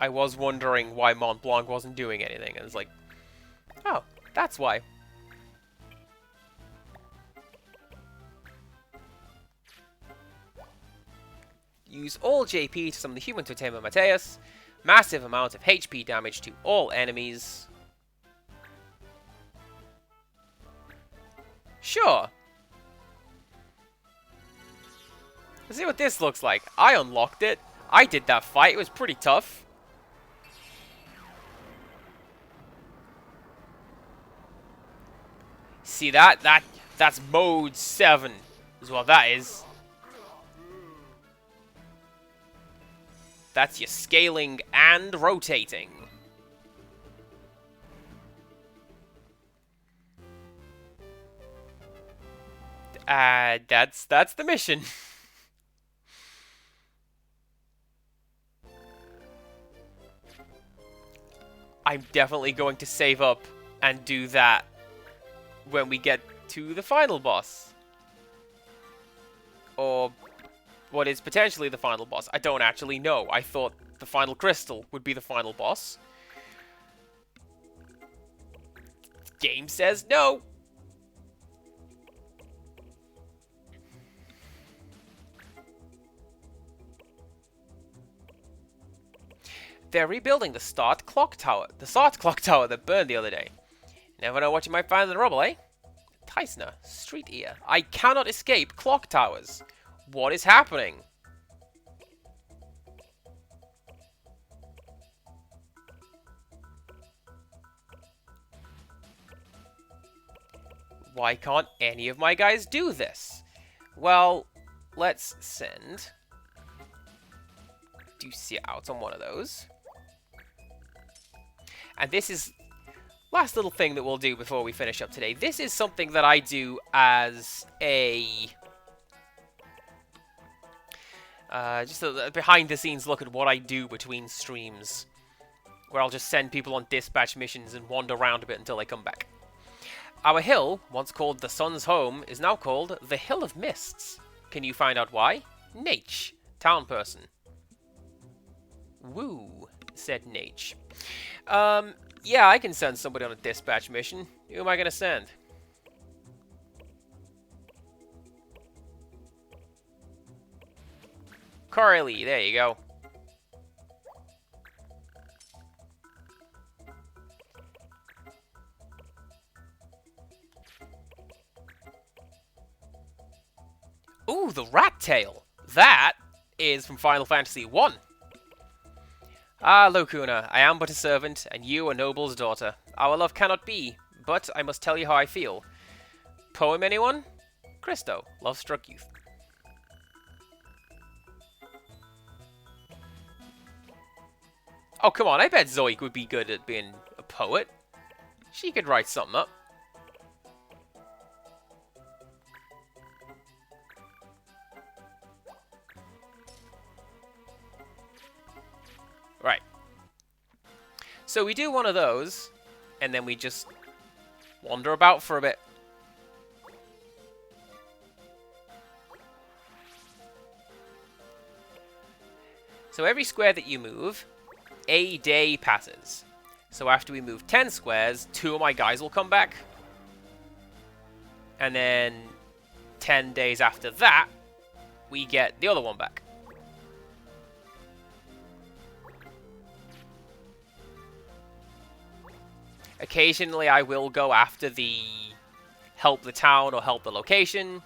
I was wondering why Mont Blanc wasn't doing anything. And it's like, oh, that's why. Use all JP to summon the human Totema Mateus. Massive amount of HP damage to all enemies. Sure. Let's see what this looks like. I unlocked it. I did that fight. It was pretty tough. See that? That's mode 7 is what that is. That's your scaling and rotating. That's the mission. I'm definitely going to save up and do that when we get to the final boss. Or what is potentially the final boss. I don't actually know. I thought the final crystal would be the final boss. Game says no. They're rebuilding the start clock tower. The start clock tower that burned the other day. Never know what you might find in the rubble, eh? Teisner, street ear. I cannot escape clock towers. What is happening? Why can't any of my guys do this? Well, let's send Ducia out on one of those. And this is last little thing that we'll do before we finish up today. This is something that I do as a just a behind-the-scenes look at what I do between streams, where I'll just send people on dispatch missions and wander around a bit until they come back. Our hill, once called the Sun's Home, is now called the Hill of Mists. Can you find out why? Nate, town person. Woo, said Nate. Yeah, I can send somebody on a dispatch mission. Who am I going to send? Carly, there you go. Ooh, the rat tail. That is from Final Fantasy 1. Ah, Locuna, I am but a servant, and you a noble's daughter. Our love cannot be, but I must tell you how I feel. Poem, anyone? Christo, love-struck youth. Oh, come on, I bet Zoe would be good at being a poet. She could write something up. Right. So we do one of those, and then we just wander about for a bit. So every square that you move, a day passes. So after we move 10 squares, 2 of my guys will come back. And then 10 days after that, we get the other one back. Occasionally, I will go after the help the town or help the location.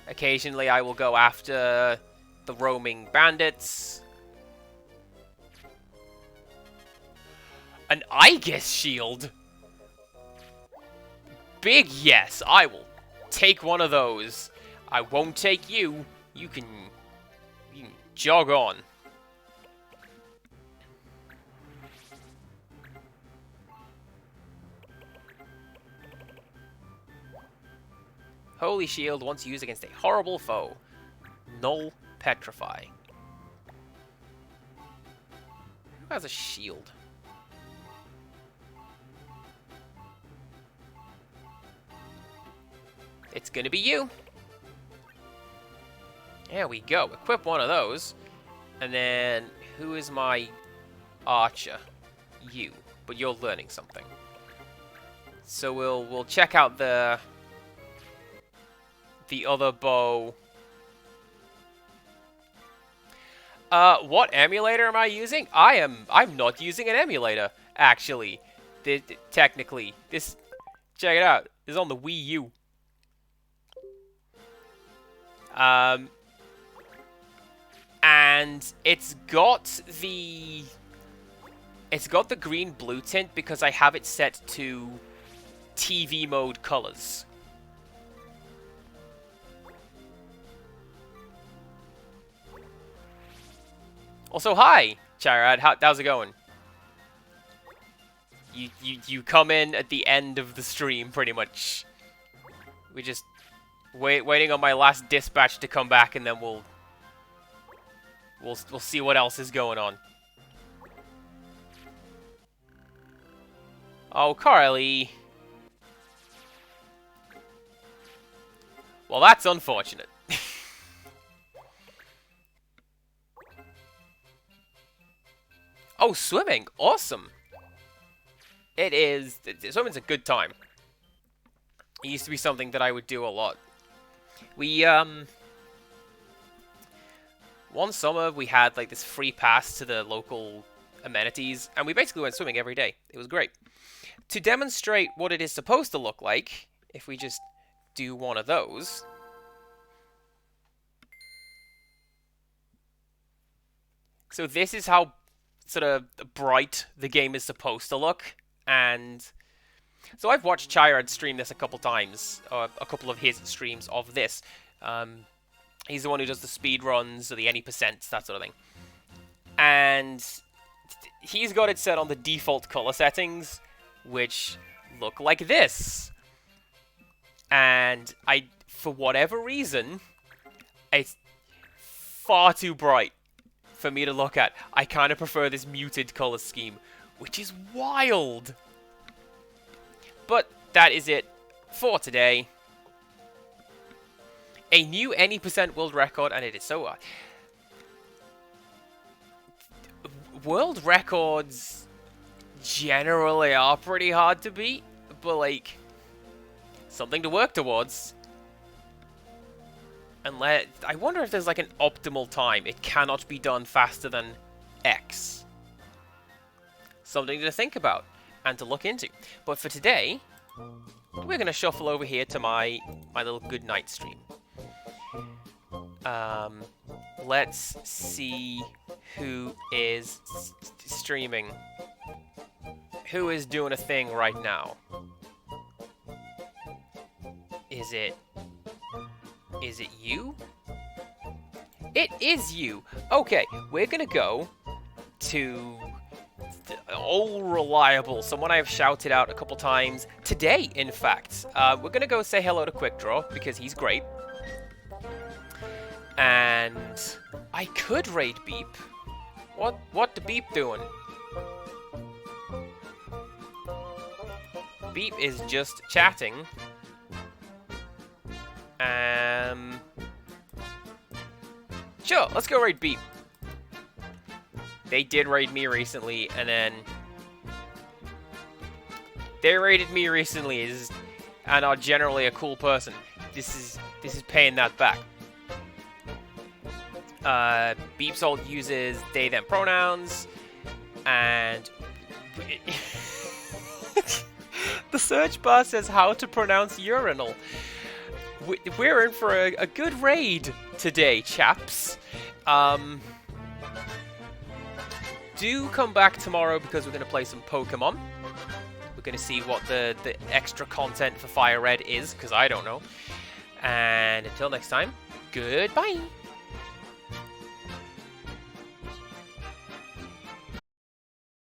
Occasionally, I will go after the roaming bandits. An Aegis shield? Big yes, I will take one of those. I won't take you. You can jog on. Holy shield once used against a horrible foe. Null petrify. Who has a shield? It's gonna be you. There we go. Equip one of those. And then, who is my archer? You. But you're learning something. So we'll check out the other bow. What emulator am I using? I'm not using an emulator, actually. Technically. Check it out. This is on the Wii U. And it's got the green blue tint because I have it set to TV mode colors. Also, hi, Chirad. How's it going? You come in at the end of the stream, pretty much. We just waiting on my last dispatch to come back, and then we'll see what else is going on. Oh, Carly. Well, that's unfortunate. Oh, swimming! Awesome! It is... Swimming's a good time. It used to be something that I would do a lot. We, one summer, we had, like, this free pass to the local amenities, and we basically went swimming every day. It was great. To demonstrate what it is supposed to look like, if we just do one of those... So this is how sort of bright the game is supposed to look, and so I've watched Chirad stream this a couple times, or a couple of his streams of this. He's the one who does the speed runs or the any percents, that sort of thing, and he's got it set on the default color settings, which look like this. And for whatever reason, it's far too bright for me to look at. I kind of prefer this muted color scheme, which is wild. But that is it for today. A new any percent world record, and it is so... world records generally are pretty hard to beat, but, like, something to work towards. I wonder if there's, like, an optimal time. It cannot be done faster than X. Something to think about and to look into. But for today, we're going to shuffle over here to my little good night stream. Let's see who is streaming. Who is doing a thing right now? Is it you? It is you! Okay, we're gonna go to old reliable, someone I have shouted out a couple times today, in fact. We're gonna go say hello to Quickdraw, because he's great. And I could raid Beep. What the Beep doing? Beep is just chatting. Sure, let's go raid Beep. They did raid me recently, and then they raided me recently and are generally a cool person. This is paying that back. Beep's alt uses they them pronouns, and the search bar says how to pronounce urinal. We're in for a good raid today, chaps. Do come back tomorrow because we're going to play some Pokemon. We're going to see what the extra content for Fire Red is, because I don't know. And until next time, goodbye!